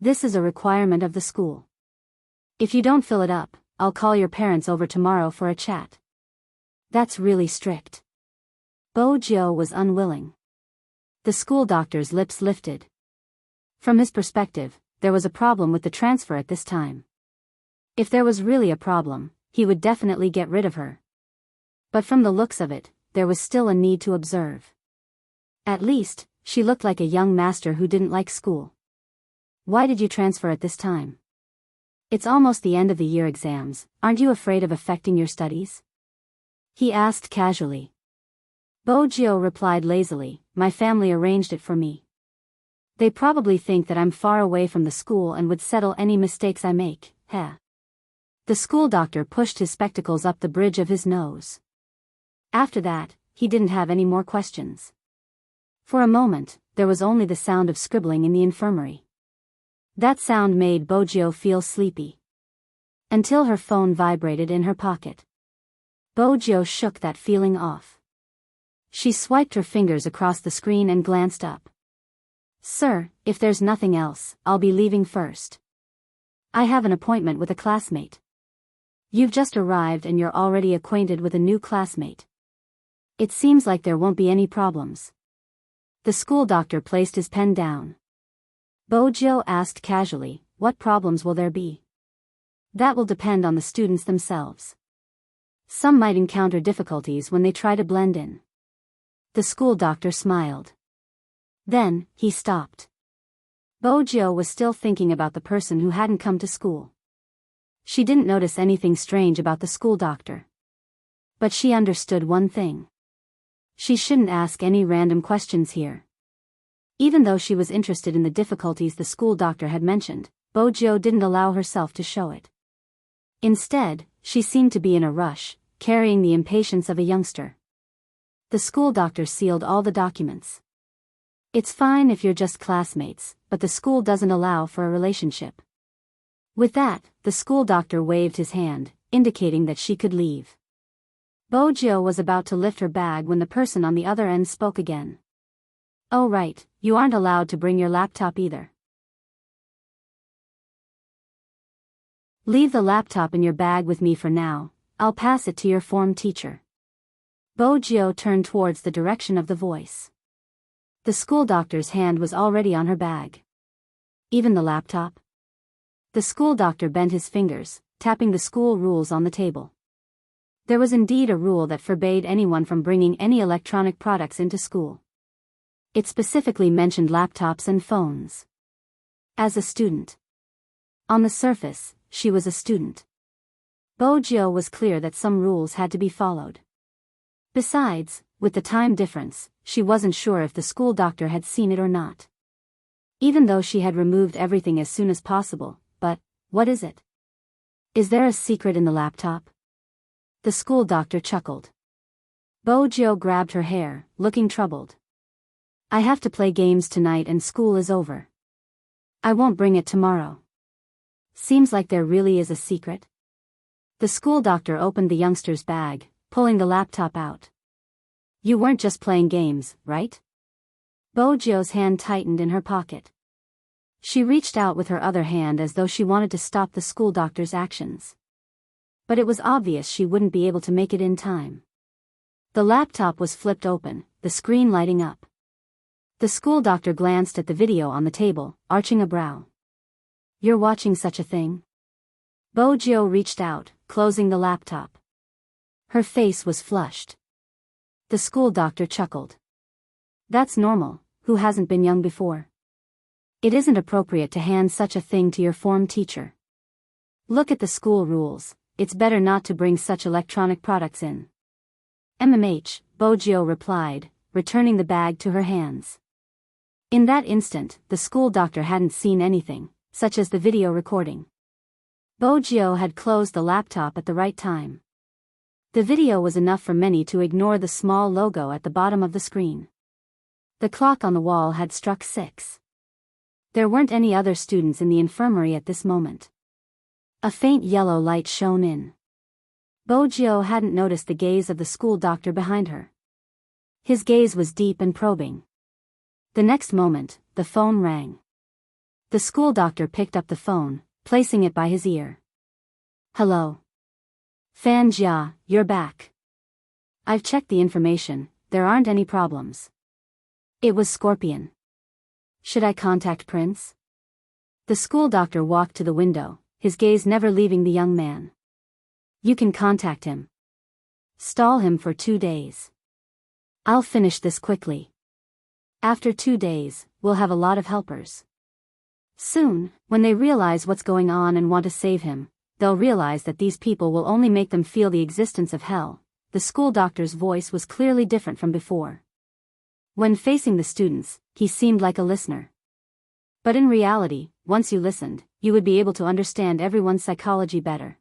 A: This is a requirement of the school. If you don't fill it up, I'll call your parents over tomorrow for a chat. That's really strict. Bo-gyo was unwilling. The school doctor's lips lifted. From his perspective, there was a problem with the transfer at this time. If there was really a problem, he would definitely get rid of her. But from the looks of it, there was still a need to observe. At least, she looked like a young master who didn't like school. Why did you transfer at this time? It's almost the end of the year exams, aren't you afraid of affecting your studies? He asked casually. Bo-gyo replied lazily, my family arranged it for me. They probably think that I'm far away from the school and would settle any mistakes I make, heh. The school doctor pushed his spectacles up the bridge of his nose. After that, he didn't have any more questions. For a moment, there was only the sound of scribbling in the infirmary. That sound made Bo-gyo feel sleepy. Until her phone vibrated in her pocket. Bo-gyo shook that feeling off. She swiped her fingers across the screen and glanced up. Sir, if there's nothing else, I'll be leaving first. I have an appointment with a classmate. You've just arrived and you're already acquainted with a new classmate. It seems like there won't be any problems. The school doctor placed his pen down. Bo-gyo asked casually, what problems will there be? That will depend on the students themselves. Some might encounter difficulties when they try to blend in. The school doctor smiled. Then, he stopped. Bo-gyo was still thinking about the person who hadn't come to school. She didn't notice anything strange about the school doctor. But she understood one thing. She shouldn't ask any random questions here. Even though she was interested in the difficulties the school doctor had mentioned, Bo-gyo didn't allow herself to show it. Instead, she seemed to be in a rush, carrying the impatience of a youngster. The school doctor sealed all the documents. It's fine if you're just classmates, but the school doesn't allow for a relationship. With that, the school doctor waved his hand, indicating that she could leave. Bo-gyo was about to lift her bag when the person on the other end spoke again. Oh right, you aren't allowed to bring your laptop either. Leave the laptop in your bag with me for now, I'll pass it to your form teacher. Bo-gyo turned towards the direction of the voice. The school doctor's hand was already on her bag. Even the laptop? The school doctor bent his fingers, tapping the school rules on the table. There was indeed a rule that forbade anyone from bringing any electronic products into school. It specifically mentioned laptops and phones. As a student. On the surface, she was a student. Bo-gyo was clear that some rules had to be followed. Besides, with the time difference, she wasn't sure if the school doctor had seen it or not. Even though she had removed everything as soon as possible, but, what is it? Is there a secret in the laptop? The school doctor chuckled. Bo-gyo grabbed her hair, looking troubled. I have to play games tonight and school is over. I won't bring it tomorrow. Seems like there really is a secret. The school doctor opened the youngster's bag, pulling the laptop out. You weren't just playing games, right? Bo-gyo's hand tightened in her pocket. She reached out with her other hand as though she wanted to stop the school doctor's actions. But it was obvious she wouldn't be able to make it in time. The laptop was flipped open, the screen lighting up. The school doctor glanced at the video on the table, arching a brow. You're watching such a thing? Bo-gyo reached out, closing the laptop. Her face was flushed. The school doctor chuckled. That's normal, who hasn't been young before? It isn't appropriate to hand such a thing to your form teacher. Look at the school rules, it's better not to bring such electronic products in. Bo-gyo replied, returning the bag to her hands. In that instant, the school doctor hadn't seen anything, such as the video recording. Bo-gyo had closed the laptop at the right time. The video was enough for many to ignore the small logo at the bottom of the screen. The clock on the wall had struck 6. There weren't any other students in the infirmary at this moment. A faint yellow light shone in. Bo-gyo hadn't noticed the gaze of the school doctor behind her. His gaze was deep and probing. The next moment, the phone rang. The school doctor picked up the phone, placing it by his ear. Hello. Fan Jia, you're back. I've checked the information, there aren't any problems. It was Scorpion. Should I contact Prince? The school doctor walked to the window, his gaze never leaving the young man. You can contact him. Stall him for 2 days. I'll finish this quickly. After 2 days, we'll have a lot of helpers. Soon, when they realize what's going on and want to save him, they'll realize that these people will only make them feel the existence of hell. The school doctor's voice was clearly different from before. When facing the students, he seemed like a listener. But in reality, once you listened, you would be able to understand everyone's psychology better.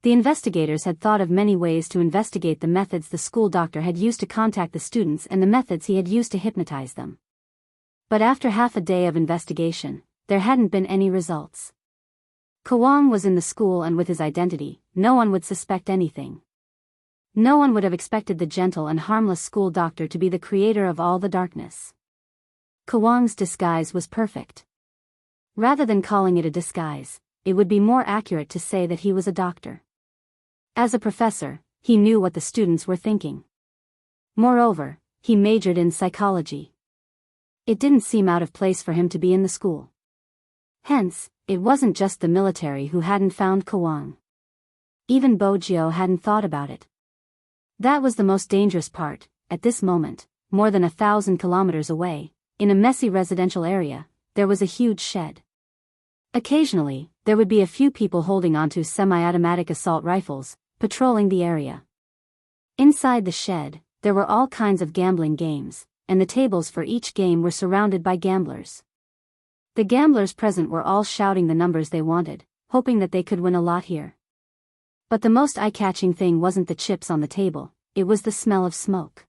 A: The investigators had thought of many ways to investigate the methods the school doctor had used to contact the students and the methods he had used to hypnotize them. But after half a day of investigation, there hadn't been any results. Kawang was in the school, and with his identity, no one would suspect anything. No one would have expected the gentle and harmless school doctor to be the creator of all the darkness. Kawang's disguise was perfect. Rather than calling it a disguise, it would be more accurate to say that he was a doctor. As a professor, he knew what the students were thinking. Moreover, he majored in psychology. It didn't seem out of place for him to be in the school. Hence, it wasn't just the military who hadn't found Kawang. Even Bojio hadn't thought about it. That was the most dangerous part. At this moment, more than 1,000 kilometers away, in a messy residential area, there was a huge shed. Occasionally, there would be a few people holding onto semi-automatic assault rifles, patrolling the area. Inside the shed, there were all kinds of gambling games, and the tables for each game were surrounded by gamblers. The gamblers present were all shouting the numbers they wanted, hoping that they could win a lot here. But the most eye-catching thing wasn't the chips on the table, it was the smell of smoke.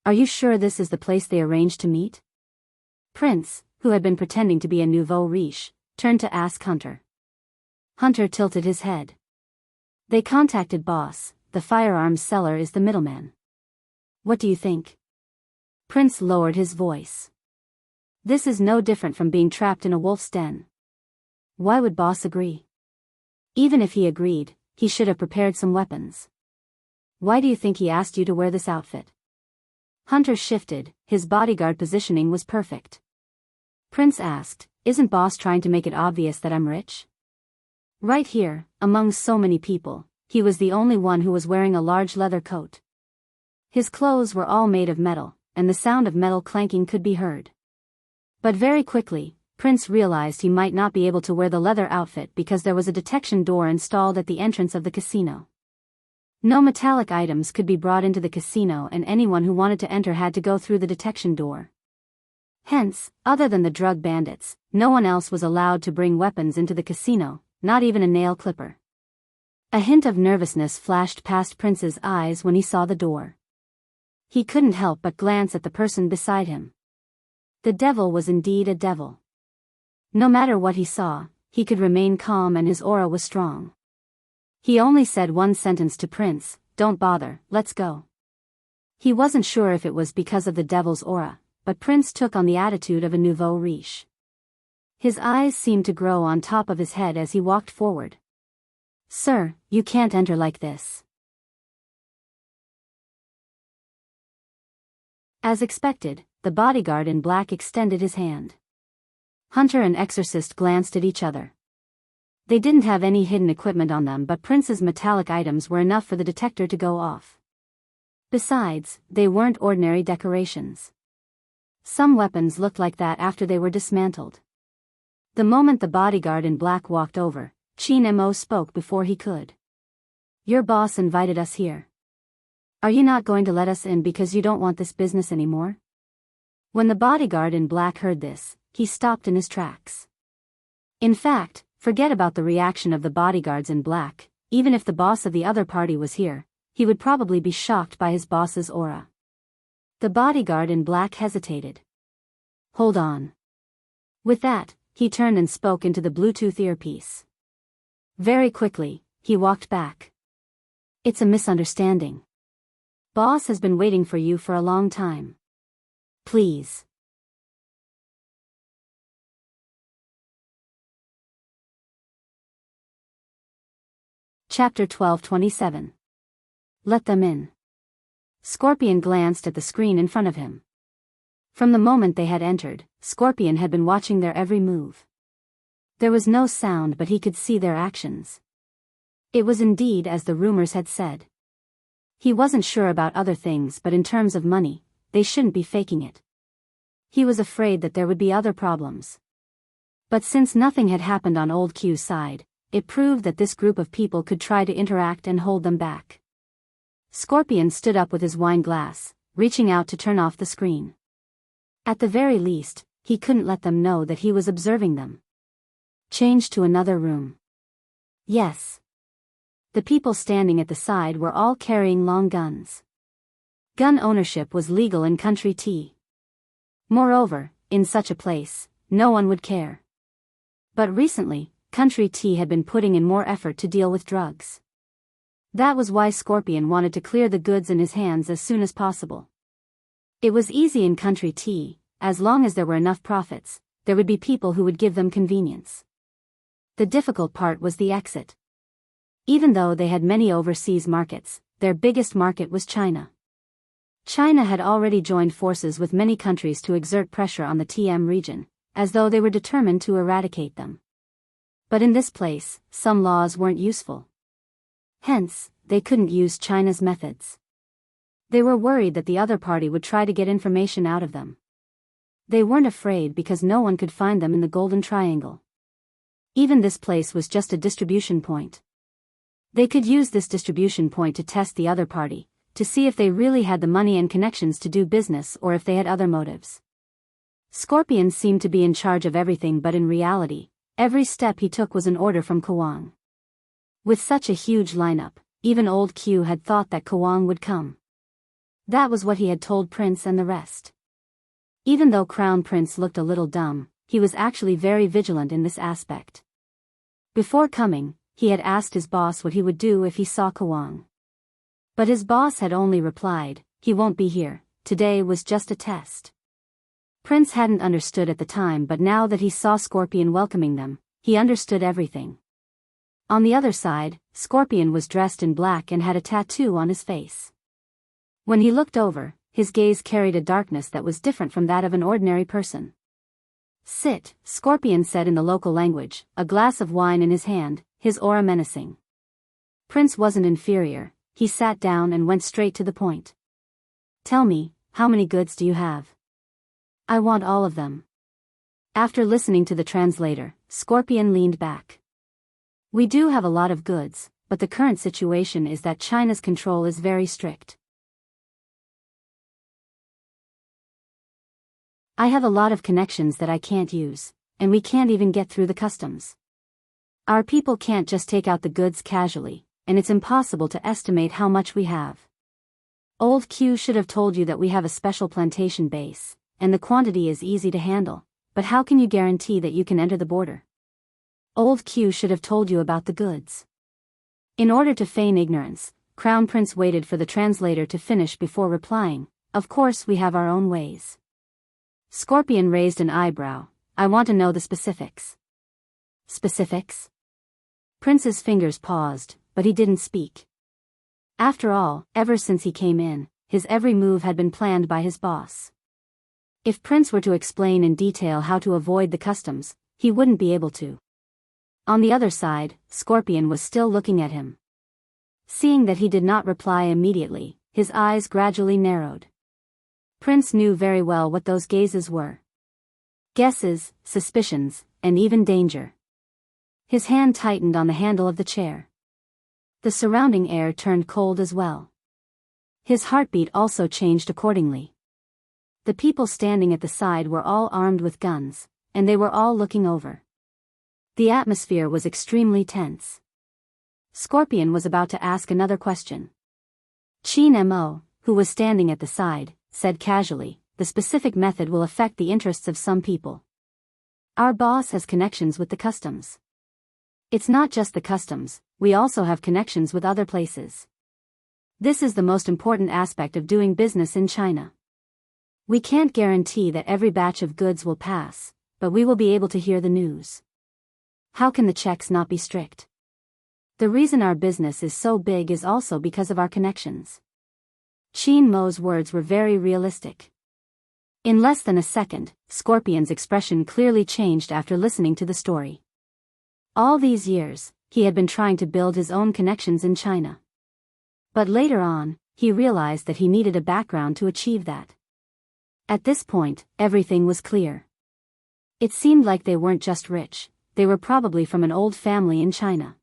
A: Are you sure this is the place they arranged to meet? Prince, who had been pretending to be a nouveau riche, turned to ask Hunter. Hunter tilted his head. They contacted Boss, the firearms seller is the middleman. What do you think? Prince lowered his voice. This is no different from being trapped in a wolf's den. Why would Boss agree? Even if he agreed, he should have prepared some weapons. Why do you think he asked you to wear this outfit? Hunter shifted, his bodyguard positioning was perfect. Prince asked, isn't Boss trying to make it obvious that I'm rich? Right here, among so many people, he was the only one who was wearing a large leather coat. His clothes were all made of metal, and the sound of metal clanking could be heard. But very quickly, Prince realized he might not be able to wear the leather outfit because there was a detection door installed at the entrance of the casino. No metallic items could be brought into the casino, and anyone who wanted to enter had to go through the detection door. Hence, other than the drug bandits, no one else was allowed to bring weapons into the casino, not even a nail clipper. A hint of nervousness flashed past Prince's eyes when he saw the door. He couldn't help but glance at the person beside him. The devil was indeed a devil. No matter what he saw, he could remain calm and his aura was strong. He only said one sentence to Prince, "Don't bother, let's go." He wasn't sure if it was because of the devil's aura, but Prince took on the attitude of a nouveau riche. His eyes seemed to grow on top of his head as he walked forward. "Sir, you can't enter like this." As expected, the bodyguard in black extended his hand. Hunter and Exorcist glanced at each other. They didn't have any hidden equipment on them, but Prince's metallic items were enough for the detector to go off. Besides, they weren't ordinary decorations. Some weapons looked like that after they were dismantled. The moment the bodyguard in black walked over, Chin Mo spoke before he could. "Your boss invited us here. Are you not going to let us in because you don't want this business anymore?" When the bodyguard in black heard this, he stopped in his tracks. In fact, forget about the reaction of the bodyguards in black. Even if the boss of the other party was here, he would probably be shocked by his boss's aura. The bodyguard in black hesitated. "Hold on." With that, he turned and spoke into the Bluetooth earpiece. Very quickly, he walked back. "It's a misunderstanding. Boss has been waiting for you for a long time. Please." Chapter 12:27. Let them in. Scorpion glanced at the screen in front of him. From the moment they had entered, Scorpion had been watching their every move. There was no sound, but he could see their actions. It was indeed as the rumors had said. He wasn't sure about other things, but in terms of money, they shouldn't be faking it. He was afraid that there would be other problems. But since nothing had happened on Old Q's side, it proved that this group of people could try to interact and hold them back. Scorpion stood up with his wine glass, reaching out to turn off the screen. At the very least, he couldn't let them know that he was observing them. Change to another room. Yes. The people standing at the side were all carrying long guns. Gun ownership was legal in Country T. Moreover, in such a place, no one would care. But recently, Country T had been putting in more effort to deal with drugs. That was why Scorpion wanted to clear the goods in his hands as soon as possible. It was easy in Country T, as long as there were enough profits, there would be people who would give them convenience. The difficult part was the exit. Even though they had many overseas markets, their biggest market was China. China had already joined forces with many countries to exert pressure on the TM region, as though they were determined to eradicate them. But in this place, some laws weren't useful. Hence, they couldn't use China's methods. They were worried that the other party would try to get information out of them. They weren't afraid because no one could find them in the Golden Triangle. Even this place was just a distribution point. They could use this distribution point to test the other party, to see if they really had the money and connections to do business or if they had other motives. Scorpion seemed to be in charge of everything, but in reality, every step he took was an order from Kawang. With such a huge lineup, even Old Q had thought that Kawang would come. That was what he had told Prince and the rest. Even though Crown Prince looked a little dumb, he was actually very vigilant in this aspect. Before coming, he had asked his boss what he would do if he saw Kawang. But his boss had only replied, "He won't be here, today was just a test." Prince hadn't understood at the time, but now that he saw Scorpion welcoming them, he understood everything. On the other side, Scorpion was dressed in black and had a tattoo on his face. When he looked over, his gaze carried a darkness that was different from that of an ordinary person. "Sit," Scorpion said in the local language, a glass of wine in his hand, his aura menacing. Prince wasn't inferior, he sat down and went straight to the point. "Tell me, how many goods do you have?" "I want all of them." After listening to the translator, Scorpion leaned back. "We do have a lot of goods, but the current situation is that China's control is very strict. I have a lot of connections that I can't use, and we can't even get through the customs. Our people can't just take out the goods casually, and it's impossible to estimate how much we have. Old Q should have told you that we have a special plantation base, and the quantity is easy to handle, but how can you guarantee that you can enter the border? Old Q should have told you about the goods." In order to feign ignorance, Crown Prince waited for the translator to finish before replying, "Of course we have our own ways." Scorpion raised an eyebrow. "I want to know the specifics." "Specifics?" Prince's fingers paused, but he didn't speak. After all, ever since he came in, his every move had been planned by his boss. If Prince were to explain in detail how to avoid the customs, he wouldn't be able to. On the other side, Scorpion was still looking at him. Seeing that he did not reply immediately, his eyes gradually narrowed. Prince knew very well what those gazes were. Guesses, suspicions, and even danger. His hand tightened on the handle of the chair. The surrounding air turned cold as well. His heartbeat also changed accordingly. The people standing at the side were all armed with guns, and they were all looking over. The atmosphere was extremely tense. Scorpion was about to ask another question. Chin Mo, who was standing at the side, said casually, "The specific method will affect the interests of some people. Our boss has connections with the customs. It's not just the customs, we also have connections with other places. This is the most important aspect of doing business in China. We can't guarantee that every batch of goods will pass, but we will be able to hear the news. How can the checks not be strict? The reason our business is so big is also because of our connections. Qin Mo's words were very realistic. In less than a second, Scorpion's expression clearly changed after listening to the story. All these years, he had been trying to build his own connections in China. But later on, he realized that he needed a background to achieve that. At this point, everything was clear. It seemed like they weren't just rich, they were probably from an old family in China.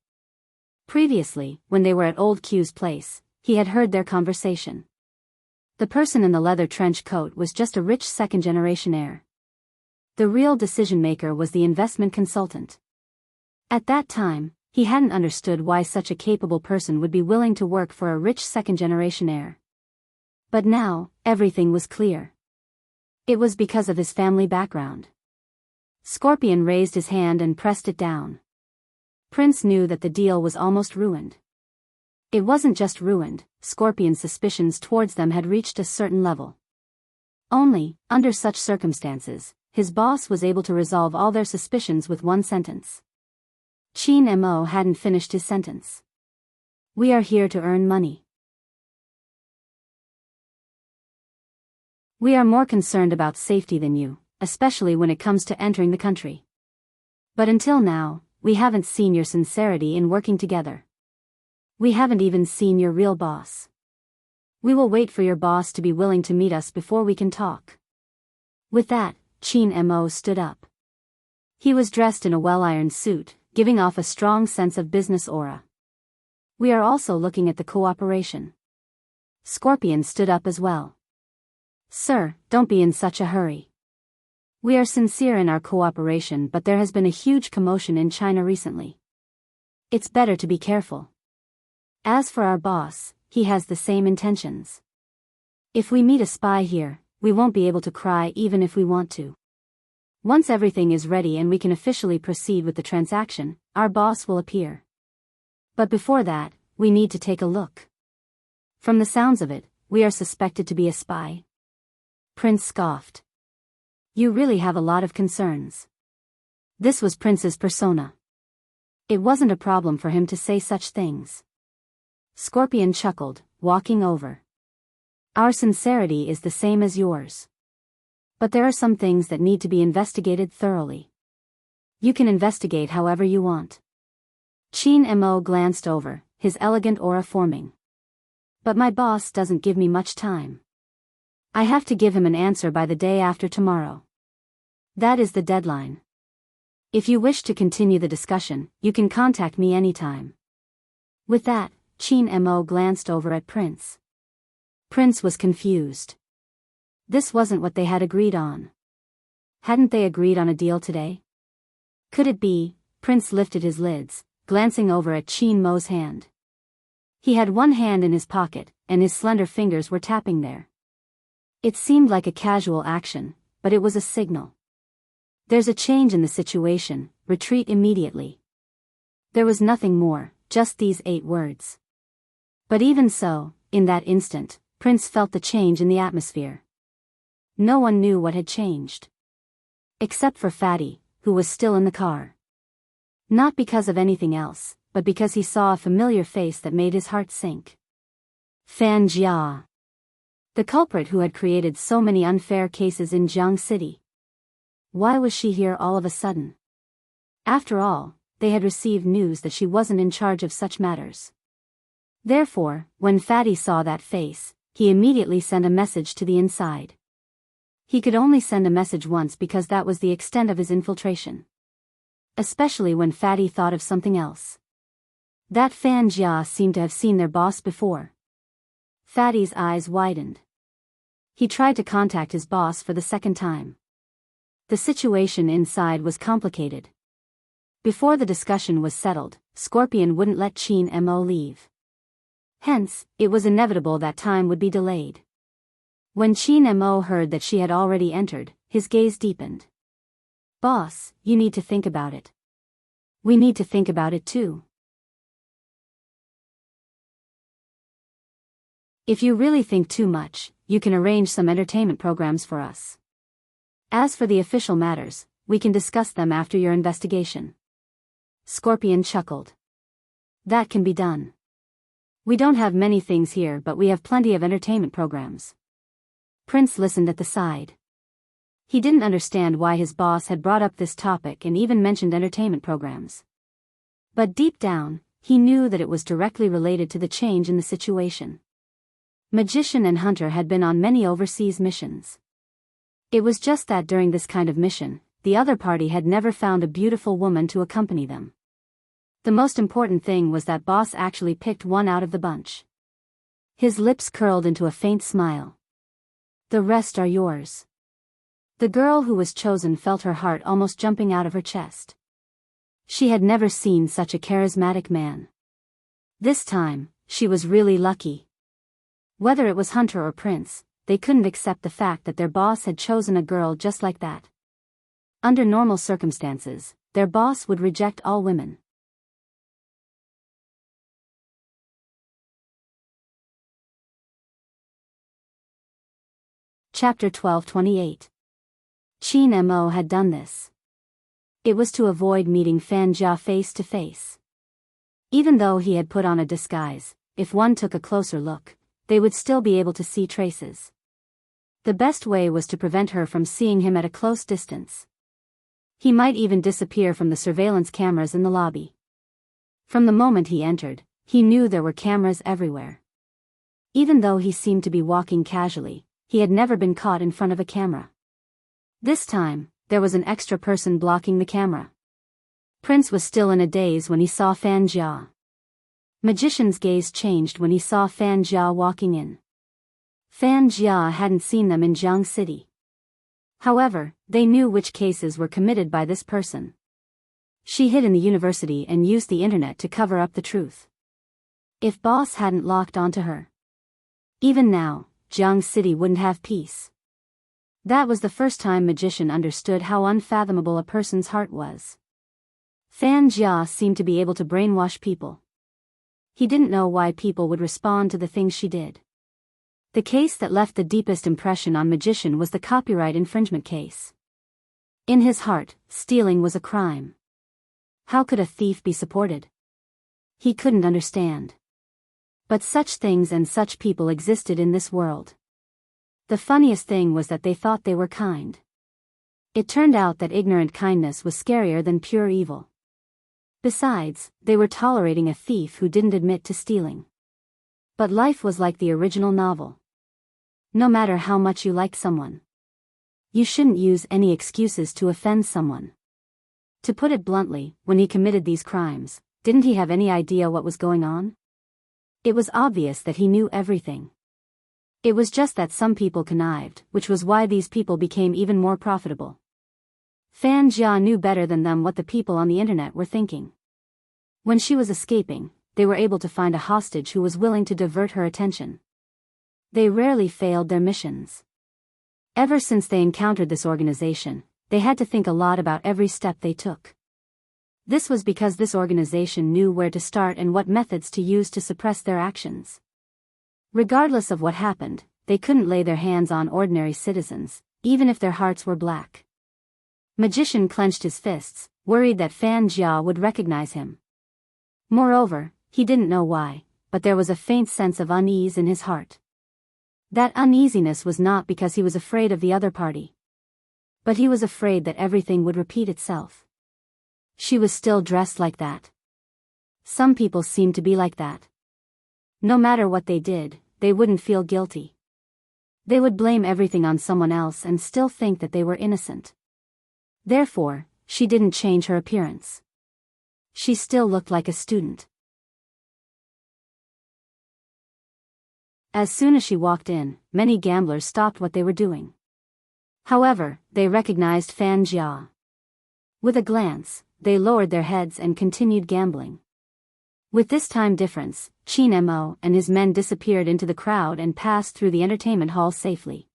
A: Previously, when they were at Old Q's place, he had heard their conversation. The person in the leather trench coat was just a rich second-generation heir. The real decision-maker was the investment consultant. At that time, he hadn't understood why such a capable person would be willing to work for a rich second-generation heir. But now, everything was clear. It was because of his family background. Scorpion raised his hand and pressed it down. Prince knew that the deal was almost ruined. It wasn't just ruined, Scorpion's suspicions towards them had reached a certain level. Only, under such circumstances, his boss was able to resolve all their suspicions with one sentence. Qin Mo hadn't finished his sentence. We are here to earn money. We are more concerned about safety than you, especially when it comes to entering the country. But until now, we haven't seen your sincerity in working together. We haven't even seen your real boss. We will wait for your boss to be willing to meet us before we can talk. With that, Qin Mo stood up. He was dressed in a well-ironed suit, giving off a strong sense of business aura. We are also looking at the cooperation. Scorpion stood up as well. Sir, don't be in such a hurry. We are sincere in our cooperation, but there has been a huge commotion in China recently. It's better to be careful. As for our boss, he has the same intentions. If we meet a spy here, we won't be able to cry even if we want to. Once everything is ready and we can officially proceed with the transaction, our boss will appear. But before that, we need to take a look. From the sounds of it, we are suspected to be a spy. Prince scoffed. You really have a lot of concerns. This was Prince's persona. It wasn't a problem for him to say such things. Scorpion chuckled, walking over. Our sincerity is the same as yours. But there are some things that need to be investigated thoroughly. You can investigate however you want. Qin Mo glanced over, his elegant aura forming. But my boss doesn't give me much time. I have to give him an answer by the day after tomorrow. That is the deadline. If you wish to continue the discussion, you can contact me anytime. With that, Qin Mo glanced over at Prince. Prince was confused. This wasn't what they had agreed on. Hadn't they agreed on a deal today? Could it be? Prince lifted his lids, glancing over at Qin Mo's hand. He had one hand in his pocket, and his slender fingers were tapping there. It seemed like a casual action, but it was a signal. There's a change in the situation, retreat immediately. There was nothing more, just these 8 words. But even so, in that instant, Prince felt the change in the atmosphere. No one knew what had changed. Except for Fatty, who was still in the car. Not because of anything else, but because he saw a familiar face that made his heart sink. Fan Jia. The culprit who had created so many unfair cases in Jiang City. Why was she here all of a sudden? After all, they had received news that she wasn't in charge of such matters. Therefore, when Fatty saw that face, he immediately sent a message to the inside. He could only send a message once because that was the extent of his infiltration. Especially when Fatty thought of something else. That Fan Jia seemed to have seen their boss before. Fatty's eyes widened. He tried to contact his boss for the second time. The situation inside was complicated. Before the discussion was settled, Scorpion wouldn't let Qin Mo leave. Hence, it was inevitable that time would be delayed. When Qin Mo heard that she had already entered, his gaze deepened. Boss, you need to think about it. We need to think about it too. If you really think too much, you can arrange some entertainment programs for us. As for the official matters, we can discuss them after your investigation. Scorpion chuckled. That can be done. We don't have many things here, but we have plenty of entertainment programs. Prince listened at the side. He didn't understand why his boss had brought up this topic and even mentioned entertainment programs. But deep down, he knew that it was directly related to the change in the situation. Magician and Hunter had been on many overseas missions. It was just that during this kind of mission, the other party had never found a beautiful woman to accompany them. The most important thing was that boss actually picked one out of the bunch. His lips curled into a faint smile. The rest are yours. The girl who was chosen felt her heart almost jumping out of her chest. She had never seen such a charismatic man. This time, she was really lucky. Whether it was Hunter or Prince, they couldn't accept the fact that their boss had chosen a girl just like that. Under normal circumstances, their boss would reject all women. Chapter 12:28. Qin Mo had done this. It was to avoid meeting Fan Jia face to face. Even though he had put on a disguise, if one took a closer look, they would still be able to see traces. The best way was to prevent her from seeing him at a close distance. He might even disappear from the surveillance cameras in the lobby. From the moment he entered, he knew there were cameras everywhere. Even though he seemed to be walking casually, he had never been caught in front of a camera. This time, there was an extra person blocking the camera. Prince was still in a daze when he saw Fan Jia. Magician's gaze changed when he saw Fan Jia walking in. Fan Jia hadn't seen them in Jiang City. However, they knew which cases were committed by this person. She hid in the university and used the internet to cover up the truth. If boss hadn't locked onto her, even now, Jiang City wouldn't have peace. That was the first time Magician understood how unfathomable a person's heart was. Fan Jia seemed to be able to brainwash people. He didn't know why people would respond to the things she did. The case that left the deepest impression on Magician was the copyright infringement case. In his heart, stealing was a crime. How could a thief be supported? He couldn't understand. But such things and such people existed in this world. The funniest thing was that they thought they were kind. It turned out that ignorant kindness was scarier than pure evil. Besides, they were tolerating a thief who didn't admit to stealing. But life was like the original novel. No matter how much you like someone, you shouldn't use any excuses to offend someone. To put it bluntly, when he committed these crimes, didn't he have any idea what was going on? It was obvious that he knew everything. It was just that some people connived, which was why these people became even more profitable. Fan Jia knew better than them what the people on the internet were thinking. When she was escaping, they were able to find a hostage who was willing to divert her attention. They rarely failed their missions. Ever since they encountered this organization, they had to think a lot about every step they took. This was because this organization knew where to start and what methods to use to suppress their actions. Regardless of what happened, they couldn't lay their hands on ordinary citizens, even if their hearts were black. Magician clenched his fists, worried that Fan Jia would recognize him. Moreover, he didn't know why, but there was a faint sense of unease in his heart. That uneasiness was not because he was afraid of the other party. But he was afraid that everything would repeat itself. She was still dressed like that. Some people seemed to be like that. No matter what they did, they wouldn't feel guilty. They would blame everything on someone else and still think that they were innocent. Therefore, she didn't change her appearance. She still looked like a student. As soon as she walked in, many gamblers stopped what they were doing. However, they recognized Fan Jia. With a glance, they lowered their heads and continued gambling. With this time difference, Qin Mo and his men disappeared into the crowd and passed through the entertainment hall safely.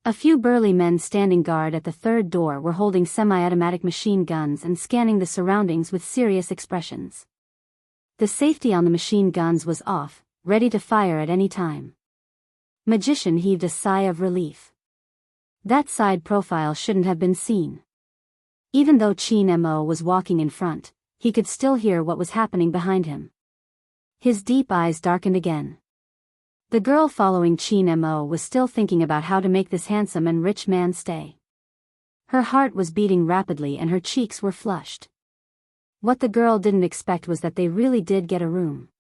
A: A few burly men standing guard at the third door were holding semi-automatic machine guns and scanning the surroundings with serious expressions. The safety on the machine guns was off, ready to fire at any time. Magician heaved a sigh of relief. That side profile shouldn't have been seen. Even though Qin Mo was walking in front, he could still hear what was happening behind him. His deep eyes darkened again. The girl following Chin Mo was still thinking about how to make this handsome and rich man stay. Her heart was beating rapidly and her cheeks were flushed. What the girl didn't expect was that they really did get a room.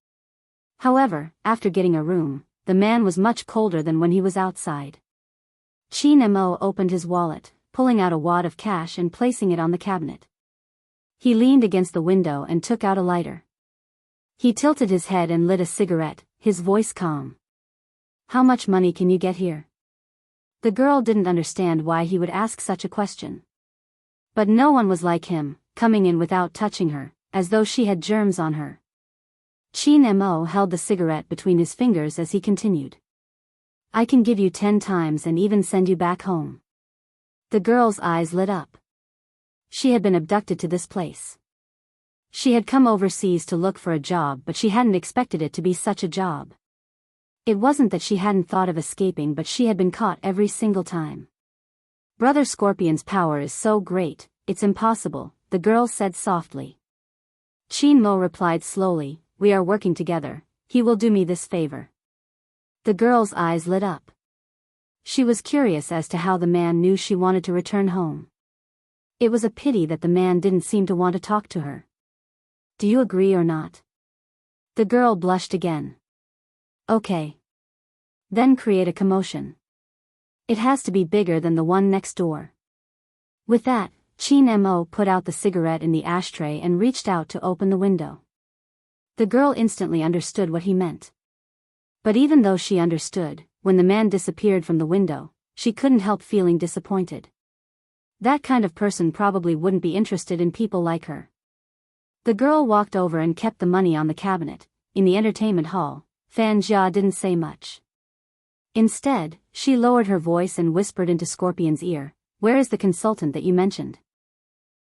A: However, after getting a room, the man was much colder than when he was outside. Chin Mo opened his wallet, pulling out a wad of cash and placing it on the cabinet. He leaned against the window and took out a lighter. He tilted his head and lit a cigarette, his voice calm. "How much money can you get here?" The girl didn't understand why he would ask such a question. But no one was like him, coming in without touching her, as though she had germs on her. Chin Mo held the cigarette between his fingers as he continued. "I can give you 10 times and even send you back home." The girl's eyes lit up. She had been abducted to this place. She had come overseas to look for a job, but she hadn't expected it to be such a job. It wasn't that she hadn't thought of escaping, but she had been caught every single time. "Brother Scorpion's power is so great, it's impossible," the girl said softly. Chin Mo replied slowly, "We are working together, he will do me this favor." The girl's eyes lit up. She was curious as to how the man knew she wanted to return home. It was a pity that the man didn't seem to want to talk to her. "Do you agree or not?" The girl blushed again. "Okay. Then create a commotion. It has to be bigger than the one next door." With that, Chin Mo put out the cigarette in the ashtray and reached out to open the window. The girl instantly understood what he meant. But even though she understood, when the man disappeared from the window, she couldn't help feeling disappointed. That kind of person probably wouldn't be interested in people like her. The girl walked over and kept the money on the cabinet. In the entertainment hall, Fan Jia didn't say much. Instead, she lowered her voice and whispered into Scorpion's ear, "Where is the consultant that you mentioned?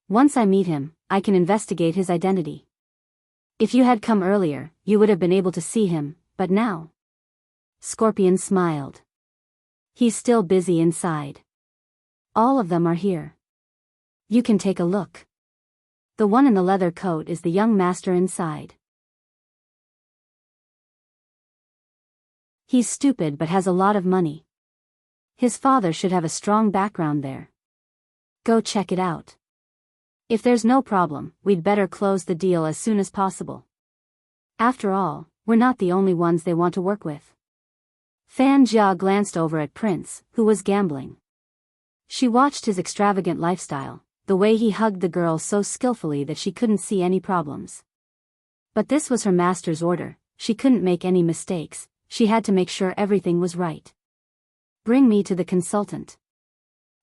A: Once I meet him, I can investigate his identity. If you had come earlier, you would have been able to see him, but now..." Scorpion smiled. "He's still busy inside. All of them are here. You can take a look. The one in the leather coat is the young master inside. He's stupid but has a lot of money. His father should have a strong background there. Go check it out. If there's no problem, we'd better close the deal as soon as possible. After all, we're not the only ones they want to work with." Fan Jia glanced over at Prince, who was gambling. She watched his extravagant lifestyle, the way he hugged the girl so skillfully that she couldn't see any problems. But this was her master's order, she couldn't make any mistakes, she had to make sure everything was right. "Bring me to the consultant."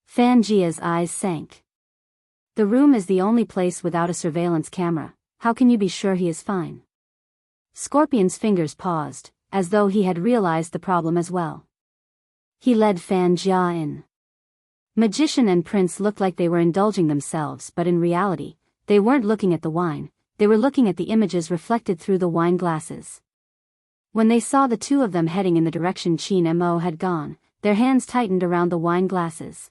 A: Fan Jia's eyes sank. "The room is the only place without a surveillance camera, how can you be sure he is fine?" Scorpion's fingers paused, as though he had realized the problem as well. He led Fan Jia in. Magician and Prince looked like they were indulging themselves, but in reality, they weren't looking at the wine, they were looking at the images reflected through the wine glasses. When they saw the two of them heading in the direction Chin Mo had gone, their hands tightened around the wine glasses.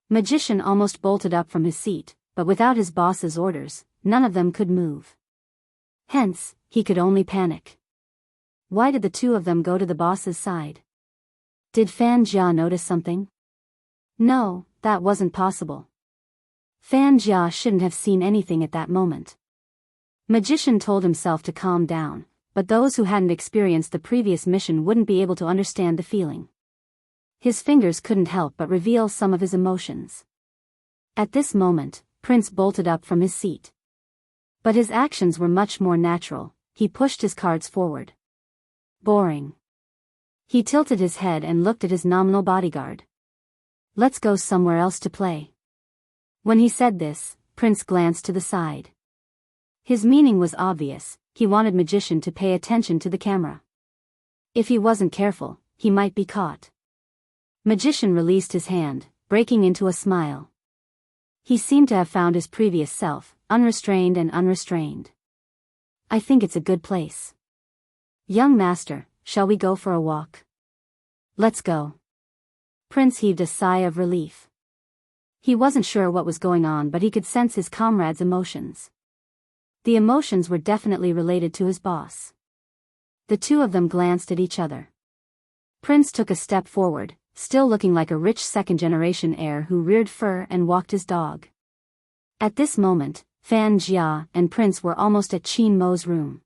A: Magician almost bolted up from his seat, but without his boss's orders, none of them could move. Hence, he could only panic. Why did the two of them go to the boss's side? Did Fan Jia notice something? No, that wasn't possible. Fan Jia shouldn't have seen anything at that moment. Magician told himself to calm down, but those who hadn't experienced the previous mission wouldn't be able to understand the feeling. His fingers couldn't help but reveal some of his emotions. At this moment, Prince bolted up from his seat. But his actions were much more natural, he pushed his cards forward. Boring. He tilted his head and looked at his nominal bodyguard. "Let's go somewhere else to play." When he said this, Prince glanced to the side. His meaning was obvious, he wanted Magician to pay attention to the camera. If he wasn't careful, he might be caught. Magician released his hand, breaking into a smile. He seemed to have found his previous self, unrestrained and unrestrained. "I think it's a good place. Young master, shall we go for a walk?" "Let's go." Prince heaved a sigh of relief. He wasn't sure what was going on, but he could sense his comrade's emotions. The emotions were definitely related to his boss. The two of them glanced at each other. Prince took a step forward, still looking like a rich second-generation heir who reared fur and walked his dog. At this moment, Fan Jia and Prince were almost at Qin Mo's room.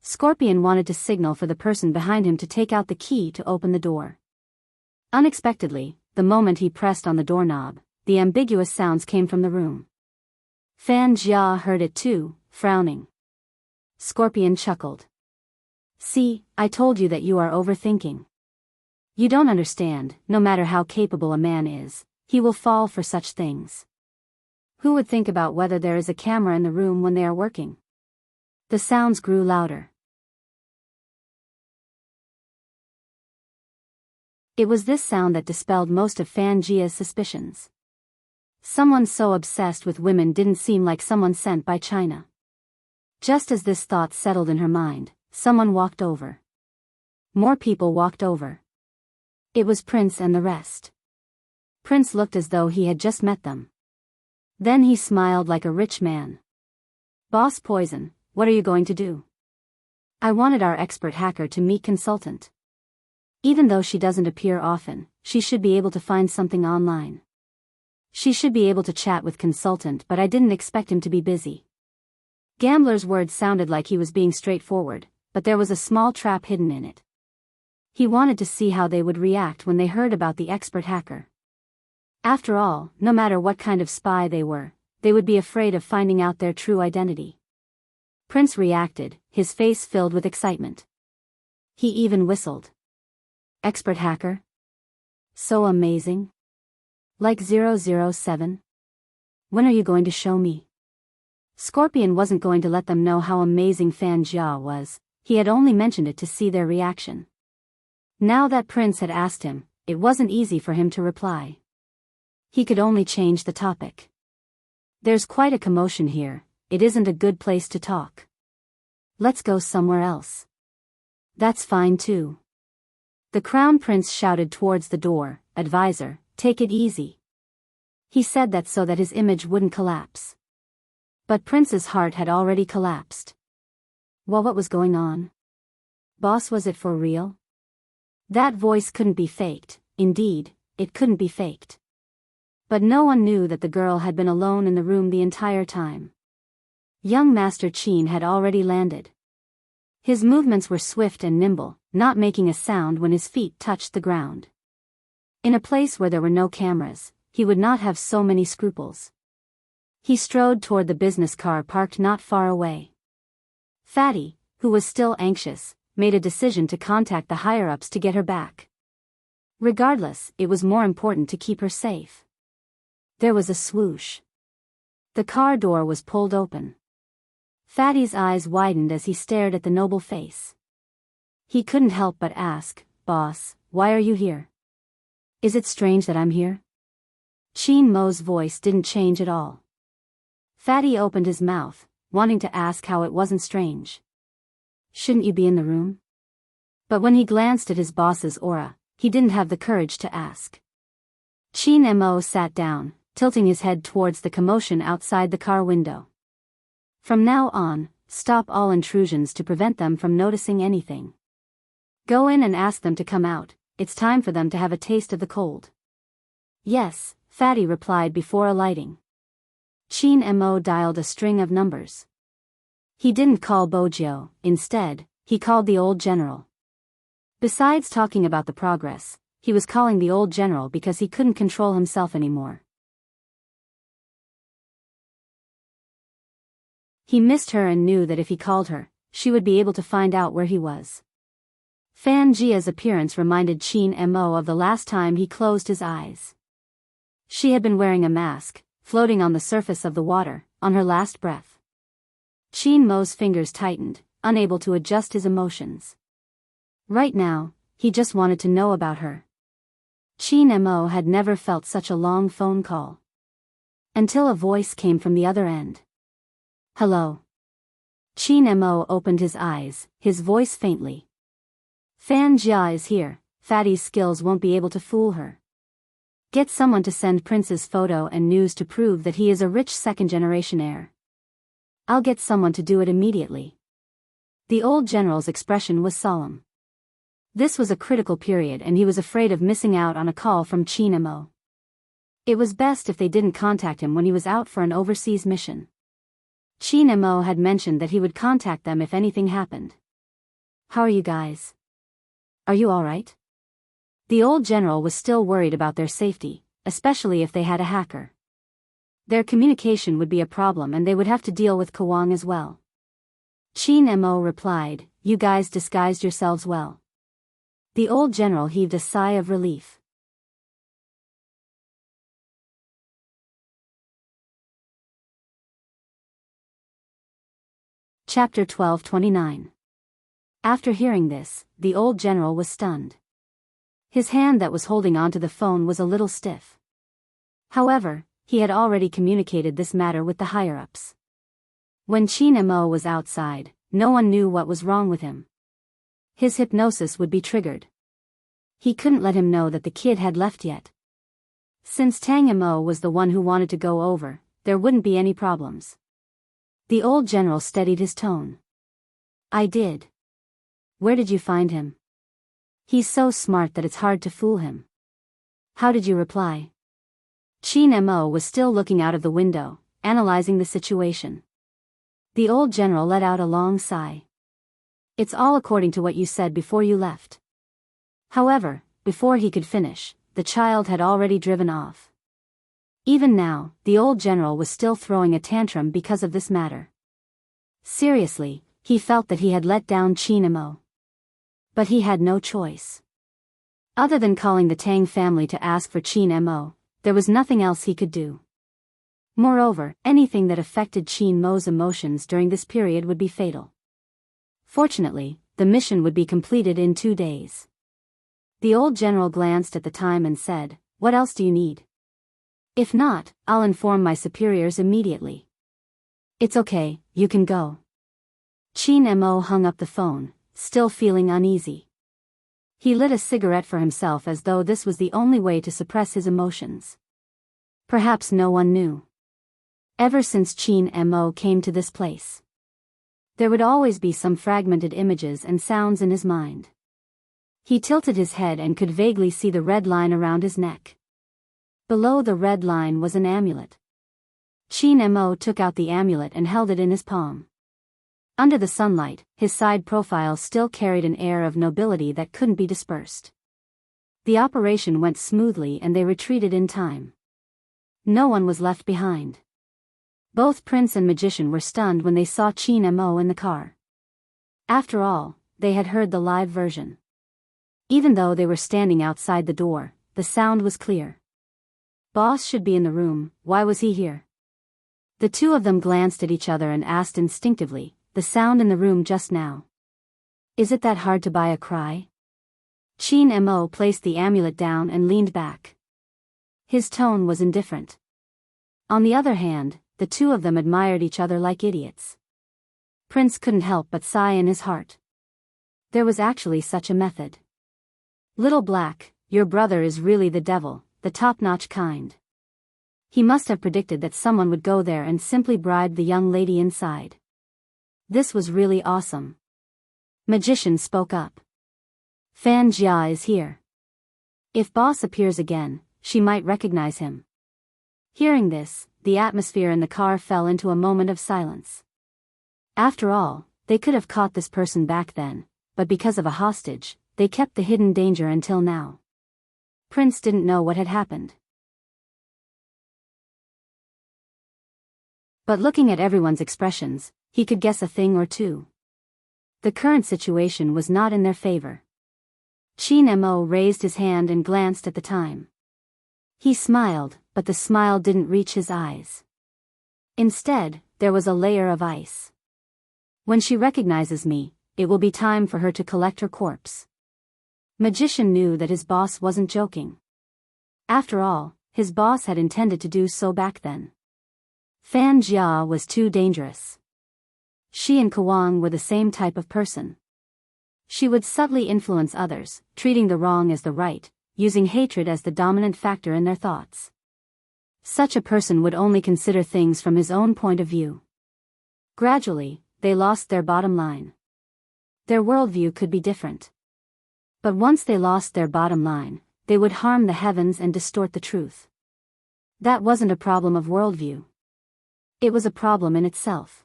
A: Scorpion wanted to signal for the person behind him to take out the key to open the door. Unexpectedly, the moment he pressed on the doorknob, the ambiguous sounds came from the room. Fan Jia heard it too, frowning. Scorpion chuckled. "See, I told you that you are overthinking. You don't understand, no matter how capable a man is, he will fall for such things. Who would think about whether there is a camera in the room when they are working?" The sounds grew louder. It was this sound that dispelled most of Fan Jia's suspicions. Someone so obsessed with women didn't seem like someone sent by China. Just as this thought settled in her mind, someone walked over. More people walked over. It was Prince and the rest. Prince looked as though he had just met them. Then he smiled like a rich man. "Boss Poison, what are you going to do?" "I wanted our expert hacker to meet consultant. Even though she doesn't appear often, she should be able to find something online. She should be able to chat with consultant, but I didn't expect him to be busy." Gambler's words sounded like he was being straightforward, but there was a small trap hidden in it. He wanted to see how they would react when they heard about the expert hacker. After all, no matter what kind of spy they would be afraid of finding out their true identity. Prince reacted, his face filled with excitement. He even whistled. "Expert hacker? So amazing. Like 007? When are you going to show me?" Scorpion wasn't going to let them know how amazing Fan Jia was, he had only mentioned it to see their reaction. Now that Prince had asked him, it wasn't easy for him to reply. He could only change the topic. "There's quite a commotion here, it isn't a good place to talk. Let's go somewhere else." "That's fine too." The Crown Prince shouted towards the door, "Advisor, take it easy." He said that so that his image wouldn't collapse. But Prince's heart had already collapsed. Well, what was going on? Boss, was it for real? That voice couldn't be faked, indeed, it couldn't be faked. But no one knew that the girl had been alone in the room the entire time. Young Master Qin had already landed. His movements were swift and nimble, not making a sound when his feet touched the ground. In a place where there were no cameras, he would not have so many scruples. He strode toward the business car parked not far away. Fatty, who was still anxious, made a decision to contact the higher-ups to get her back. Regardless, it was more important to keep her safe. There was a swoosh. The car door was pulled open. Fatty's eyes widened as he stared at the noble face. He couldn't help but ask, "Boss, why are you here? Is it strange that I'm here?" Qin Mo's voice didn't change at all. Fatty opened his mouth, wanting to ask how it wasn't strange. "Shouldn't you be in the room?" But when he glanced at his boss's aura, he didn't have the courage to ask. Qin Mo sat down, tilting his head towards the commotion outside the car window. "From now on, stop all intrusions to prevent them from noticing anything. Go in and ask them to come out, it's time for them to have a taste of the cold." "Yes," Fatty replied before alighting. Qin Mo dialed a string of numbers. He didn't call Bojo, instead, he called the old general. Besides talking about the progress, he was calling the old general because he couldn't control himself anymore. He missed her and knew that if he called her, she would be able to find out where he was. Fan Jia's appearance reminded Qin Mo of the last time he closed his eyes. She had been wearing a mask, floating on the surface of the water, on her last breath. Qin Mo's fingers tightened, unable to adjust his emotions. Right now, he just wanted to know about her. Qin Mo had never felt such a long phone call. Until a voice came from the other end. "Hello." Qin Mo opened his eyes, his voice faintly. "Fan Jia is here, Fatty's skills won't be able to fool her. Get someone to send Prince's photo and news to prove that he is a rich second-generation heir. I'll get someone to do it immediately." The old general's expression was solemn. This was a critical period and he was afraid of missing out on a call from Qin Mo. It was best if they didn't contact him when he was out for an overseas mission. Qin Mo had mentioned that he would contact them if anything happened. "How are you guys? Are you alright?" The old general was still worried about their safety, especially if they had a hacker. Their communication would be a problem and they would have to deal with Kawang as well. Qin Mo replied, "You guys disguised yourselves well." The old general heaved a sigh of relief. Chapter 12:29. After hearing this, the old general was stunned. His hand that was holding onto the phone was a little stiff. However, he had already communicated this matter with the higher-ups. When Qin Mo was outside, no one knew what was wrong with him. His hypnosis would be triggered. He couldn't let him know that the kid had left yet. Since Tang Mo was the one who wanted to go over, there wouldn't be any problems. The old general steadied his tone. "I did. Where did you find him? He's so smart that it's hard to fool him." "How did you reply?" Qin Mo was still looking out of the window, analyzing the situation. The old general let out a long sigh. "It's all according to what you said before you left." However, before he could finish, the child had already driven off. Even now, the old general was still throwing a tantrum because of this matter. Seriously, he felt that he had let down Qin Mo. But he had no choice. Other than calling the Tang family to ask for Qin Mo, there was nothing else he could do. Moreover, anything that affected Qin Mo's emotions during this period would be fatal. Fortunately, the mission would be completed in 2 days. The old general glanced at the time and said, "What else do you need? If not, I'll inform my superiors immediately." "It's okay, you can go." Qin Mo hung up the phone, still feeling uneasy. He lit a cigarette for himself as though this was the only way to suppress his emotions. Perhaps no one knew. Ever since Qin Mo came to this place, there would always be some fragmented images and sounds in his mind. He tilted his head and could vaguely see the red line around his neck. Below the red line was an amulet. Qin Mo took out the amulet and held it in his palm. Under the sunlight, his side profile still carried an air of nobility that couldn't be dispersed. The operation went smoothly and they retreated in time. No one was left behind. Both prince and magician were stunned when they saw Qin Mo in the car. After all, they had heard the live version. Even though they were standing outside the door, the sound was clear. "Boss should be in the room, why was he here?" The two of them glanced at each other and asked instinctively, "The sound in the room just now. Is it that hard to buy a cry?" Qin Mo placed the amulet down and leaned back. His tone was indifferent. On the other hand, the two of them admired each other like idiots. Prince couldn't help but sigh in his heart. There was actually such a method. "Little Black, your brother is really the devil, the top-notch kind." He must have predicted that someone would go there and simply bribe the young lady inside. This was really awesome. Magician spoke up. "Fan Jia is here. If boss appears again, she might recognize him." Hearing this, the atmosphere in the car fell into a moment of silence. After all, they could have caught this person back then, but because of a hostage, they kept the hidden danger until now. Prince didn't know what had happened. But looking at everyone's expressions, he could guess a thing or two. The current situation was not in their favor. Qin Mo raised his hand and glanced at the time. He smiled, but the smile didn't reach his eyes. Instead, there was a layer of ice. "When she recognizes me, it will be time for her to collect her corpse." Magician knew that his boss wasn't joking. After all, his boss had intended to do so back then. Fan Jia was too dangerous. She and Kawang were the same type of person. She would subtly influence others, treating the wrong as the right, using hatred as the dominant factor in their thoughts. Such a person would only consider things from his own point of view. Gradually, they lost their bottom line. Their worldview could be different. But once they lost their bottom line, they would harm the heavens and distort the truth. That wasn't a problem of worldview. It was a problem in itself.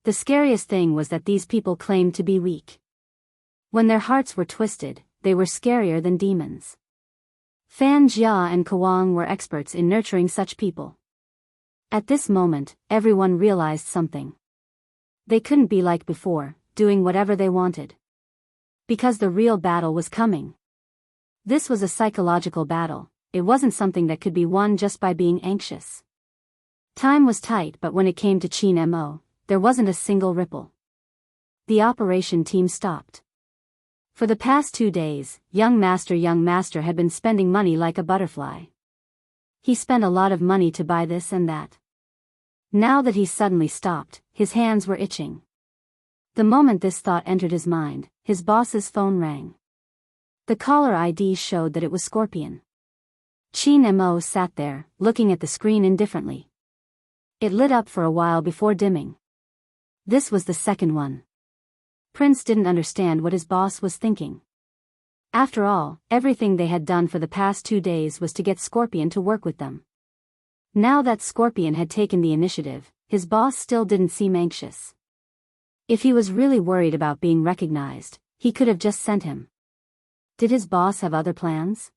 A: The scariest thing was that these people claimed to be weak. When their hearts were twisted, they were scarier than demons. Fan Jia and Kawang were experts in nurturing such people. At this moment, everyone realized something. They couldn't be like before, doing whatever they wanted. Because the real battle was coming. This was a psychological battle. It wasn't something that could be won just by being anxious. Time was tight, but when it came to Qin Mo, there wasn't a single ripple. The operation team stopped. For the past 2 days, young master had been spending money like a butterfly. He spent a lot of money to buy this and that. Now that he suddenly stopped, his hands were itching. The moment this thought entered his mind, his boss's phone rang. The caller ID showed that it was Scorpion. Qin Mo sat there, looking at the screen indifferently. It lit up for a while before dimming. This was the second one. Prince didn't understand what his boss was thinking. After all, everything they had done for the past 2 days was to get Scorpion to work with them. Now that Scorpion had taken the initiative, his boss still didn't seem anxious. If he was really worried about being recognized, he could have just sent him. Did his boss have other plans?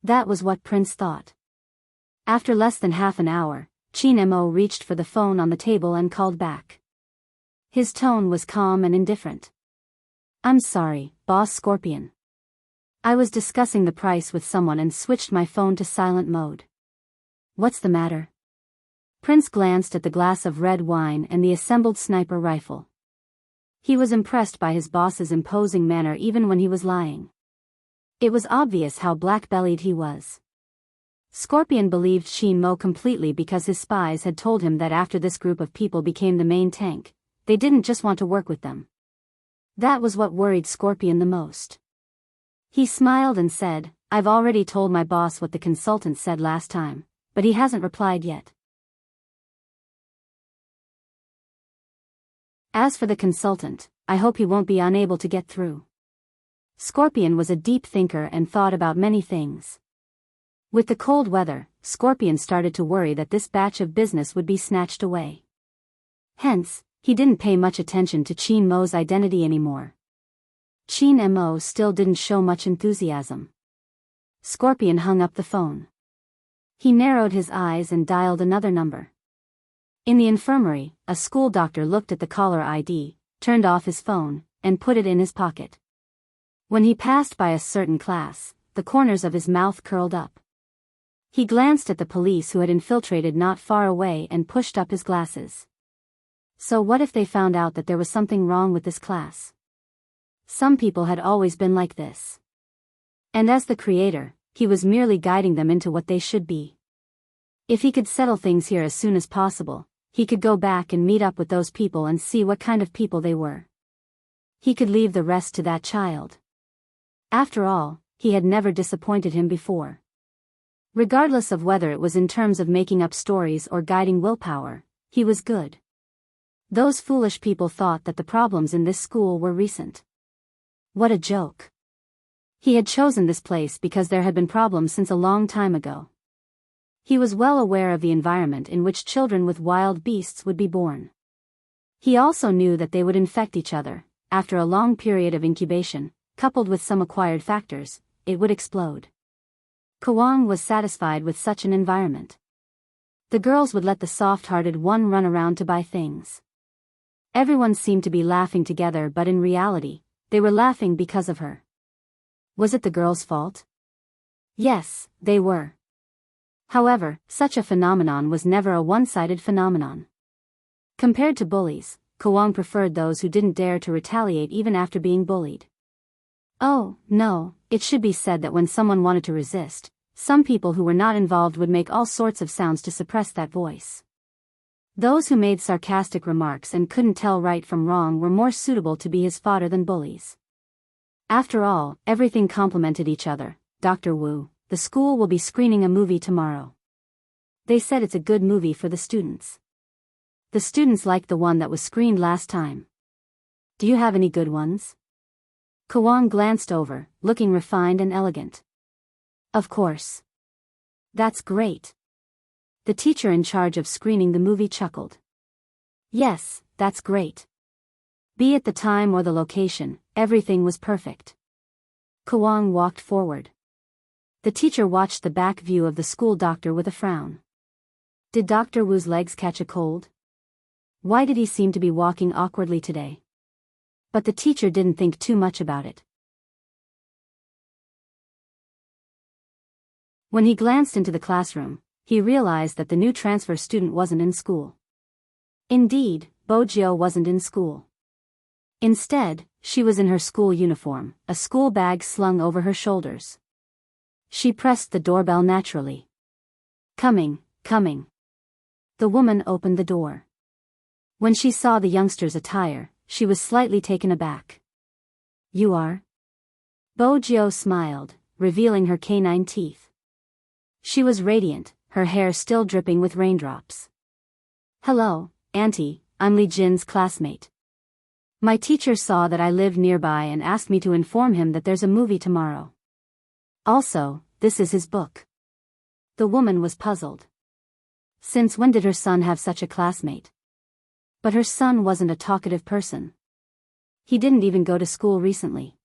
A: That was what Prince thought. After less than half an hour, Qin Mo reached for the phone on the table and called back. His tone was calm and indifferent. "I'm sorry, Boss Scorpion. I was discussing the price with someone and switched my phone to silent mode." "What's the matter?" Prince glanced at the glass of red wine and the assembled sniper rifle. He was impressed by his boss's imposing manner even when he was lying. It was obvious how black-bellied he was. Scorpion believed Qin Mo completely because his spies had told him that after this group of people became the main tank, they didn't just want to work with them. That was what worried Scorpion the most. He smiled and said, "I've already told my boss what the consultant said last time, but he hasn't replied yet." "As for the consultant, I hope he won't be unable to get through." Scorpion was a deep thinker and thought about many things. With the cold weather, Scorpion started to worry that this batch of business would be snatched away. Hence, he didn't pay much attention to Qin Mo's identity anymore. Qin Mo still didn't show much enthusiasm. Scorpion hung up the phone. He narrowed his eyes and dialed another number. In the infirmary, a school doctor looked at the caller ID, turned off his phone, and put it in his pocket. When he passed by a certain class, the corners of his mouth curled up. He glanced at the police who had infiltrated not far away and pushed up his glasses. So what if they found out that there was something wrong with this class? Some people had always been like this. And as the creator, he was merely guiding them into what they should be. If he could settle things here as soon as possible, he could go back and meet up with those people and see what kind of people they were. He could leave the rest to that child. After all, he had never disappointed him before. Regardless of whether it was in terms of making up stories or guiding willpower, he was good. Those foolish people thought that the problems in this school were recent. What a joke. He had chosen this place because there had been problems since a long time ago. He was well aware of the environment in which children with wild beasts would be born. He also knew that they would infect each other. After a long period of incubation, coupled with some acquired factors, it would explode. Kawang was satisfied with such an environment. The girls would let the soft-hearted one run around to buy things. Everyone seemed to be laughing together, but in reality, they were laughing because of her. Was it the girls' fault? Yes, they were. However, such a phenomenon was never a one-sided phenomenon. Compared to bullies, Kawang preferred those who didn't dare to retaliate even after being bullied. Oh, no, it should be said that when someone wanted to resist, some people who were not involved would make all sorts of sounds to suppress that voice. Those who made sarcastic remarks and couldn't tell right from wrong were more suitable to be his fodder than bullies. After all, everything complemented each other. Dr. Wu, the school will be screening a movie tomorrow. They said it's a good movie for the students. The students liked the one that was screened last time. Do you have any good ones? Kwang glanced over, looking refined and elegant. Of course. That's great. The teacher in charge of screening the movie chuckled. Yes, that's great. Be it the time or the location, everything was perfect. Kwang walked forward. The teacher watched the back view of the school doctor with a frown. Did Dr. Wu's legs catch a cold? Why did he seem to be walking awkwardly today? But the teacher didn't think too much about it. When he glanced into the classroom, he realized that the new transfer student wasn't in school. Indeed, Bojo wasn't in school. Instead, she was in her school uniform, a school bag slung over her shoulders. She pressed the doorbell naturally. Coming. The woman opened the door. When she saw the youngster's attire, she was slightly taken aback. You are? Bojo smiled, revealing her canine teeth. She was radiant, her hair still dripping with raindrops. Hello, Auntie, I'm Li Jin's classmate. My teacher saw that I lived nearby and asked me to inform him that there's a movie tomorrow. Also, this is his book. The woman was puzzled. Since when did her son have such a classmate? But her son wasn't a talkative person. He didn't even go to school recently.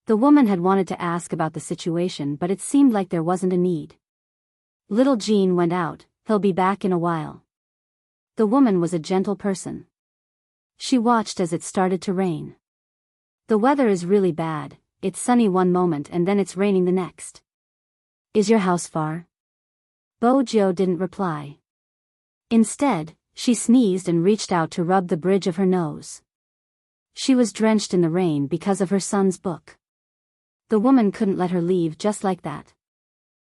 A: The woman had wanted to ask about the situation, but it seemed like there wasn't a need. Little Jean went out, he'll be back in a while. The woman was a gentle person. She watched as it started to rain. The weather is really bad, it's sunny one moment and then it's raining the next. Is your house far? Bojo didn't reply. Instead, she sneezed and reached out to rub the bridge of her nose. She was drenched in the rain because of her son's book. The woman couldn't let her leave just like that.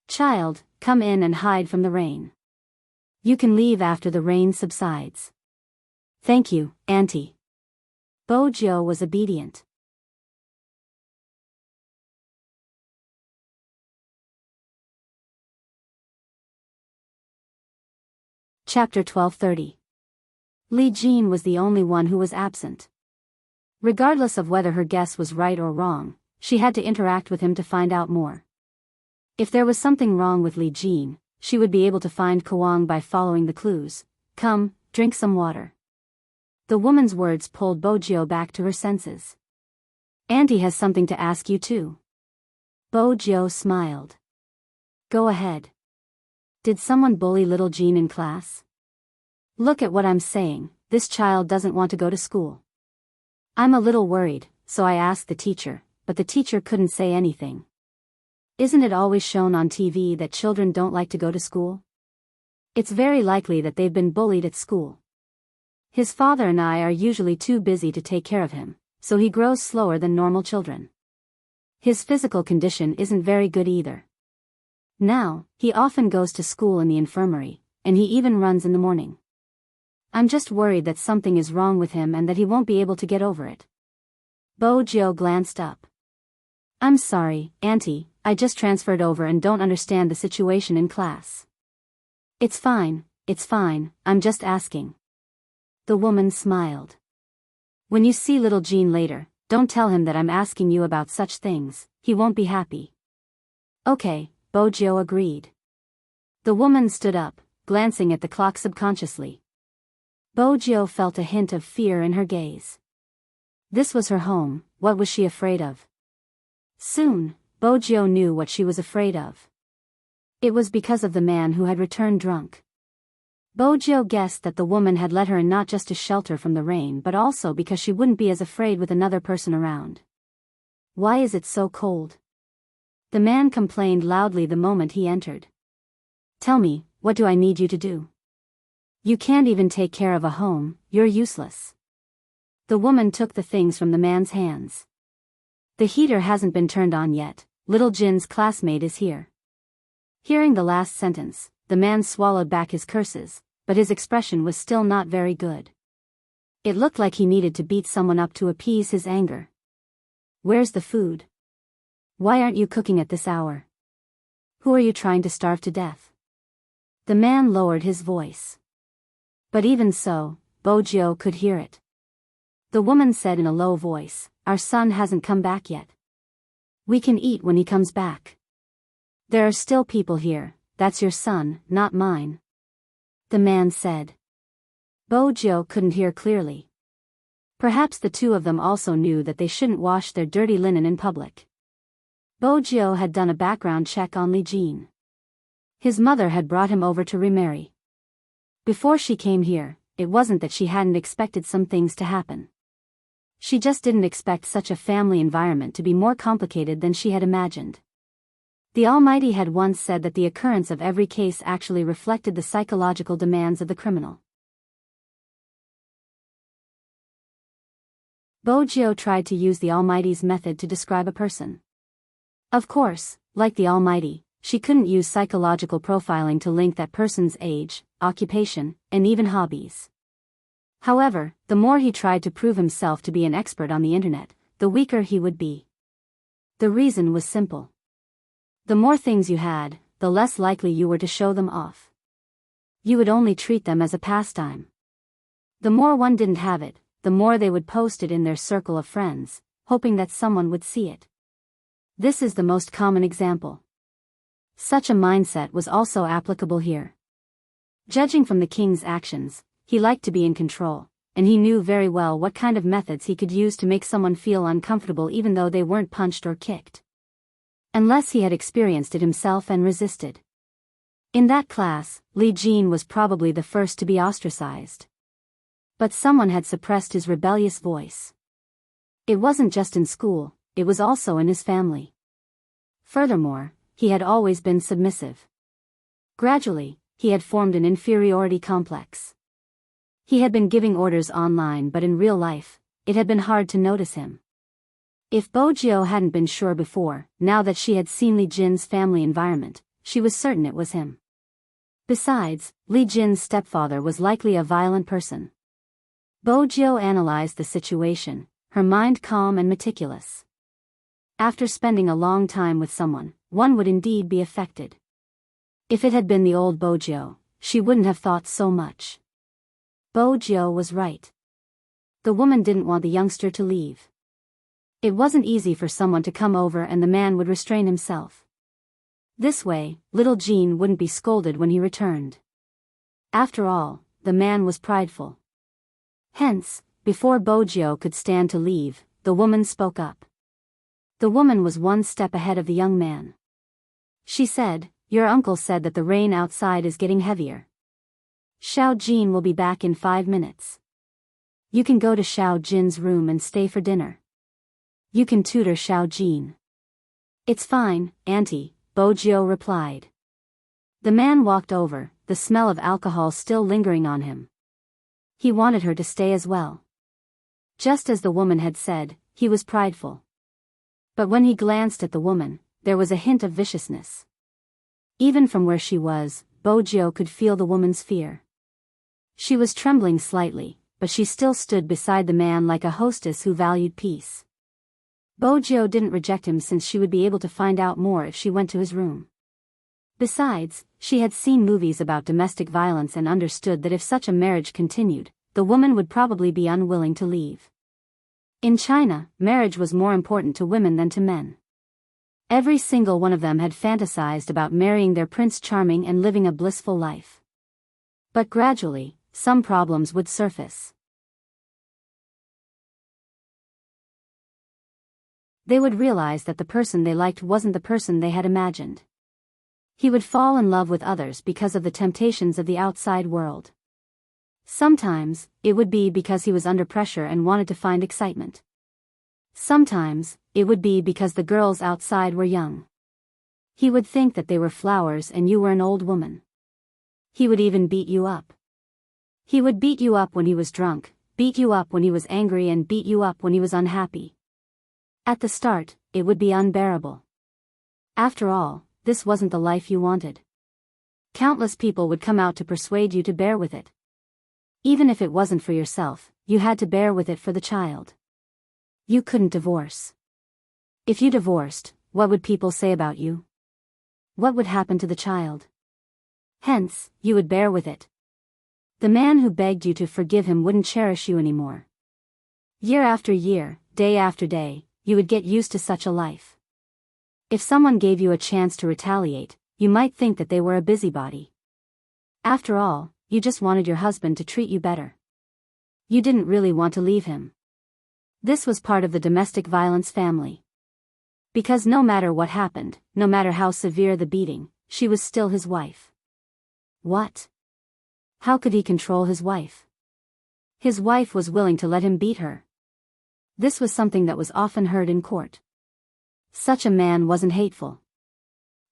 A: Child, come in and hide from the rain. You can leave after the rain subsides. Thank you, Auntie. Bojo was obedient. Chapter 12:30. Li Jin was the only one who was absent. Regardless of whether her guess was right or wrong, she had to interact with him to find out more. If there was something wrong with Li Jin, she would be able to find Kwang by following the clues. Come, drink some water. The woman's words pulled Bojo back to her senses. Auntie has something to ask you too. Bojo smiled. Go ahead. Did someone bully little Jean in class? Look at what I'm saying, this child doesn't want to go to school. I'm a little worried, so I asked the teacher, but the teacher couldn't say anything. Isn't it always shown on TV that children don't like to go to school? It's very likely that they've been bullied at school. His father and I are usually too busy to take care of him, so he grows slower than normal children. His physical condition isn't very good either. Now, he often goes to school in the infirmary, and he even runs in the morning. I'm just worried that something is wrong with him and that he won't be able to get over it. Bojo glanced up. I'm sorry, Auntie, I just transferred over and don't understand the situation in class. It's fine, I'm just asking. The woman smiled. When you see little Jean later, don't tell him that I'm asking you about such things, he won't be happy. Okay, Bojo agreed. The woman stood up, glancing at the clock subconsciously. Bojo felt a hint of fear in her gaze. This was her home, what was she afraid of? Soon, Bojo knew what she was afraid of. It was because of the man who had returned drunk. Bojo guessed that the woman had let her in not just to shelter from the rain but also because she wouldn't be as afraid with another person around. Why is it so cold? The man complained loudly the moment he entered. Tell me, what do I need you to do? You can't even take care of a home, you're useless. The woman took the things from the man's hands. The heater hasn't been turned on yet, little Jin's classmate is here. Hearing the last sentence, the man swallowed back his curses, but his expression was still not very good. It looked like he needed to beat someone up to appease his anger. Where's the food? Why aren't you cooking at this hour? Who are you trying to starve to death? The man lowered his voice. But even so, Bojo could hear it. The woman said in a low voice, "Our son hasn't come back yet. We can eat when he comes back. There are still people here, that's your son, not mine." The man said. Bojo couldn't hear clearly. Perhaps the two of them also knew that they shouldn't wash their dirty linen in public. Bojo had done a background check on Li Jin. His mother had brought him over to remarry. Before she came here, it wasn't that she hadn't expected some things to happen. She just didn't expect such a family environment to be more complicated than she had imagined. The Almighty had once said that the occurrence of every case actually reflected the psychological demands of the criminal. Bojo tried to use the Almighty's method to describe a person. Of course, like the Almighty, she couldn't use psychological profiling to link that person's age, occupation, and even hobbies. However, the more he tried to prove himself to be an expert on the internet, the weaker he would be. The reason was simple. The more things you had, the less likely you were to show them off. You would only treat them as a pastime. The more one didn't have it, the more they would post it in their circle of friends, hoping that someone would see it. This is the most common example. Such a mindset was also applicable here. Judging from the king's actions, he liked to be in control, and he knew very well what kind of methods he could use to make someone feel uncomfortable even though they weren't punched or kicked. Unless he had experienced it himself and resisted. In that class, Li Jin was probably the first to be ostracized. But someone had suppressed his rebellious voice. It wasn't just in school, it was also in his family. Furthermore, he had always been submissive. Gradually, he had formed an inferiority complex. He had been giving orders online, but in real life, it had been hard to notice him. If Bojo hadn't been sure before, now that she had seen Li Jin's family environment, she was certain it was him. Besides, Li Jin's stepfather was likely a violent person. Bojo analyzed the situation, her mind calm and meticulous. After spending a long time with someone, one would indeed be affected. If it had been the old Bojo, she wouldn't have thought so much. Bojo was right. The woman didn't want the youngster to leave. It wasn't easy for someone to come over and the man would restrain himself. This way, little Jean wouldn't be scolded when he returned. After all, the man was prideful. Hence, before Bojo could stand to leave, the woman spoke up. The woman was one step ahead of the young man. She said, "Your uncle said that the rain outside is getting heavier. Xiao Jin will be back in 5 minutes. You can go to Xiao Jin's room and stay for dinner. You can tutor Xiao Jin." "It's fine, Auntie," Bojo replied. The man walked over, the smell of alcohol still lingering on him. He wanted her to stay as well. Just as the woman had said, he was prideful. But when he glanced at the woman, there was a hint of viciousness. Even from where she was, Bojo could feel the woman's fear. She was trembling slightly, but she still stood beside the man like a hostess who valued peace. Bojo didn't reject him since she would be able to find out more if she went to his room. Besides, she had seen movies about domestic violence and understood that if such a marriage continued, the woman would probably be unwilling to leave. In China, marriage was more important to women than to men. Every single one of them had fantasized about marrying their Prince Charming and living a blissful life. But gradually, some problems would surface. They would realize that the person they liked wasn't the person they had imagined. He would fall in love with others because of the temptations of the outside world. Sometimes, it would be because he was under pressure and wanted to find excitement. Sometimes, it would be because the girls outside were young. He would think that they were flowers and you were an old woman. He would even beat you up. He would beat you up when he was drunk, beat you up when he was angry, and beat you up when he was unhappy. At the start, it would be unbearable. After all, this wasn't the life you wanted. Countless people would come out to persuade you to bear with it. Even if it wasn't for yourself, you had to bear with it for the child. You couldn't divorce. If you divorced, what would people say about you? What would happen to the child? Hence, you would bear with it. The man who begged you to forgive him wouldn't cherish you anymore. Year after year, day after day, you would get used to such a life. If someone gave you a chance to retaliate, you might think that they were a busybody. After all, you just wanted your husband to treat you better. You didn't really want to leave him. This was part of the domestic violence family. Because no matter what happened, no matter how severe the beating, she was still his wife. What? How could he control his wife? His wife was willing to let him beat her. This was something that was often heard in court. Such a man wasn't hateful.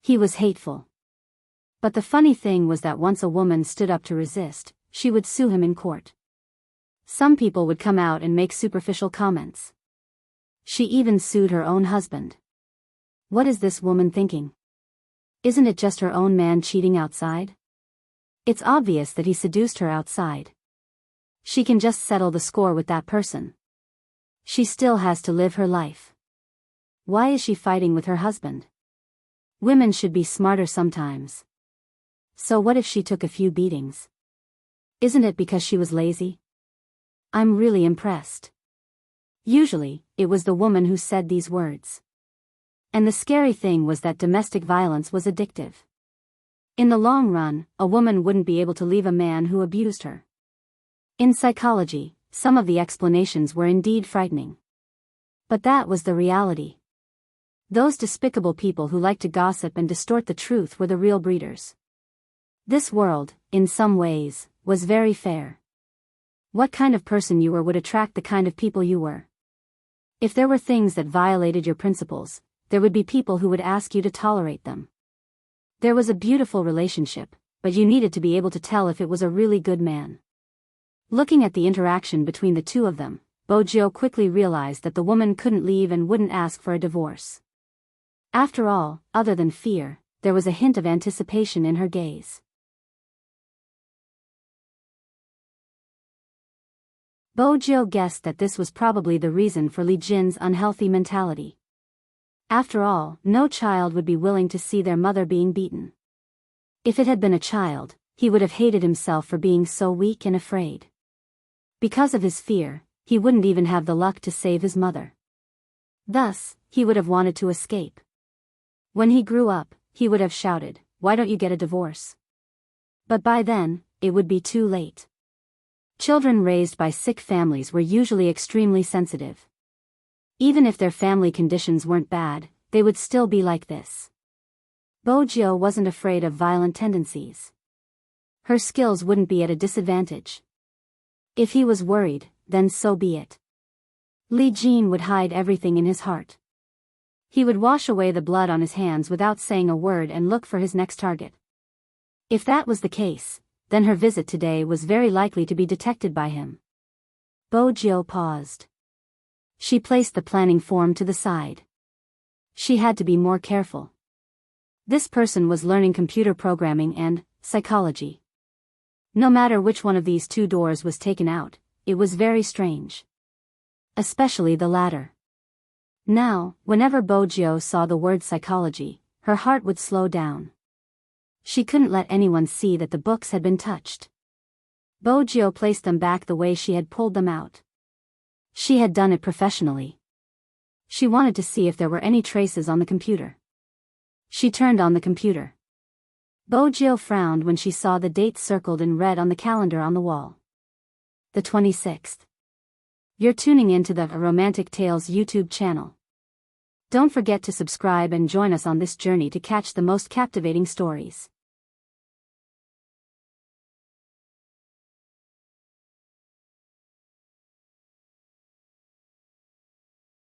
A: He was hateful. But the funny thing was that once a woman stood up to resist, she would sue him in court. Some people would come out and make superficial comments. She even sued her own husband. What is this woman thinking? Isn't it just her own man cheating outside? It's obvious that he seduced her outside. She can just settle the score with that person. She still has to live her life. Why is she fighting with her husband? Women should be smarter sometimes. So what if she took a few beatings? Isn't it because she was lazy? I'm really impressed. Usually, it was the woman who said these words. And the scary thing was that domestic violence was addictive. In the long run, a woman wouldn't be able to leave a man who abused her. In psychology, some of the explanations were indeed frightening. But that was the reality. Those despicable people who like to gossip and distort the truth were the real breeders. This world, in some ways, was very fair. What kind of person you were would attract the kind of people you were. If there were things that violated your principles, there would be people who would ask you to tolerate them. There was a beautiful relationship, but you needed to be able to tell if it was a really good man. Looking at the interaction between the two of them, Bojo quickly realized that the woman couldn't leave and wouldn't ask for a divorce. After all, other than fear, there was a hint of anticipation in her gaze. Bojo guessed that this was probably the reason for Li Jin's unhealthy mentality. After all, no child would be willing to see their mother being beaten. If it had been a child, he would have hated himself for being so weak and afraid. Because of his fear, he wouldn't even have the luck to save his mother. Thus, he would have wanted to escape. When he grew up, he would have shouted, "Why don't you get a divorce?" But by then, it would be too late. Children raised by sick families were usually extremely sensitive. Even if their family conditions weren't bad, they would still be like this. Bojo wasn't afraid of violent tendencies. Her skills wouldn't be at a disadvantage. If he was worried, then so be it. Li Jin would hide everything in his heart. He would wash away the blood on his hands without saying a word and look for his next target. If that was the case, then her visit today was very likely to be detected by him. Bojo paused. She placed the planning form to the side. She had to be more careful. This person was learning computer programming and psychology. No matter which one of these two doors was taken out, it was very strange. Especially the latter. Now, whenever Bojo saw the word psychology, her heart would slow down. She couldn't let anyone see that the books had been touched. Bojo placed them back the way she had pulled them out. She had done it professionally. She wanted to see if there were any traces on the computer. She turned on the computer. Bojo frowned when she saw the date circled in red on the calendar on the wall. The 26th. You're tuning into the Romantic Tales YouTube channel. Don't forget to subscribe and join us on this journey to catch the most captivating stories.